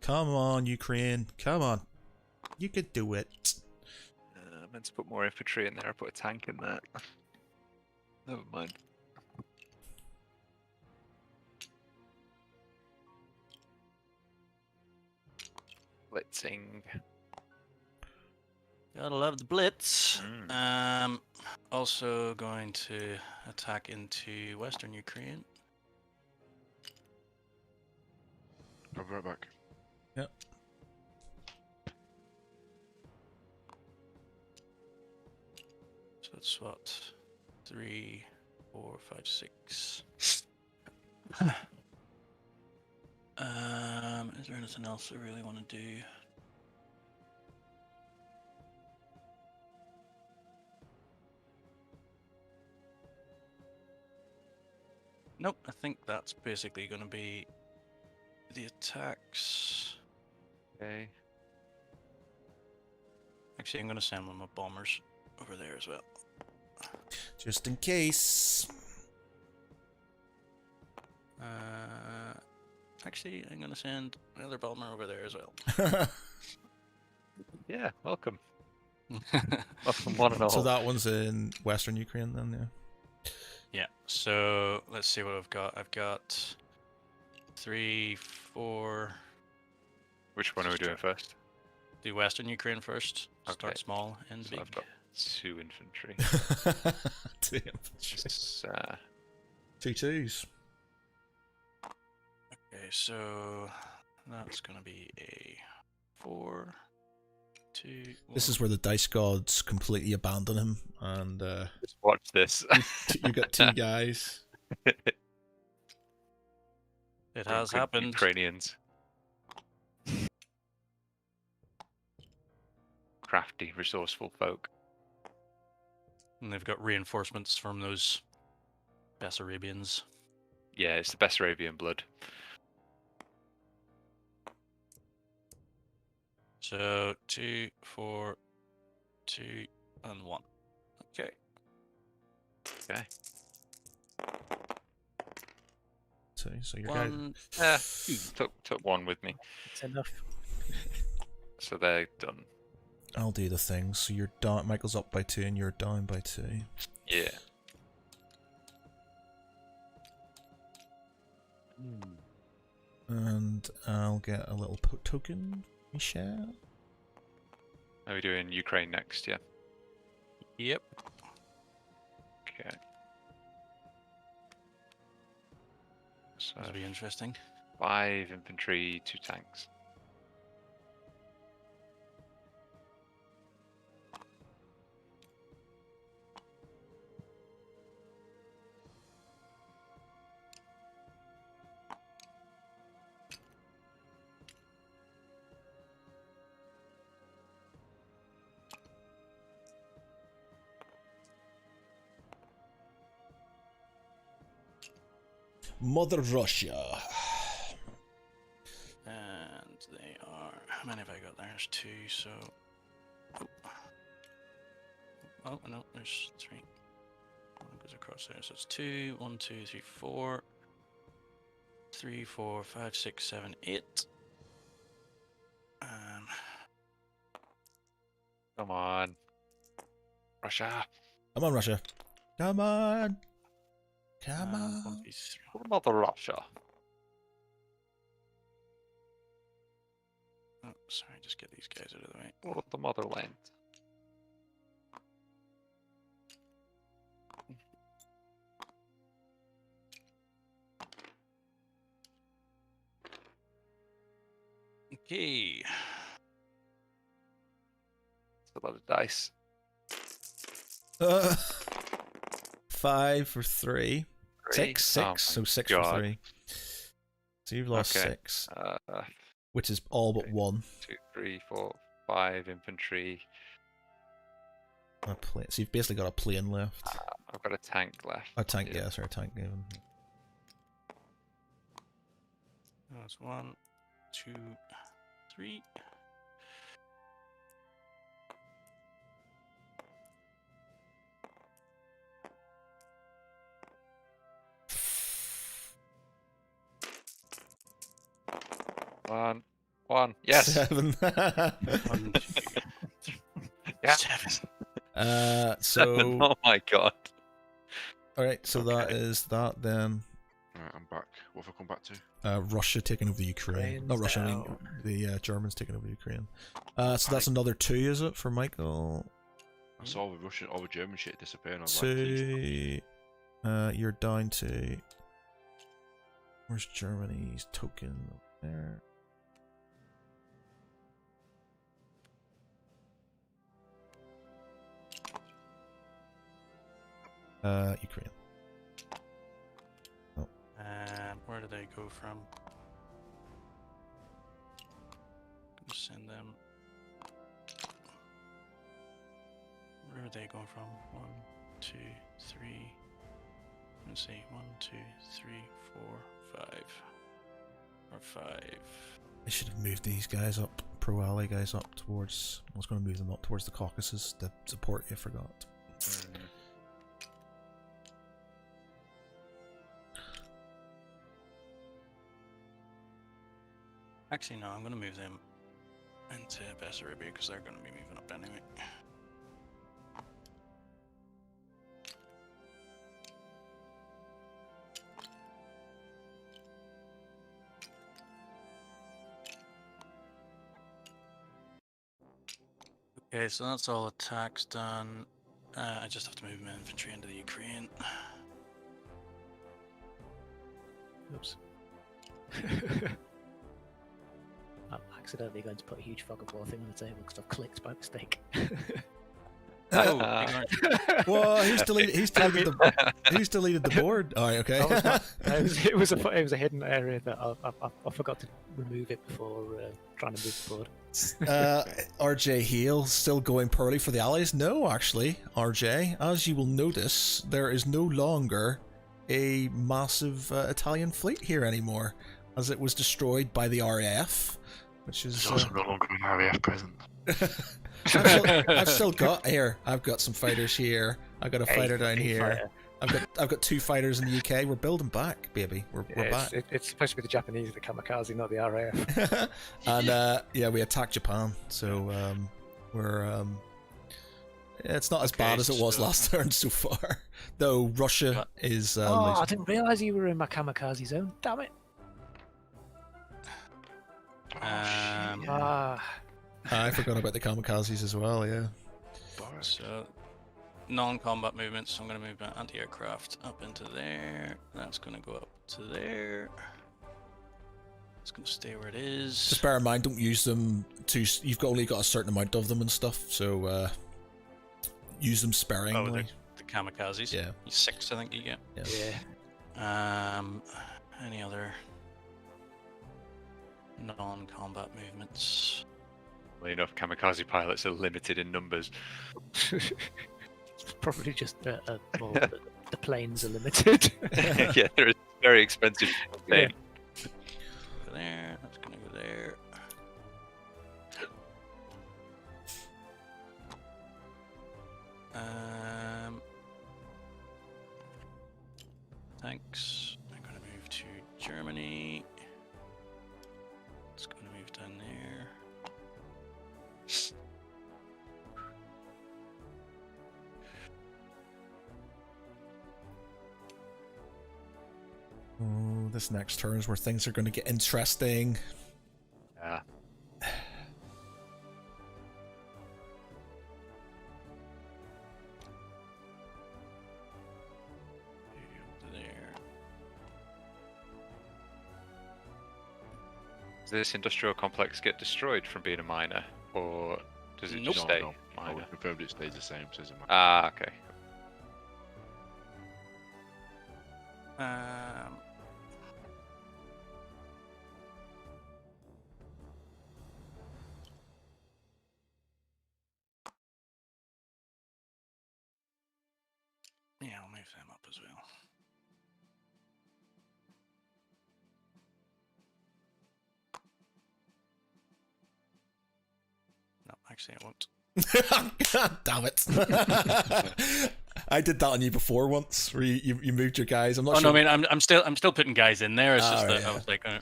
Come on, Ukraine. Come on. You could do it. I meant to put more infantry in there. I put a tank in there. Never mind. Blitzing. Gotta love the blitz. Also going to attack into Western Ukraine. I'll be right back. Yep. that's what? 3, 4, 5, 6. Is there anything else I really want to do? Nope, I think that's basically going to be the attacks. Okay. Actually, I'm going to send one of my bombers over there as well. Just in case. Actually, I'm going to send another bomber over there as well. Yeah, welcome. Welcome, one and all. So that one's in Western Ukraine then, yeah. Yeah, so let's see what I've got. I've got 3, 4. Which one are we doing first? Do Western Ukraine first. Okay. Start small and So big. I've got 2 infantry. 2 infantry. Just, 2 twos. Okay, so that's going to be a 4, 2. This 1. is where the dice gods completely abandon him, and just watch this. you got 2 guys. It has Good happened. Ukrainians. Crafty, resourceful folk. And they've got reinforcements from those Bessarabians. Yeah, it's the Bessarabian blood. So 2, 4, 2, and 1. Okay. Okay. 2, so you're guys. 1. Took 1 with me. It's enough. So they're done. I'll do the thing. So you're down. Michael's up by 2, and you're down by 2. Yeah. And I'll get a little token. Michelle. Are we doing Ukraine next? Yeah. Yep. Okay. So That'll be interesting. 5 infantry, 2 tanks. Mother Russia. And they are. How many have I got there? There's 2, so. Oh, no, there's 3. One goes across there, so it's 2, 1, 2, 3, 4. 3, 4, 5, 6, 7, 8. Come on. Russia. Come on, Russia. Come on. Come 1, on. 2, 3. What about the Russia? Oh, sorry, just get these guys out of the way. What about the motherland? Okay. It's a lot of dice. 5 for 3. 6, 6. Oh So 6 God. for 3. So you've lost Okay. 6, 2, which is all but okay. 1. 3, 4, 5 infantry. A plane. So you've basically got a plane left. I've got a tank left. A tank, yeah, sorry, a tank even. That's 1, 2, 3. One. Yes. 7. 1, 2, Yeah. 7. So Oh my god. alright, so that Okay. is that then. Right, I'm back. What have I come back to? Russia taking over the Ukraine. Not Russia, I mean down. the Germans taking over Ukraine. So that's another 2, is it, for Michael? I saw all the Russian, all the German shit disappear, and I was like, please. 2. You're down to. Where's Germany's token? There. Ukraine. Where do they go from? Gonna send them. Where are they going from? 1, 2, 3. Let's see. 1, 2, 3, 4, 5. Or 5. I should have moved these guys up, Pro Ally guys up towards. I was going to move them up towards the Caucasus to support you. Forgot. Actually, no. I'm going to move them into Bessarabia because they're going to be moving up anyway. Okay, so that's all attacks done. I just have to move my infantry into the Ukraine. Oops. I'm accidentally going to put a huge fog of war thing on the table because I've clicked by mistake. Oh, Well, who's deleted the board? Oh, okay. It was a hidden area that I forgot to remove it before trying to move the board. RJ Heal still going poorly for the Allies? No, actually, RJ, as you will notice, there is no longer a massive Italian fleet here anymore, as it was destroyed by the RAF, which is There's also no longer an RAF present. I've still got here. I've got some fighters here. I've got a fighter down here. I've got 2 fighters in the UK. We're building back, baby. We're back. It's supposed to be the Japanese, the kamikaze, not the RAF. And yeah, we attacked Japan, so we're it's not as bad as it was last turn so far. Though Russia is. I didn't realise you were in my kamikaze zone. Damn it. I forgot about the kamikazes as well. Yeah. So, non-combat movements. I'm going to move my anti-aircraft up into there. That's going to go up to there. It's going to stay where it is. Just bear in mind, don't use them to. You've only got a certain amount of them and stuff, so use them sparingly. Oh, the kamikazes. Yeah. 6, I think you get. Yeah. Any other non-combat movements? Well, enough kamikaze pilots are limited in numbers. It's probably just the planes are limited. Yeah, they're very expensive. Yeah. Go there. That's gonna go there. Thanks. I'm gonna move to Germany. It's gonna move down there. Oh, this next turn is where things are going to get interesting. Yeah. There. Does this industrial complex get destroyed from being a minor, or does it Nope. just stay No. minor? We confirmed it stays the same, says it. Ah, okay. Yeah, I'll move them up as well. No, actually, I won't. God damn it. I did that on you before once, where you moved your guys. I'm not sure. No, I mean, I'm still putting guys in there. It's just right, that I was like, I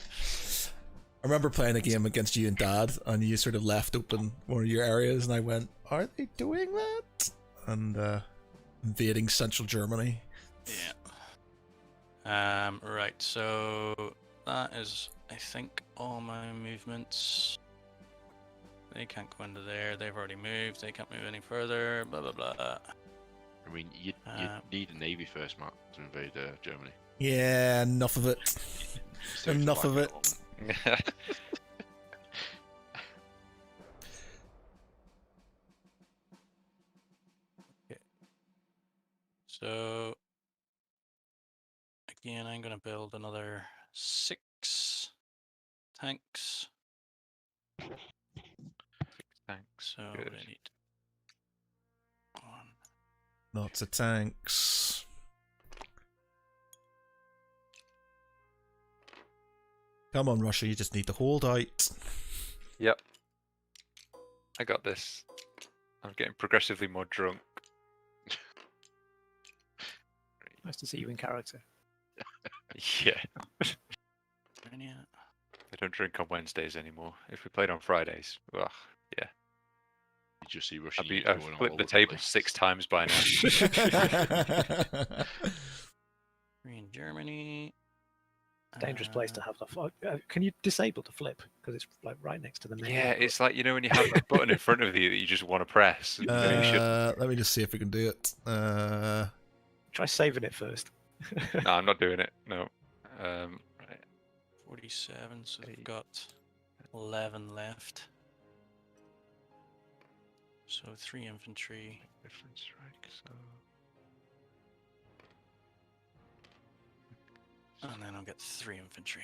remember playing a game against you and Dad, and you sort of left open one of your areas, and I went, "Are they doing that?" And invading central Germany. yeah. Right. So that is, I think, all my movements. They can't go into there. They've already moved. They can't move any further. Blah blah blah. I mean, you need a navy first, Matt, to invade Germany. Yeah, enough of it. Enough of it. So again, I'm going to build another 6 tanks. Thanks. So Good. I need 1. Lots of tanks. Come on, Russia, you just need to hold out. Yep. I got this. I'm getting progressively more drunk. Nice to see you in character. Yeah. Yeah. I don't drink on Wednesdays anymore. If we played on Fridays, ugh, yeah. You just see Russian I've units I've going all flipped the over table place. 6 times by now. 3 in Germany. Dangerous place to have the flip. Can you disable the flip? Because it's like right next to the menu. Yeah, it's like, you know, when you have a button in front of you that you just want to press. And you shouldn't. Let me just see if we can do it. Try saving it first. No, I'm not doing it. No. Right. 47, so they've got 11 left. So 3 infantry. Different strike, so... And then I'll get 3 infantry.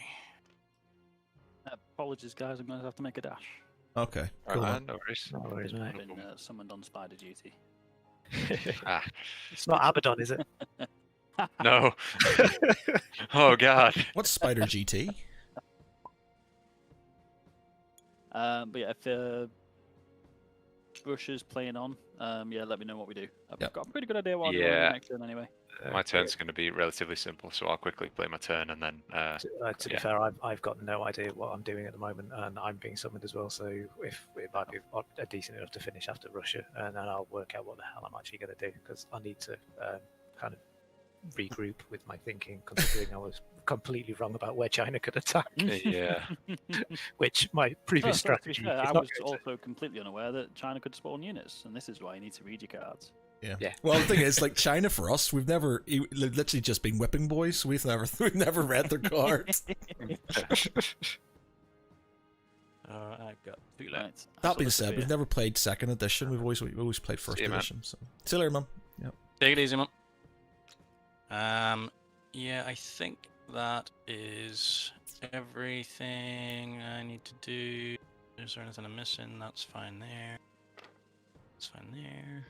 Apologies, guys. I'm going to have to make a dash. Okay, cool. Alright, no worries. No worries, mate. I've been summoned on spider duty. Ah, It's not Abaddon, is it? no. Oh, God. What's Spider GT? But yeah, if Russia's playing on, yeah, let me know what we do. I've Yep. got a pretty good idea what I'm Yeah. doing next turn anyway. My turn's going to be relatively simple, so I'll quickly play my turn and then... To be yeah. fair, I've got no idea what I'm doing at the moment, and I'm being summoned as well. So if it might be decent enough to finish after Russia, and then I'll work out what the hell I'm actually going to do, because I need to kind of regroup with my thinking, considering I was completely wrong about where China could attack, Yeah. which my previous To be strategy. fair, is I not was going to. also completely unaware that China could spawn units, and this is why you need to read your cards. Yeah. Well, the thing is, like China for us, we've literally just been whipping boys. So we've never read their cards. I've got 2 left. Right. That being said, we've never played second edition. We've always played first See you, man. edition. So see you later, man. Yep. Take it easy, man. Yeah, I think that is everything I need to do. Is there anything I'm missing? That's fine there. That's fine there.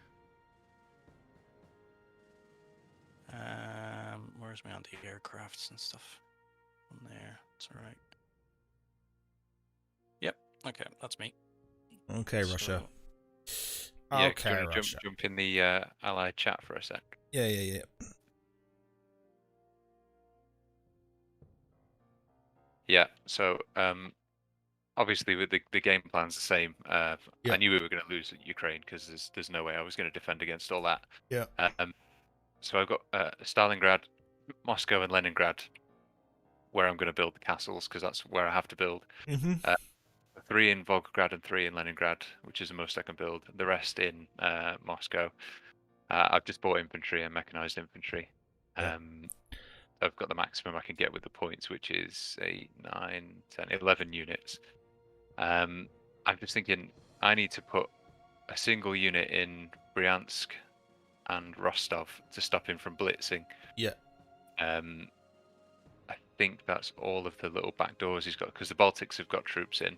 Where's my anti-aircrafts and stuff? On there. It's alright. Yep, okay, that's me. Okay, Russia. Yeah, Okay, can we Russia. jump in the allied chat for a sec? Yeah. Yeah, so obviously with the game plan's the same. I knew we were going to lose Ukraine because there's no way I was going to defend against all that. Yeah. So I've got Stalingrad, Moscow, and Leningrad, where I'm going to build the castles because that's where I have to build. Mm-hmm. 3 in Volgograd and 3 in Leningrad, which is the most I can build. The rest in Moscow. I've just bought infantry and mechanized infantry. Yeah. I've got the maximum I can get with the points, which is 8, 9, 10, 11 units. I'm just thinking I need to put a single unit in Bryansk and Rostov to stop him from blitzing. Yeah. I think that's all of the little back doors he's got, because the Baltics have got troops in.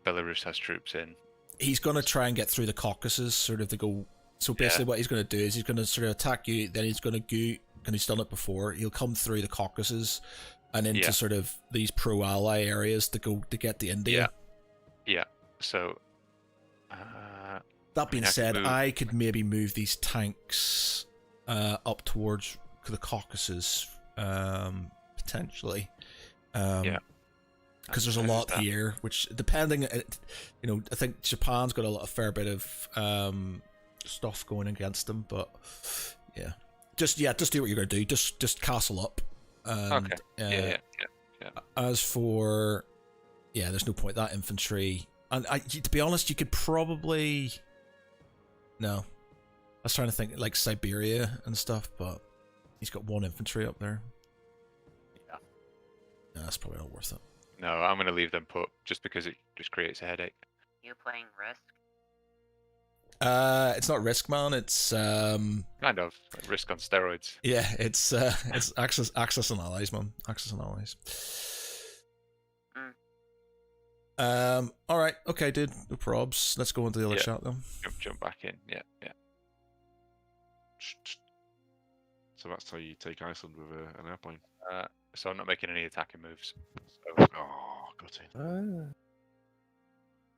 Belarus has troops in. He's going to try and get through the Caucasus, sort of to go. So basically, what he's going to do is he's going to sort of attack you. Then he's going to go, and he's done it before. He'll come through the Caucasus and into sort of these pro-ally areas to go to get to India. Yeah. So. That being said, I could maybe move these tanks up towards the Caucasus, potentially. Because there's a lot here, which depending, I think Japan's got a fair bit of stuff going against them, but just do what you're gonna do. Just castle up. And, okay. Yeah. As for, there's no point that infantry. And to be honest, you could probably. No, I was trying to think like Siberia and stuff, but he's got 1 infantry up there. Yeah, That's probably not worth it. No, I'm going to leave them put just because it just creates a headache. You playing Risk? It's not Risk Man. It's Kind of like Risk on steroids. yeah. It's Axis and Allies, man. Axis and Allies. All right. Okay, dude. No probs. Let's go into the other chat then. Jump back in. Yeah. So that's how you take Iceland with an airplane. So I'm not making any attacking moves. So Oh, got it.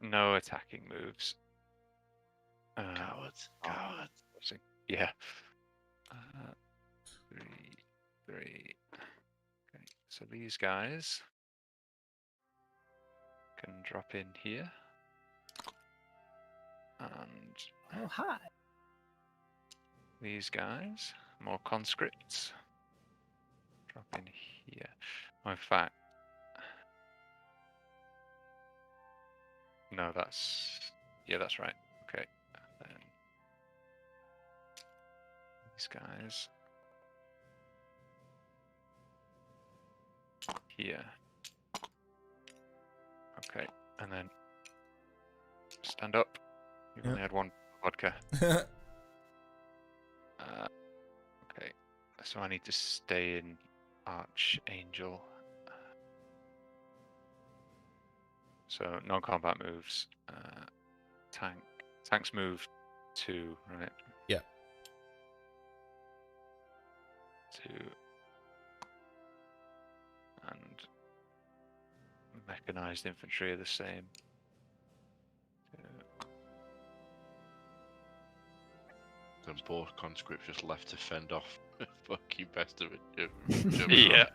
no attacking moves. Cowards. Yeah. 3. Okay. So these guys can drop in here. And Oh, hi. these guys, more conscripts, drop in here. Oh, in fact, no, that's right. Okay, then these guys here. Okay, and then stand up. You've only had one vodka. Okay, so I need to stay in Archangel. So non-combat moves. Tanks move 2, right? Yeah. 2. And mechanized infantry are the same. 2. Then poor conscripts just left to fend off fucking best of it. Yeah.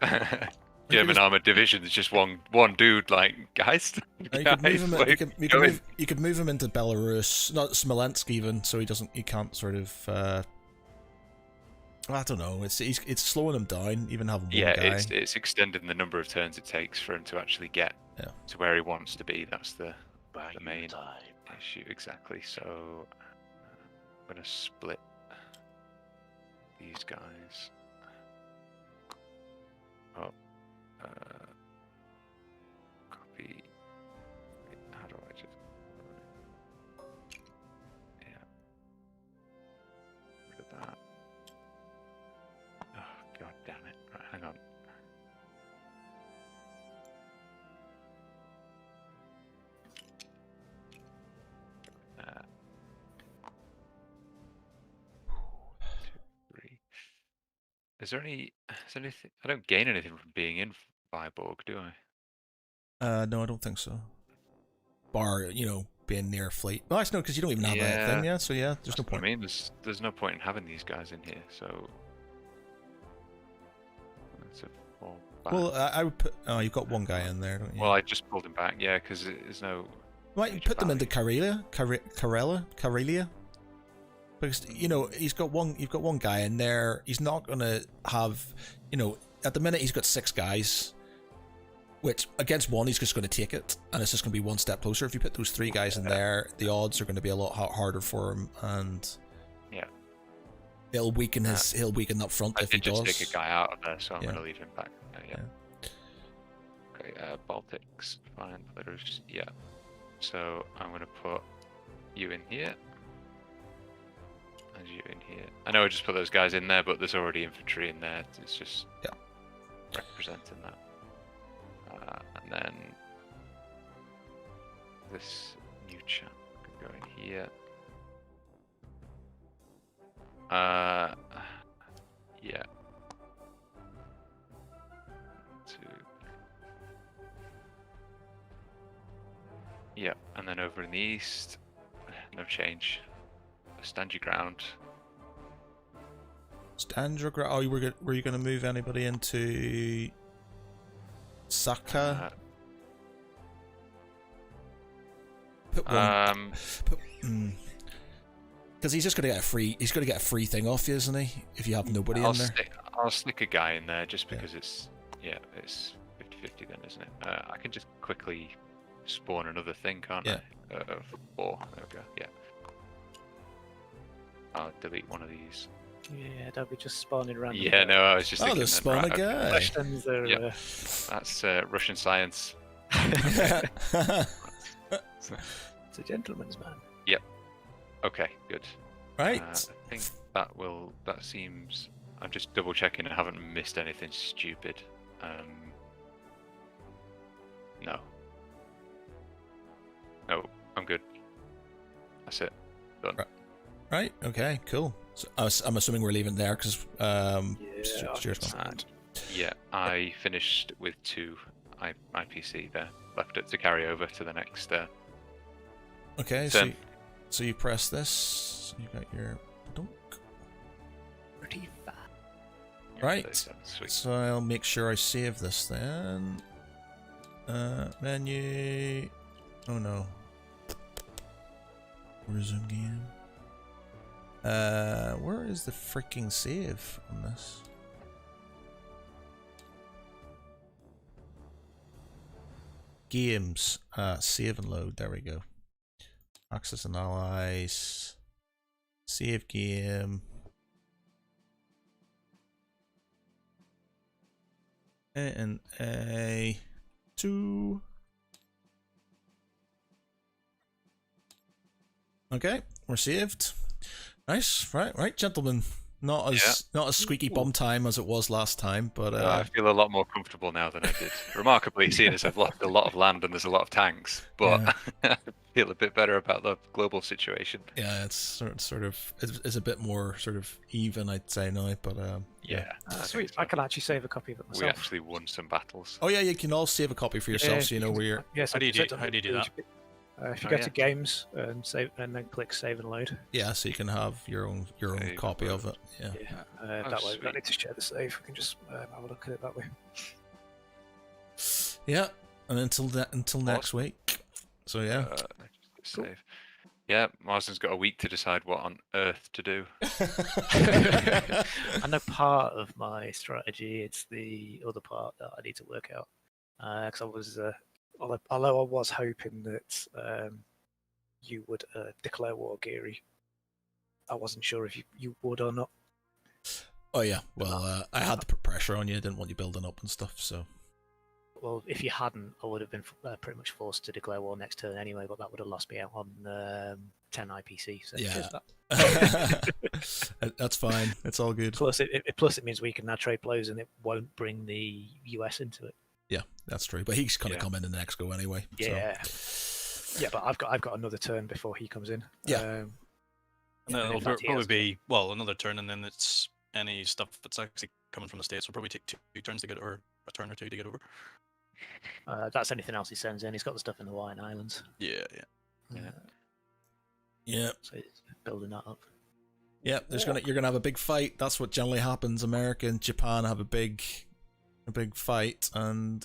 German armored division is just one dude, like, guys. You could move him into Belarus, not Smolensk even, so he can't sort of. I don't know. It's slowing him down, even having one guy. It's extending the number of turns it takes for him to actually get to where he wants to be. That's the main issue, exactly. So I'm gonna split these guys up. Copy. Wait, how do I just? Yeah. Rid of that. Oh, god damn it. Right, hang on. Is there anything? I don't gain anything from being in Viborg, do I? No, I don't think so. Bar, being near fleet. Well, actually, no, because you don't even have anything, yeah. So yeah, there's no point. I mean, there's no point in having these guys in here. So that's a fall back. Well, I would put. Oh, you've got one guy in there, don't you? Well, I just pulled him back, yeah, because there's no. Right, put them into Karelia, because you've got one guy in there. He's not gonna have, at the minute he's got 6 guys, which against one he's just gonna take it, and it's just gonna be one step closer. If you put those 3 guys in there, the odds are gonna be a lot harder for him, and it'll weaken he'll weaken up front if he does. I did just take a guy out of there, so I'm gonna leave him back. Okay, Baltics, fine, Belarus, yeah. So I'm gonna put you in here. And you in here. I know I just put those guys in there, but there's already infantry in there. It's just representing that. And then this new chap can go in here. Yeah. 2. Yeah, and then over in the east, no change. Stand your ground. Stand your ground. Oh, were you going to move anybody into Saka? Put one. Because he's just going to get a free. He's going to get a free thing off you, isn't he? If you have nobody in there. I'll stick a guy in there just because it's 50-50 then, isn't it? I can just quickly spawn another thing, can't I? 4. There we go. Yeah. I'll delete one of these. Yeah, don't be just spawning random. Yeah, no, I was just thinking. Oh, just spawn a guy. Questions are, That's Russian science. It's a gentleman's man. Yep. Okay, good. Right. I think that seems. I'm just double checking I haven't missed anything stupid. No. No, I'm good. That's it. Done. Right. Okay. Cool. So I'm assuming we're leaving there because Stuart's gone. Yeah, I finished with 2 IPC there. Left it to carry over to the next. Okay. turn. So you press this. You got your. Dunk. 35. Right. 37, sweet. So I'll make sure I save this then. Menu. Oh no. Resume game. Where is the freaking save on this? Games. Save and load. There we go. Access and allies. Save game. And A2. Okay, we're saved. Nice, right, gentlemen. Not as squeaky bum time as it was last time, but I feel a lot more comfortable now than I did. Remarkably, seeing as I've lost a lot of land and there's a lot of tanks, but I feel a bit better about the global situation. Yeah, it's sort of it's a bit more sort of even, I'd say now, but Yeah. Sweet. I can actually save a copy of it myself. We actually won some battles. Oh yeah, you can all save a copy for yourself, so you know where you're. Yes. How do you do that? If you Oh, go yeah. to games and save, and then click save and load. Yeah, so you can have your own Save copy and of it. Yeah. That way, we sweet. don't need to share the save. We can just have a look at it that way. Yeah, and until next week. So yeah. Save. Yeah, Marsden's got a week to decide what on earth to do. I know part of my strategy. It's the other part that I need to work out. Because I was, although I was hoping that you would declare war, Geary. I wasn't sure if you would or not. Oh yeah. Well, I had to put pressure on you. I didn't want you building up and stuff. So. Well, if you hadn't, I would have been pretty much forced to declare war next turn anyway, but that would have lost me out on 10 IPC. So Yeah. that. That's fine. It's all good. Plus, it means we can now trade blows, and it won't bring the US into it. Yeah, that's true. But he's gonna come in the next go anyway. Yeah. Yeah, but I've got another turn before he comes in. Yeah. And and then in it'll fact, he probably has- be another turn, and then it's any stuff that's actually coming from the States will probably take 2 turns to get, or a turn or 2 to get over. that's anything else he sends in. He's got the stuff in the Hawaiian Islands. Yeah. Yeah. So he's building that up. Yeah, you're gonna have a big fight. That's what generally happens. America and Japan have a big fight, and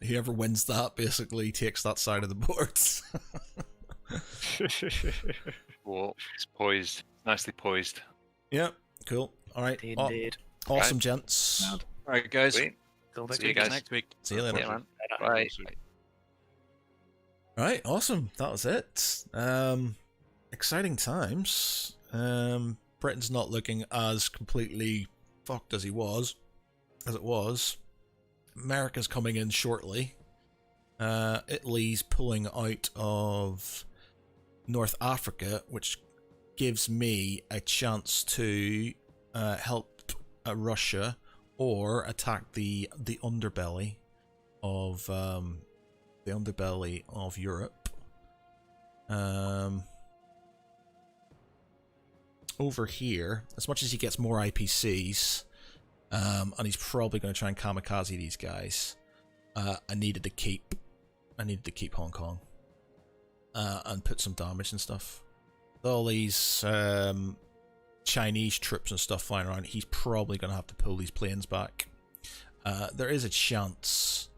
whoever wins that basically takes that side of the board. Well, it's poised, nicely poised. Yeah, cool. All right, Indeed. awesome, gents. All right, guys. Sweet. Till See you next guys. Next week. See you later. Yeah, man. week. Bye. All right, awesome. That was it. Exciting times. Britain's not looking as completely fucked as it was. America's coming in shortly. Italy's pulling out of North Africa, which gives me a chance to help Russia or attack the underbelly of Europe. Over here, as much as he gets more IPCs, and he's probably going to try and kamikaze these guys. I needed to keep Hong Kong and put some damage and stuff. With all these Chinese troops and stuff flying around, he's probably going to have to pull these planes back. There is a chance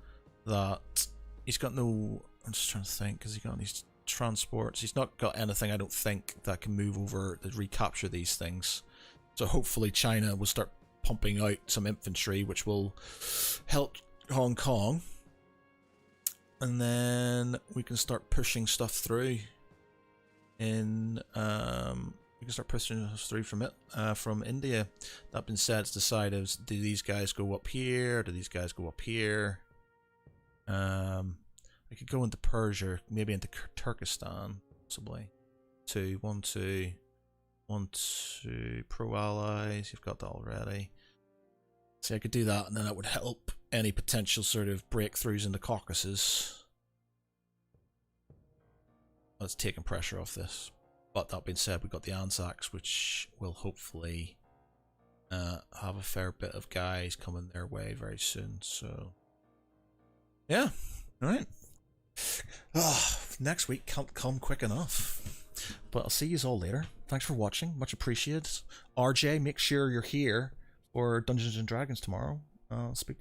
that he's got no. I'm just trying to think. Has he got these transports? He's not got anything, I don't think, that can move over to recapture these things. So hopefully China will start pumping out some infantry, which will help Hong Kong, and then we can start pushing stuff through. We can start pushing stuff through from India. That being said, it's decided: do these guys go up here? Do these guys go up here? I could go into Persia, maybe into Turkestan, possibly. 2, 1, 2, 1, 2. Pro allies, you've got that already. See, I could do that, and then that would help any potential sort of breakthroughs in the Caucasus. That's taking pressure off this. But that being said, we've got the Anzacs, which will hopefully have a fair bit of guys coming their way very soon. So, yeah, all right. Next week can't come quick enough. But I'll see you all later. Thanks for watching. Much appreciated. RJ, make sure you're here for Dungeons and Dragons tomorrow. I'll speak to you